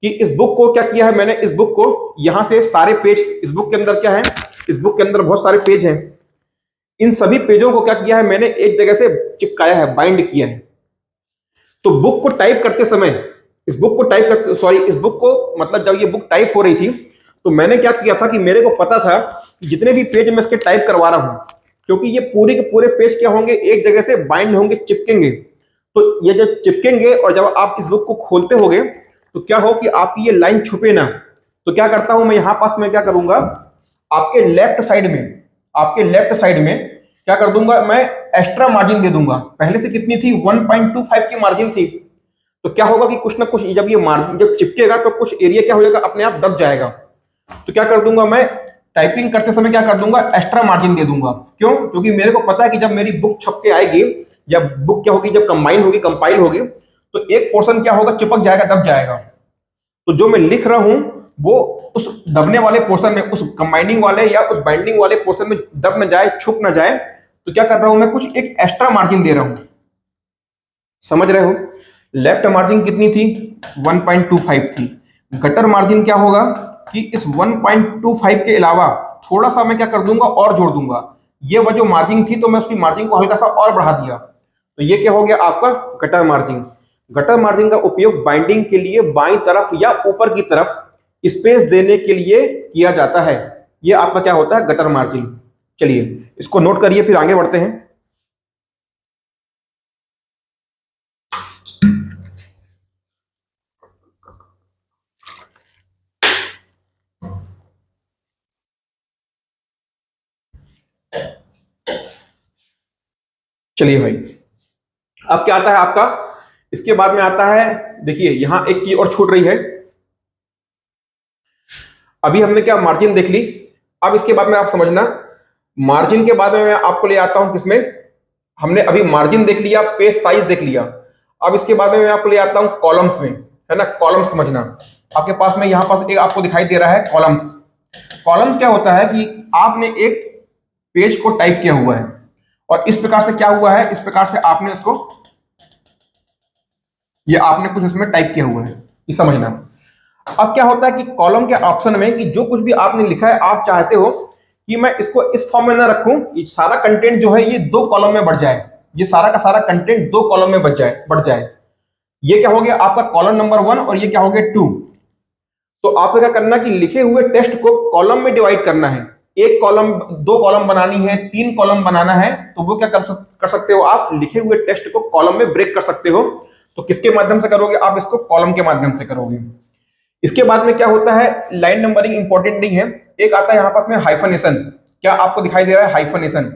कि इस बुक को क्या किया है मैंने, इस बुक को यहां से सारे पेज, इस बुक के अंदर क्या है? इस बुक के अंदर बहुत सारे पेज हैं। इन सभी पेजों को क्या किया है मैंने? एक जगह से चिपकाया है, बाइंड किया है। तो बुक को टाइप करते समय, इस बुक को टाइप करते, सॉरी, इस बुक को मतलब जब ये बुक टाइप हो रही थी तो मैंने क्या किया था कि मेरे को पता था कि जितने भी पेज मैं इसके टाइप करवा रहा हूं, क्योंकि ये पूरे के पूरे पेज क्या होंगे? एक जगह से बाइंड होंगे, चिपकेंगे। तो ये जब चिपकेंगे और जब आप इस बुक को खोलते होगे तो क्या हो कि आपकी ये लाइन छुपे ना। तो क्या करता हूं मैं यहां पास में, क्या करूंगा? आपके लेफ्ट साइड में, आपके लेफ्ट साइड में क्या कर दूंगा मैं? एक्स्ट्रा मार्जिन दे दूंगा। पहले से कितनी थी? 1.25 की मार्जिन थी। तो क्या होगा कि कुछ ना कुछ जब ये मार्जिन जब चिपकेगा तो कुछ एरिया क्या हो जाएगा? अपने आप दब जाएगा। तो क्या कर दूंगा मैं? टाइपिंग करते समय क्या कर दूंगा? एक्स्ट्रा मार्जिन दे दूंगा। क्यों? क्योंकि मेरे को पता है कि जब मेरी बुक छप के आएगी, जब बुक क्या होगी, जब कंबाइन होगी, कंपाइल होगी, तो एक पोर्शन क्या होगा? चिपक जाएगा, दब जाएगा। तो जो मैं लिख रहा हूं वो उस दबने वाले पोर्शन में, उस कंबाइनिंग वाले या उस बाइंडिंग वाले पोर्शन में दब न जाए, छुप न जाए। तो क्या कर रहा हूं मैं? कुछ एक एक्स्ट्रा मार्जिन दे रहा हूं। समझ रहे हो? लेफ्ट मार्जिन कितनी थी? 1.25 थी। गटर मार्जिन क्या होगा कि इस 1.25 के अलावा थोड़ा सा मैं क्या कर दूंगा? और जोड़ दूंगा। ये वो जो मार्जिन थी तो मैं उसकी मार्जिन को हल्का सा और बढ़ा दिया। तो ये क्या हो गया आपका? Gutter margin. गटर मार्जिन का उपयोग बाइंडिंग के लिए बाईं तरफ या ऊपर की तरफ स्पेस देने के लिए किया जाता है। ये आपका क्या होता है? Gutter margin. चलिए, इसको नोट करिए, फिर आगे बढ़ते हैं। चलिए भाई, अब क्या आता है आपका? इसके बाद में आता है, देखिए यहां एक चीज और छूट रही है। अभी हमने क्या मार्जिन देख ली। अब इसके बाद में आप समझना, मार्जिन के बाद में मैं आपको ले आता हूं किसमें? हमने अभी मार्जिन देख लिया, पेज साइज देख लिया। अब इसके बाद में मैं आपको ले आता हूं कॉलम्स में, है ना? कॉलम समझना। आपके पास में यहां पास एक आपको दिखाई दे रहा है कॉलम्स। कॉलम्स क्या होता है कि आपने एक पेज को टाइप किया हुआ है और इस प्रकार से क्या हुआ है? इस प्रकार से आपने उसको, ये आपने कुछ इसमें टाइप किया हुआ है, ये समझना। अब क्या होता है कि कॉलम के ऑप्शन में कि जो कुछ भी आपने लिखा है, आप चाहते हो कि मैं इसको इस फॉर्म में ना रखूं, ये सारा कंटेंट जो है ये 2 कॉलम में बढ़ जाए, ये सारा का सारा कंटेंट 2 कॉलम में बढ़ जाए। ये क्या हो गया आपका? कॉलम नंबर 1 और ये क्या हो गया? 2। तो आपको क्या करना कि लिखे हुए टेक्स्ट को कॉलम में डिवाइड करना है। एक कॉलम, 2 कॉलम बनानी है, 3 कॉलम बनाना है, तो वो क्या कर सकते हो आप? लिखे हुए टेक्स्ट को कॉलम में ब्रेक कर सकते हो। तो किसके माध्यम से करोगे आप इसको? कॉलम के माध्यम से करोगे। इसके बाद में क्या होता है, लाइन नंबरिंग इंपॉर्टेंट नहीं है, एक आता है यहाँ पास में हाइफनेशन। क्या आपको दिखाई दे रहा है हाइफनेशन?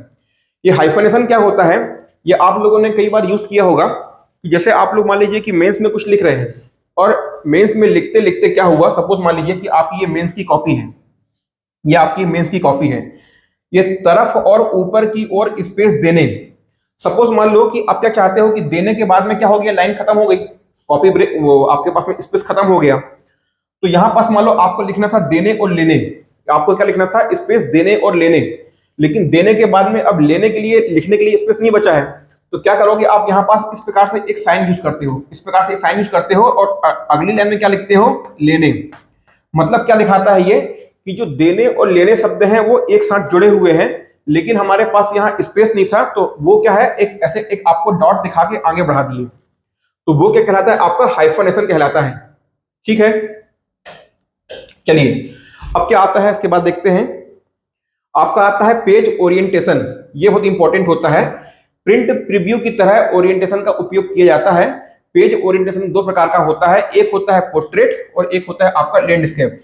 ये हाइफनेशन क्या होता है, ये आप लोगों ने कई बार यूज किया होगा कि जैसे आप लोग मान लीजिए कि मेंस में कुछ लिख रहे हैं और मेंस में लिखते लिखते क्या हुआ, सपोज मान लीजिए कि आपकी ये मेंस की कॉपी है, ये आपकी मेंस की कॉपी है, ये तरफ और ऊपर की ओर स्पेस देने, सपोज मान लो कि आप क्या चाहते हो कि देने के बाद में क्या हो गया, लाइन खत्म हो गई, कॉपी ब्रेक, वो आपके पास में स्पेस खत्म हो गया, तो यहां पास मान लो आपको लिखना था देने और लेने, आपको क्या लिखना था, स्पेस देने और लेने, लेकिन देने के बाद में अब लेने के लिए, लिखने के लिए स्पेस नहीं बचा है, तो क्या करोगे आप यहाँ पास इस प्रकार से एक साइन यूज करते हो, इस प्रकार से साइन यूज करते हो और अगली लाइन में क्या लिखते हो, लेने। मतलब क्या दिखाता है ये कि जो देने और लेने शब्द हैं वो एक साथ जुड़े हुए हैं, लेकिन हमारे पास यहाँ स्पेस नहीं था, तो वो क्या है, एक ऐसे एक आपको डॉट दिखा के आगे बढ़ा दिए, तो वो क्या कहलाता है, आपका हाइफनेशन कहलाता है। ठीक है, चलिए अब क्या आता है, इसके बाद देखते हैं। आपका आता है पेज ओरिएंटेशन, ये बहुत इंपॉर्टेंट होता है। प्रिंट प्रीव्यू की तरह ओरिएंटेशन का उपयोग किया जाता है। पेज ओरिएंटेशन दो प्रकार का होता है, एक होता है पोर्ट्रेट और एक होता है आपका लैंडस्केप।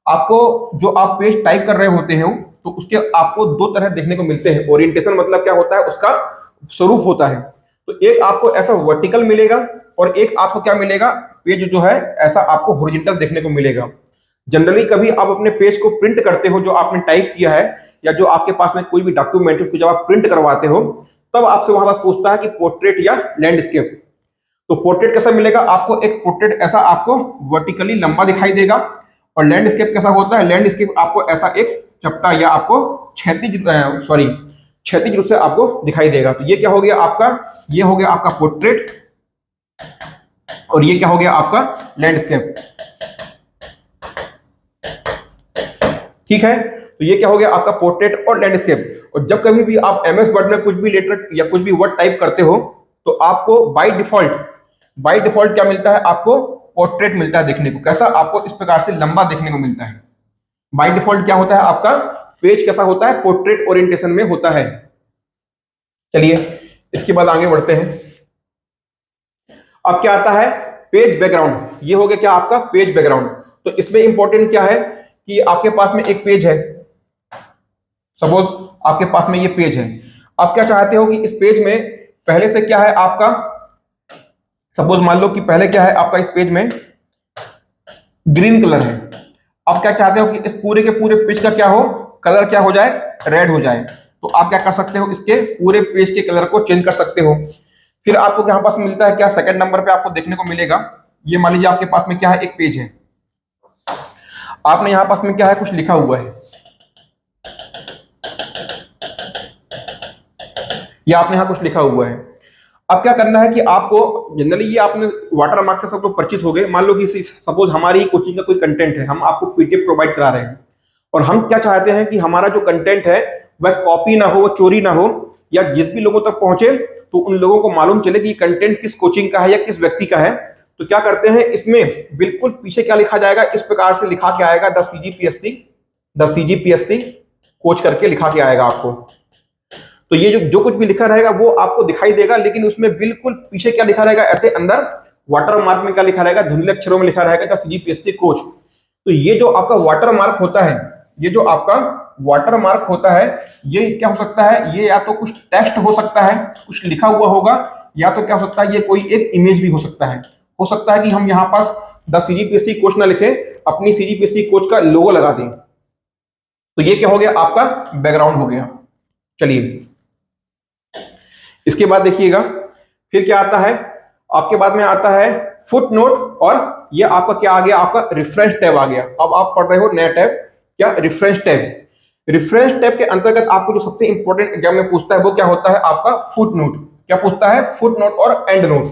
आपको जो आप पेज टाइप कर रहे होते हो तो उसके आपको दो तरह देखने को मिलते हैं। ओरिएंटेशन मतलब क्या होता है, उसका स्वरूप होता है, तो एक आपको ऐसा वर्टिकल मिलेगा और एक आपको क्या मिलेगा, पेज जो है ऐसा आपको हॉरिजॉन्टल देखने को मिलेगा। जनरली कभी आप अपने पेज को प्रिंट करते हो, जो आपने टाइप किया है या जो आपके पास में कोई भी डॉक्यूमेंट है उसको जब आप प्रिंट करवाते हो, तब आपसे वहां पास पूछता है कि पोर्ट्रेट या लैंडस्केप। तो पोर्ट्रेट कैसा मिलेगा आपको, एक पोर्ट्रेट ऐसा आपको वर्टिकली लंबा दिखाई देगा, और लैंडस्केप कैसा होता है, लैंडस्केप आपको ऐसा एक चपटा या आपको क्षैतिज रूप से आपको दिखाई देगा। तो ये क्या हो गया आपका, ये हो गया आपका पोर्ट्रेट और ये क्या हो गया आपका लैंडस्केप। ठीक है, तो ये क्या हो गया आपका पोर्ट्रेट और लैंडस्केप। और जब कभी भी आप एमएस वर्ड में कुछ भी लेटर या कुछ भी वर्ड टाइप करते हो तो आपको बाय डिफॉल्ट क्या मिलता है, आपको पोर्ट्रेट मिलता है देखने को। कैसा, आपको इस प्रकार से लंबा देखने को मिलता है। बाय डिफॉल्ट क्या होता है आपका पेज कैसा होता है, पोर्ट्रेट ओरिएंटेशन में होता है। चलिए इसके बाद आगे बढ़ते हैं। अब क्या आता है, पेज बैकग्राउंड। ये हो गया क्या आपका पेज बैकग्राउंड। तो इसमें इंपॉर्टेंट क्या है कि आपके पास में एक पेज है, सपोज आपके पास में ये पेज है, आप क्या चाहते हो कि इस पेज में पहले से क्या है आपका, सपोज मान लो कि पहले क्या है आपका इस पेज में ग्रीन कलर है, आप क्या चाहते हो कि इस पूरे के पूरे पेज का क्या हो, कलर क्या हो जाए, रेड हो जाए। तो आप क्या कर सकते हो, इसके पूरे पेज के कलर को चेंज कर सकते हो। फिर आपको यहाँ पास मिलता है क्या, सेकंड नंबर पे आपको देखने को मिलेगा, ये मान लीजिए आपके पास में क्या है, एक पेज है, आपने यहाँ पास में क्या है, कुछ लिखा हुआ है, या आपने यहाँ कुछ लिखा हुआ है। अब क्या करना है कि आपको, जनरली ये आपने वाटर मार्क से सब लोग परिचित हो गए। मान लो कि सपोज हमारी कोचिंग का कोई कंटेंट है, हम आपको पीडीएफ प्रोवाइड करा रहे हैं और हम क्या चाहते हैं कि हमारा जो कंटेंट है वह कॉपी ना हो, वो चोरी ना हो, या जिस भी लोगों तक पहुंचे तो उन लोगों को मालूम चले कि कंटेंट किस कोचिंग का है या किस व्यक्ति का है। तो क्या करते हैं, इसमें बिल्कुल पीछे क्या लिखा जाएगा, इस प्रकार से लिखा के आएगा, द सीजीपीएससी कोच करके लिखा के आएगा आपको। तो ये जो कुछ भी लिखा रहेगा वो आपको दिखाई देगा, लेकिन उसमें बिल्कुल पीछे क्या लिखा रहेगा, ऐसे अंदर वाटर मार्क में क्या लिखा रहेगा, धुंधले अक्षरों में लिखा रहेगा, द सीजीपीएससी कोच। तो ये जो आपका वाटर मार्क होता है, ये जो आपका वाटर मार्क होता है, ये क्या हो सकता है, ये या तो कुछ टेक्स्ट हो सकता है, कुछ लिखा हुआ होगा, या तो क्या हो सकता है, ये कोई एक इमेज भी हो सकता है। हो सकता है कि हम यहाँ पास द सीजीपीएससी कोच ना लिखे, अपनी सीजीपीएससी कोच का लोगो लगा दें। तो ये क्या हो गया आपका बैकग्राउंड हो गया। चलिए इसके बाद देखिएगा फिर क्या आता है, आपके बाद में आता है फुट नोट, और ये आपका क्या आ गया, आपका रेफरेंस टैब आ गया। अब आप पढ़ रहे हो नया टैब, क्या रेफरेंस टैब। रेफरेंस टैब के अंतर्गत आपको जो सबसे इंपॉर्टेंट एग्जाम में पूछता है वो क्या होता है, आपका फुट नोट। क्या पूछता है, फुट नोट और एंड नोट।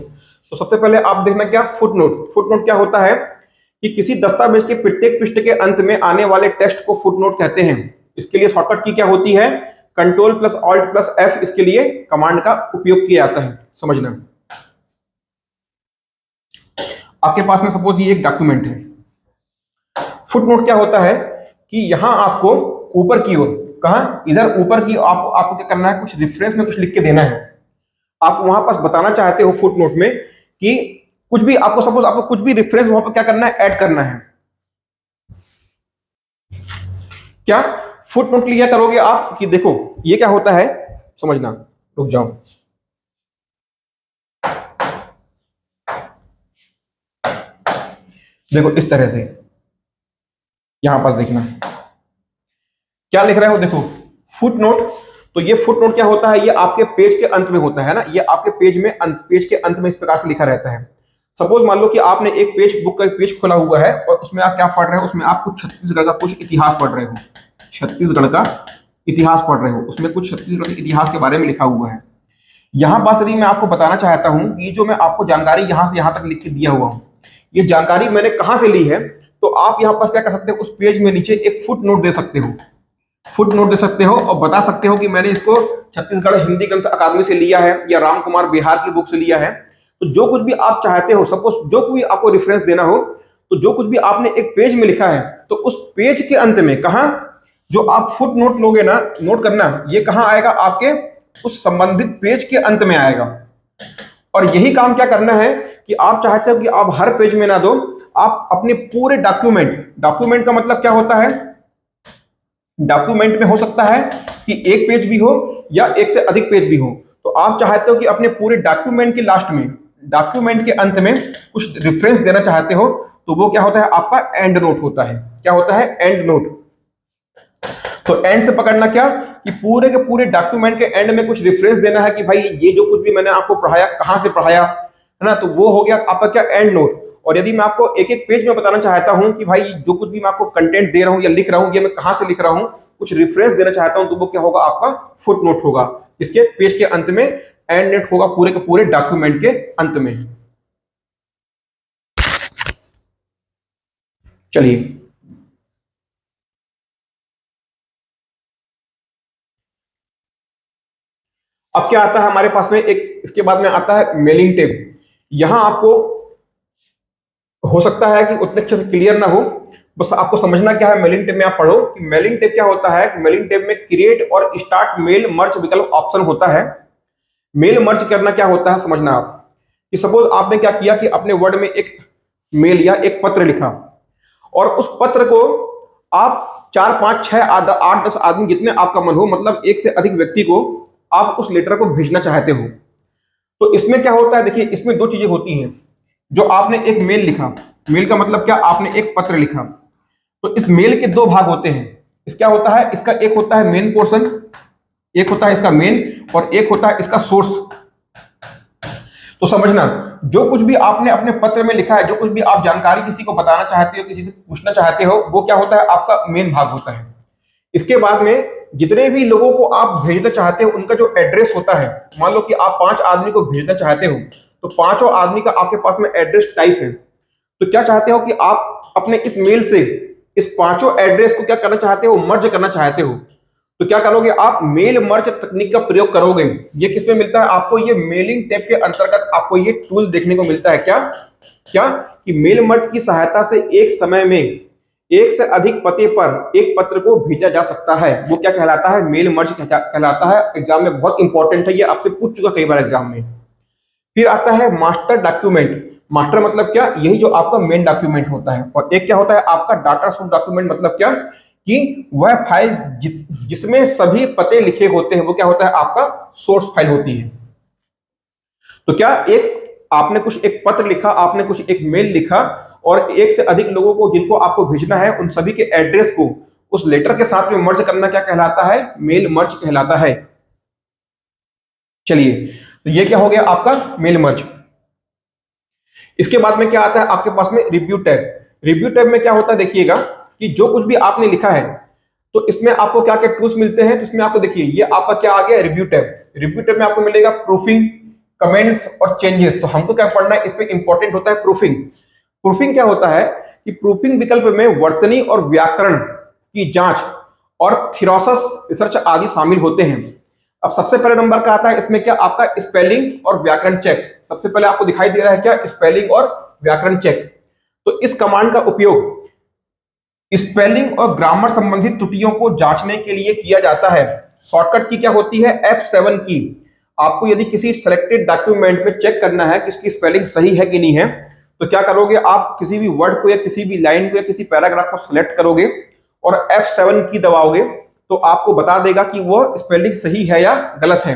तो सबसे पहले आप देखना क्या फुट नोट। फुट नोट क्या होता है कि किसी दस्तावेज के प्रत्येक पृष्ठ के अंत में आने वाले टेक्स्ट को फुट नोट कहते हैं। इसके लिए शॉर्टकट की क्या होती है, control plus alt plus F, इसके लिए कमांड का उपयोग किया जाता है, समझना। आपके पास में सपोज ये एक डॉक्यूमेंट है, फुट नोट क्या होता है कि यहां आपको ऊपर की ओर, कहां, इधर ऊपर की आपको क्या करना है, कुछ रेफरेंस में कुछ लिख के देना है। आप वहां पास बताना चाहते हो फुट नोट में कि कुछ भी आपको, सपोज आपको कुछ भी रेफरेंस वहां पर क्या करना है, ऐड करना है। क्या फुट नोट लिया करोगे आप कि देखो ये क्या होता है, समझना, रुक जाओ। देखो इस तरह से यहां पास देखना क्या लिख रहे हो, देखो फुट नोट। तो ये फुट नोट क्या होता है, ये आपके पेज के अंत में होता है ना, ये आपके पेज में पेज के अंत में इस प्रकार से लिखा रहता है। सपोज मान लो कि आपने एक पेज, बुक का एक पेज खोला हुआ है और उसमें आप क्या पढ़ रहे हो, उसमें आप कुछ छत्तीसगढ़ का कुछ इतिहास पढ़ रहे हो, छत्तीसगढ़ का इतिहास पढ़ रहे हो, उसमें कुछ छत्तीसगढ़ के इतिहास के बारे में लिखा हुआ है। यहाँ पास यदि मैं आपको बताना चाहता हूँ कि जो मैं आपको जानकारी यहाँ से यहाँ तक लिख के दिया हुआ हूँ, ये जानकारी मैंने कहाँ से ली है, तो आप यहाँ पास क्या कर सकते हो, उस पेज में नीचे एक फुट नोट दे सकते हो, फुट नोट दे सकते हो और बता सकते हो कि मैंने इसको छत्तीसगढ़ हिंदी ग्रंथ अकादमी से लिया है या राम कुमार बिहार की बुक से लिया है। तो जो कुछ भी आप चाहते हो, सपोज जो कुछ भी आपको रेफरेंस देना हो, तो जो कुछ भी आपने एक पेज में लिखा है, तो उस पेज के अंत में कहा जो आप फुट नोट लोगे ना, नोट करना ये कहां आएगा, आपके उस संबंधित पेज के अंत में आएगा। और यही काम क्या करना है कि आप चाहते हो कि आप हर पेज में ना दो, आप अपने पूरे डॉक्यूमेंट, डॉक्यूमेंट का मतलब क्या होता है, डॉक्यूमेंट में हो सकता है कि एक पेज भी हो या एक से अधिक पेज भी हो, तो आप चाहते हो कि अपने पूरे डॉक्यूमेंट के लास्ट में, डॉक्यूमेंट के अंत में कुछ रेफरेंस देना चाहते हो, तो वो क्या होता है, आपका एंड नोट होता है। क्या होता है, एंड नोट। तो एंड से पकड़ना क्या कि पूरे के पूरे डॉक्यूमेंट के एंड में कुछ रेफरेंस देना है कि भाई ये जो कुछ भी मैंने आपको पढ़ाया कहां से पढ़ाया है ना, तो वो हो गया आपका क्या, एंड नोट। और यदि मैं आपको एक एक पेज में बताना चाहता हूं कि भाई जो कुछ भी मैं आपको कंटेंट दे रहा हूं या लिख रहा हूं, ये मैं कहां से लिख रहा हूं, कुछ रेफरेंस देना चाहता हूं, तो वो क्या होगा, आपका फुट नोट होगा। इसके पेज के अंत में एंड नोट होगा, पूरे के पूरे डॉक्यूमेंट के अंत में। चलिए अब क्या आता है हमारे पास में, एक इसके बाद में आता है मेलिंग टेप। यहां आपको हो सकता है कि उतने अच्छे से क्लियर ना हो, बस आपको समझना क्या है, मेलिंग टेप में आप पढ़ो कि मेलिंग टेप क्या होता है। मेलिंग टेप में क्रिएट और स्टार्ट मेल मर्ज विकल्प ऑप्शन होता है। मेल मर्ज करना क्या होता है, समझना आप कि सपोज आपने क्या किया कि अपने वर्ड में एक मेल या एक पत्र लिखा, और उस पत्र को आप 4 5 6 8 10 आदमी जितने आपका मन हो, मतलब एक से अधिक व्यक्ति को आप उस लेटर को भेजना चाहते हो। तो इसमें क्या होता है, देखिए इसमें दो चीजें होती हैं। जो आपने एक मेल लिखा, मेल का मतलब क्या, आपने एक पत्र लिखा, तो इस मेल के दो भाग होते हैं। इस क्या होता है, इसका एक होता है मेन पोर्शन, एक होता है इसका मेन, और एक होता है इसका सोर्स। तो समझना, जो कुछ भी आपने अपने पत्र में लिखा है, जो कुछ भी आप जानकारी किसी को बताना चाहते हो, किसी से पूछना चाहते हो, वो क्या होता है, आपका मेन भाग होता है। इसके बाद में जितने भी लोगों को आप भेजना चाहते हो, उनका जो एड्रेस होता है, मान लो कि आप 5 आदमी को भेजना चाहते हो, तो पांचों आदमी का आपके पास में एड्रेस टाइप है। तो क्या चाहते हो कि आप अपने इस मेल से इस पांचों एड्रेस को क्या करना चाहते हो, मर्ज करना चाहते हो। तो क्या करोगे आप, मेल मर्ज तकनीक का प्रयोग करोगे। ये किसमें मिलता है आपको, ये मेलिंग टेप के अंतर्गत आपको ये टूल देखने को मिलता है। क्या क्या कि मेल मर्ज की सहायता से एक समय में एक से अधिक पते पर एक पत्र को भेजा जा सकता है। वो क्या कहलाता है, मेल मर्ज कहलाता है। एग्जाम में बहुत इंपॉर्टेंट है, ये आपसे पूछ चुका कई बार एग्जाम में। फिर आता है मास्टर डॉक्यूमेंट। मास्टर मतलब क्या, यही जो आपका मेन डॉक्यूमेंट होता है। और एक क्या होता है आपका डाटा सोर्स डॉक्यूमेंट, मतलब क्या कि वह फाइल जिसमें सभी पते लिखे होते हैं, वो क्या होता है, आपका सोर्स फाइल होती है। तो क्या एक आपने कुछ एक पत्र लिखा, आपने कुछ एक मेल लिखा, और एक से अधिक लोगों को जिनको आपको भेजना है, उन सभी के एड्रेस को उस लेटर के साथ में मर्ज करना क्या कहलाता है, मेल मर्ज कहलाता है। चलिए, तो ये क्या हो गया आपका मेल मर्ज। इसके बाद में क्या आता है आपके पास में, रिव्यू टैब। रिव्यू टैब में क्या होता है, देखिएगा कि जो कुछ भी आपने लिखा है, तो इसमें आपको क्या क्या टूल्स मिलते हैं। तो इसमें आपको देखिए, ये आपका क्या आ गया, रिव्यू टैब। रिव्यू टैब में आपको मिलेगा प्रूफिंग, कमेंट्स और चेंजेस। तो हमको क्या पढ़ना है, इसमें इंपॉर्टेंट होता है प्रूफिंग। प्रूफिंग क्या होता है कि प्रूफिंग विकल्प में वर्तनी और व्याकरण की जांच और थिरोसस रिसर्च आदि शामिल होते हैं। अब सबसे पहले नंबर का आता है इसमें क्या, आपका स्पेलिंग और व्याकरण चेक। सबसे पहले आपको दिखाई दे रहा है क्या, स्पेलिंग और व्याकरण चेक। तो इस कमांड का उपयोग स्पेलिंग और ग्रामर संबंधित त्रुटियों को जांचने के लिए किया जाता है। शॉर्टकट की क्या होती है, F7 की। आपको यदि किसी सिलेक्टेड डॉक्यूमेंट में चेक करना है कि इसकी स्पेलिंग सही है कि नहीं है, तो क्या करोगे आप, किसी भी वर्ड को या किसी भी लाइन को या किसी पैराग्राफ को सिलेक्ट करोगे, और F7 की दबाओगे तो आपको बता देगा कि वो स्पेलिंग सही है या गलत है।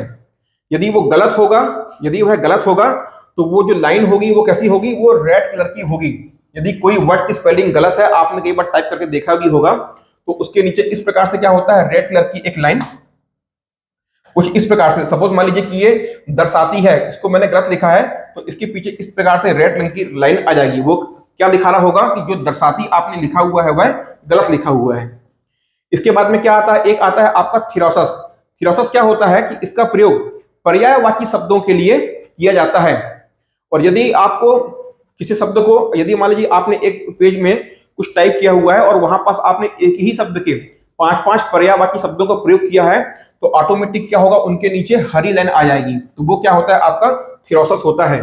यदि वो गलत होगा, यदि वह गलत होगा तो वो जो लाइन होगी वो कैसी होगी, वो रेड कलर की होगी। यदि कोई वर्ड की स्पेलिंग गलत है, आपने कई बार टाइप करके देखा भी होगा, तो उसके नीचे इस प्रकार से क्या होता है, रेड कलर की एक लाइन कुछ इस प्रकार से, सपोज मान लीजिए कि ये दर्शाती है, इसको मैंने गलत लिखा है, तो इसके पीछे इस प्रकार से रेड रंग की लाइन आ जाएगी। वो क्या दिखा रहा होगा कि जो दर्शाती आपने लिखा हुआ है वह गलत लिखा हुआ है। इसके बाद में क्या आता है, एक आता है आपका थिरोसस। थिरोसस क्या होता है कि इसका प्रयोग पर्यायवाची शब्दों के लिए किया जाता है। और यदि आपको किसी शब्द को, यदि मान लीजिए आपने एक पेज में कुछ टाइप किया हुआ है और वहां पास आपने एक ही शब्द के 5-5 पर्यायवाची शब्दों का प्रयोग किया है, तो ऑटोमेटिक क्या होगा, उनके नीचे हरी लाइन आ जाएगी। तो वो क्या होता है, आपका थिरोसस होता है।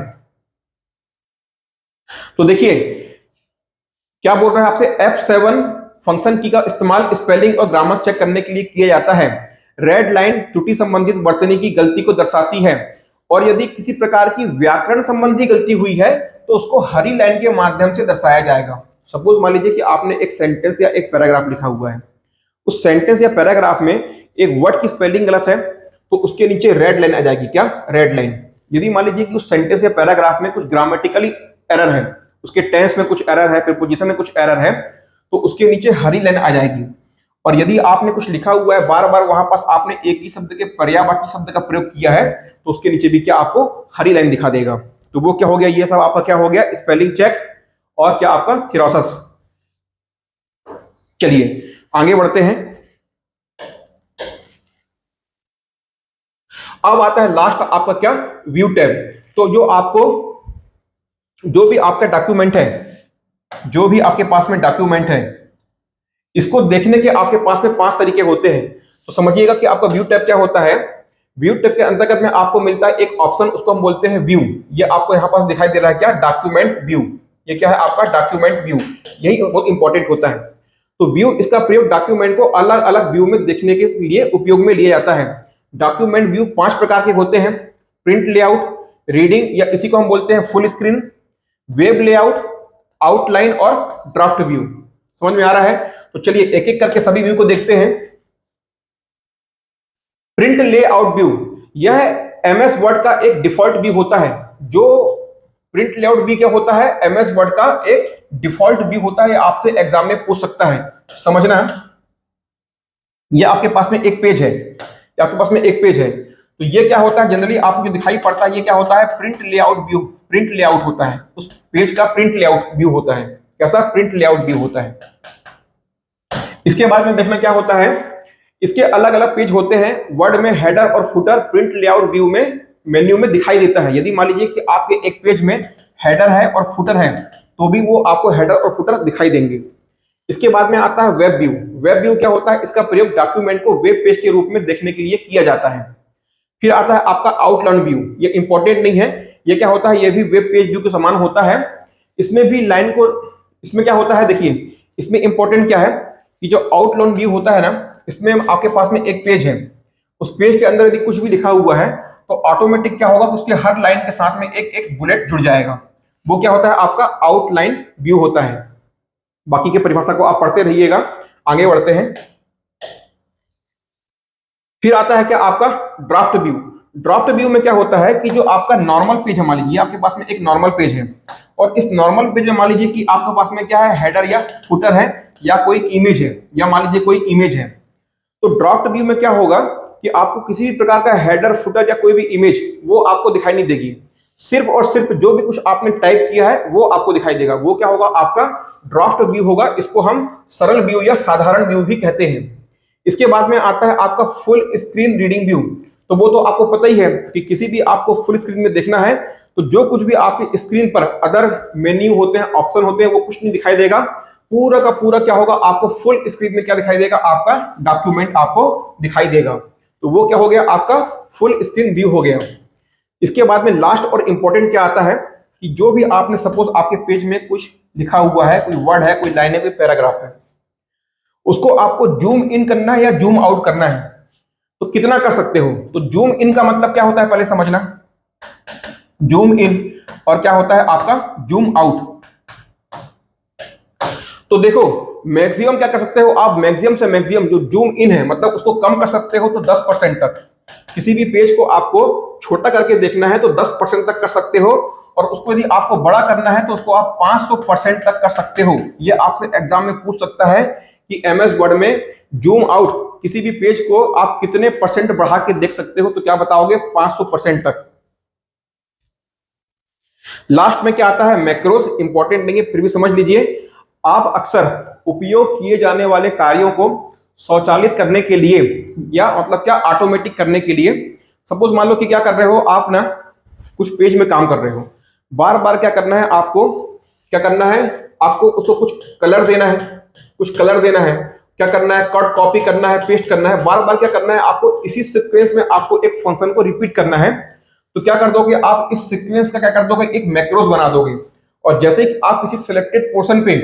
तो देखिए क्या बोल रहा है आपसे, F7 फंक्शन की का इस्तेमाल स्पेलिंग और ग्रामर चेक करने के लिए किया जाता है। रेड लाइन त्रुटि संबंधित वर्तनी की गलती को दर्शाती है, और यदि किसी प्रकार की व्याकरण संबंधी गलती हुई है तो उसको हरी लाइन के माध्यम से दर्शाया जाएगा। सपोज मान लीजिए कि आपने एक सेंटेंस या एक पैराग्राफ लिखा हुआ है, उस सेंटेंस या पैराग्राफ में एक वर्ड की स्पेलिंग गलत है, तो उसके नीचे रेड लाइन आ जाएगी। क्या, रेड लाइन। यदि मान लीजिए कि उस सेंटेंस या पैराग्राफ में कुछ ग्रामेटिकली एरर है, उसके टेंस में कुछ एरर है, प्रीपोजिशन में कुछ एरर है, तो उसके नीचे हरी लाइन आ जाएगी। और यदि आपने कुछ लिखा हुआ है, बार बार वहां पास आपने एक ही शब्द के पर्यायवाची शब्द का प्रयोग किया है, तो उसके नीचे भी क्या आपको हरी लाइन दिखा देगा। तो वो क्या हो गया, ये सब आपका क्या हो गया, स्पेलिंग चेक और क्या आपका थिरोसस। चलिए आगे बढ़ते हैं। अब आता है लास्ट आपका क्या, व्यू टैब। तो जो आपको, जो भी आपका डॉक्यूमेंट है, जो भी आपके पास में डॉक्यूमेंट है, इसको देखने के आपके पास में 5 तरीके होते हैं। तो समझिएगा कि आपका व्यू टैब क्या होता है। व्यू टैब के अंतर्गत में आपको मिलता है एक ऑप्शन, उसको हम बोलते हैं व्यू। ये आपको यहाँ पास दिखाई दे रहा है क्या, डॉक्यूमेंट व्यू। ये क्या है आपका, डॉक्यूमेंट व्यू। यही बहुत इंपॉर्टेंट होता है। तो व्यू, इसका प्रयोग डॉक्यूमेंट को अलग अलग व्यू में देखने के लिए उपयोग में लिया जाता है। डॉक्यूमेंट व्यू 5 प्रकार के होते हैं, प्रिंट लेआउट, रीडिंग या इसी को हम बोलते हैं full screen, web layout, outline और ड्राफ्ट व्यू। समझ में आ रहा है। तो चलिए एक एक करके सभी व्यू को देखते हैं। प्रिंट लेआउट व्यू, यह एमएस वर्ड का एक डिफॉल्ट व्यू होता है। जो प्रिंट लेआउट व्यू क्या होता है, एमएस वर्ड का एक डिफॉल्ट व्यू होता है। आपसे एग्जाम में पूछ सकता है, समझना। यह आपके पास में एक पेज है, आपके पास में एक पेज है, तो ये क्या होता है, जनरली आपको जो दिखाई पड़ता है, ये क्या होता है, print layout view. Print layout होता है, उस पेज का प्रिंट लेआउट व्यू होता है। कैसा, प्रिंट लेआउट व्यू होता है। इसके बाद में देखना क्या होता है, इसके अलग अलग पेज होते हैं। वर्ड में हेडर और फुटर प्रिंट लेआउट व्यू में मेन्यू में दिखाई देता है। यदि मान लीजिए कि आपके एक पेज में हेडर है और फुटर है, तो भी वो आपको हेडर और फुटर दिखाई देंगे। इसके बाद में आता है वेब व्यू। वेब व्यू क्या होता है, इसका प्रयोग डॉक्यूमेंट को वेब पेज के रूप में देखने के लिए किया जाता है। फिर आता है आपका आउटलाइन व्यू। ये इंपॉर्टेंट नहीं है, ये क्या होता है, ये भी वेब पेज व्यू के समान होता है। इसमें भी लाइन को, इसमें क्या होता है, देखिए इसमें इंपॉर्टेंट क्या है कि जो आउटलाइन व्यू होता है ना, इसमें आपके पास में एक पेज है, उस पेज के अंदर यदि कुछ भी लिखा हुआ है तो ऑटोमेटिक क्या होगा, उसके हर लाइन के साथ में एक एक बुलेट जुड़ जाएगा। वो क्या होता है, आपका आउटलाइन व्यू होता है। बाकी के परिभाषा को आप पढ़ते रहिएगा। आगे बढ़ते हैं। फिर आता है क्या आपका ड्राफ्ट व्यू। ड्राफ्ट व्यू में क्या होता है कि जो आपका नॉर्मल पेज है, मान लीजिए आपके पास में एक नॉर्मल पेज है, और इस नॉर्मल पेज में मान लीजिए कि आपके पास में क्या है, हेडर या फुटर है, या कोई इमेज है, या मान लीजिए कोई इमेज है। तो ड्राफ्ट व्यू में क्या होगा कि आपको किसी भी प्रकार का हेडर, फुटर या कोई भी इमेज वो आपको दिखाई नहीं देगी। सिर्फ और सिर्फ जो भी कुछ आपने टाइप किया है वो आपको दिखाई देगा। वो क्या होगा, आपका ड्राफ्ट व्यू होगा। इसको हम सरल व्यू या साधारण व्यू भी कहते हैं। इसके बाद में आता है आपका फुल स्क्रीन रीडिंग व्यू। तो वो तो आपको पता ही है कि किसी भी आपको फुल स्क्रीन में देखना है तो जो कुछ भी आपकी स्क्रीन पर अदर मेन्यू होते हैं, ऑप्शन होते हैं, वो कुछ नहीं दिखाई देगा। पूरा का पूरा क्या होगा, आपको फुल स्क्रीन में क्या दिखाई देगा, आपका डॉक्यूमेंट आपको दिखाई देगा। तो वो क्या हो गया, आपका फुल स्क्रीन व्यू हो गया। इसके बाद में लास्ट और इंपॉर्टेंट क्या आता है कि जो भी आपने, सपोज आपके पेज में कुछ लिखा हुआ है, कोई वर्ड है, कोई लाइन है, कोई पैराग्राफ है, उसको आपको जूम इन करना है या जूम आउट करना है, तो कितना कर सकते हो। तो जूम इन का मतलब क्या होता है, पहले समझना। जूम इन और क्या होता है आपका जूम आउट। तो देखो मैक्सिमम क्या कर सकते हो आप, मैक्सिमम से मैक्सिमम जो जूम इन है मतलब उसको कम कर सकते हो तो 10% तक। किसी भी पेज को आपको छोटा करके देखना है तो 10% तक कर सकते हो, और उसको यदि आपको बड़ा करना है तो उसको आप 500% तक कर सकते हो। ये आपसे एग्जाम में पूछ सकता है कि एमएस वर्ड में जूम आउट किसी भी पेज को आप कितने परसेंट बढ़ा के देख सकते हो, तो क्या बताओगे? 500% तक। लास्ट में क्या आता है? मैक्रोज। इंपॉर्टेंट नहीं है फिर भी समझ लीजिए। आप अक्सर उपयोग किए जाने वाले कार्यों को स्वचालित करने के लिए या मतलब क्या ऑटोमेटिक करने के लिए, सपोज मान लो कि क्या कर रहे हो आप ना, कुछ पेज में काम कर रहे हो, बार बार क्या करना है आपको, क्या करना है आपको, उसको कुछ कलर देना है, कुछ कलर देना है, क्या करना है, कट कॉपी करना है, पेस्ट करना है, बार बार क्या करना है आपको, इसी सीक्वेंस में आपको एक फंक्शन को रिपीट करना है। तो क्या कर दोगे आप, इस सीक्वेंस का क्या कर दोगे, एक मैक्रोस बना दोगे, और जैसे कि आप किसी सिलेक्टेड पोर्शन पे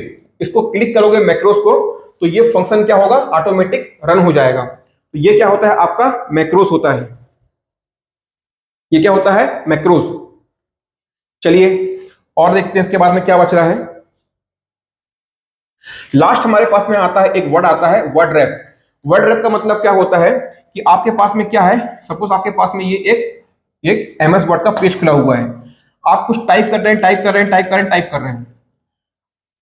इसको क्लिक करोगे मैक्रोस को, तो ये फंक्शन क्या होगा, ऑटोमेटिक रन हो जाएगा। तो ये क्या होता है आपका मैक्रोस होता है, ये क्या होता है मैक्रोस। चलिए और देखते हैं इसके बाद में क्या बच रहा है। लास्ट हमारे पास में आता है एक वर्ड आता है वर्ड रैप। वर्ड रैप का मतलब क्या होता है कि आपके पास में क्या है, सपोज आपके पास में ये एक एमएस वर्ड का पेज खुला हुआ है, आप कुछ टाइप कर रहे हैं, टाइप कर रहे हैं, टाइप कर रहे हैं, टाइप कर रहे हैं,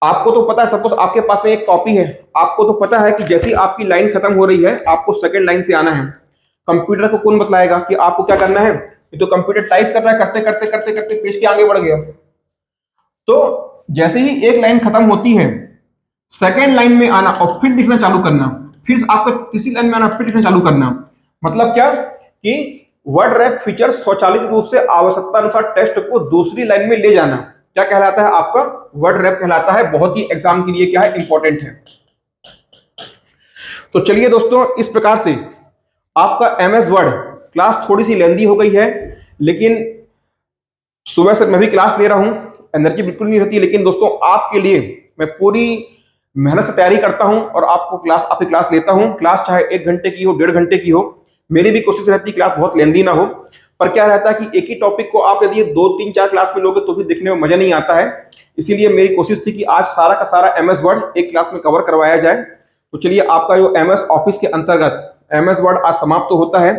आपको तो पता है, सपोज आपके पास में एक कॉपी है, आपको तो पता है कि जैसी आपकी लाइन खत्म हो रही है आपको सेकंड लाइन से आना है। कंप्यूटर को कौन बतलाएगा कि आपको क्या करना है? ये तो कंप्यूटर टाइप कर रहा है, करते करते करते करते पेज के आगे बढ़ गया। तो जैसे ही एक लाइन खत्म होती है, सेकेंड लाइन में आना और फिर लिखना चालू करना, फिर आपको तीसरी लाइन में आना, फिर लिखना चालू करना। मतलब क्या कि वर्ड रैप फीचर स्वचालित रूप से आवश्यकता अनुसार टेक्स्ट को दूसरी लाइन में ले जाना, क्या कहलाता है आपका, वर्ड रैप कहलाता है। बहुत ही एग्जाम के लिए क्या है, इंपॉर्टेंट है। तो चलिए दोस्तों, इस प्रकार से आपका एमएस वर्ड क्लास थोड़ी सी लेंदी हो गई है, लेकिन सुबह से मैं भी क्लास ले रहा हूं, एनर्जी बिल्कुल नहीं रहती, लेकिन दोस्तों आपके लिए मैं पूरी मेहनत से तैयारी करता हूं और आपकी क्लास लेता हूं। क्लास चाहे 1 घंटे की हो, 1.5 घंटे की हो, मेरी भी कोशिश रहती है क्लास बहुत लेंदी ना हो। पर क्या रहता है कि एक ही टॉपिक को आप यदि 2 3 4 क्लास में लोगे तो भी देखने में मजा नहीं आता है। इसीलिए मेरी कोशिश थी कि आज सारा का सारा एमएस वर्ड एक क्लास में कवर करवाया जाए। तो चलिए, आपका जो एमएस ऑफिस के अंतर्गत एमएस वर्ड आज समाप्त तो होता है।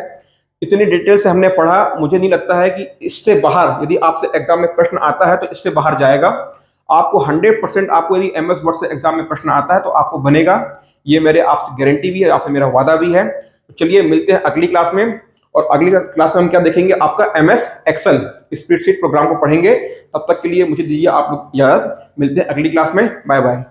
इतनी डिटेल से हमने पढ़ा, मुझे नहीं लगता है कि इससे बाहर यदि आपसे एग्जाम में प्रश्न आता है तो इससे बाहर जाएगा। आपको 100% आपको यदि एमएस वर्ड से एग्जाम में प्रश्न आता है तो आपको बनेगा, ये मेरे आपसे गारंटी भी है, आपसे मेरा वादा भी है। तो चलिए मिलते हैं अगली क्लास में, और अगली क्लास में हम क्या देखेंगे, आपका एमएस एक्सेल स्प्रेडशीट प्रोग्राम को पढ़ेंगे। तब तक के लिए मुझे दीजिए आप लोग इजाजत, मिलते हैं अगली क्लास में, बाय बाय।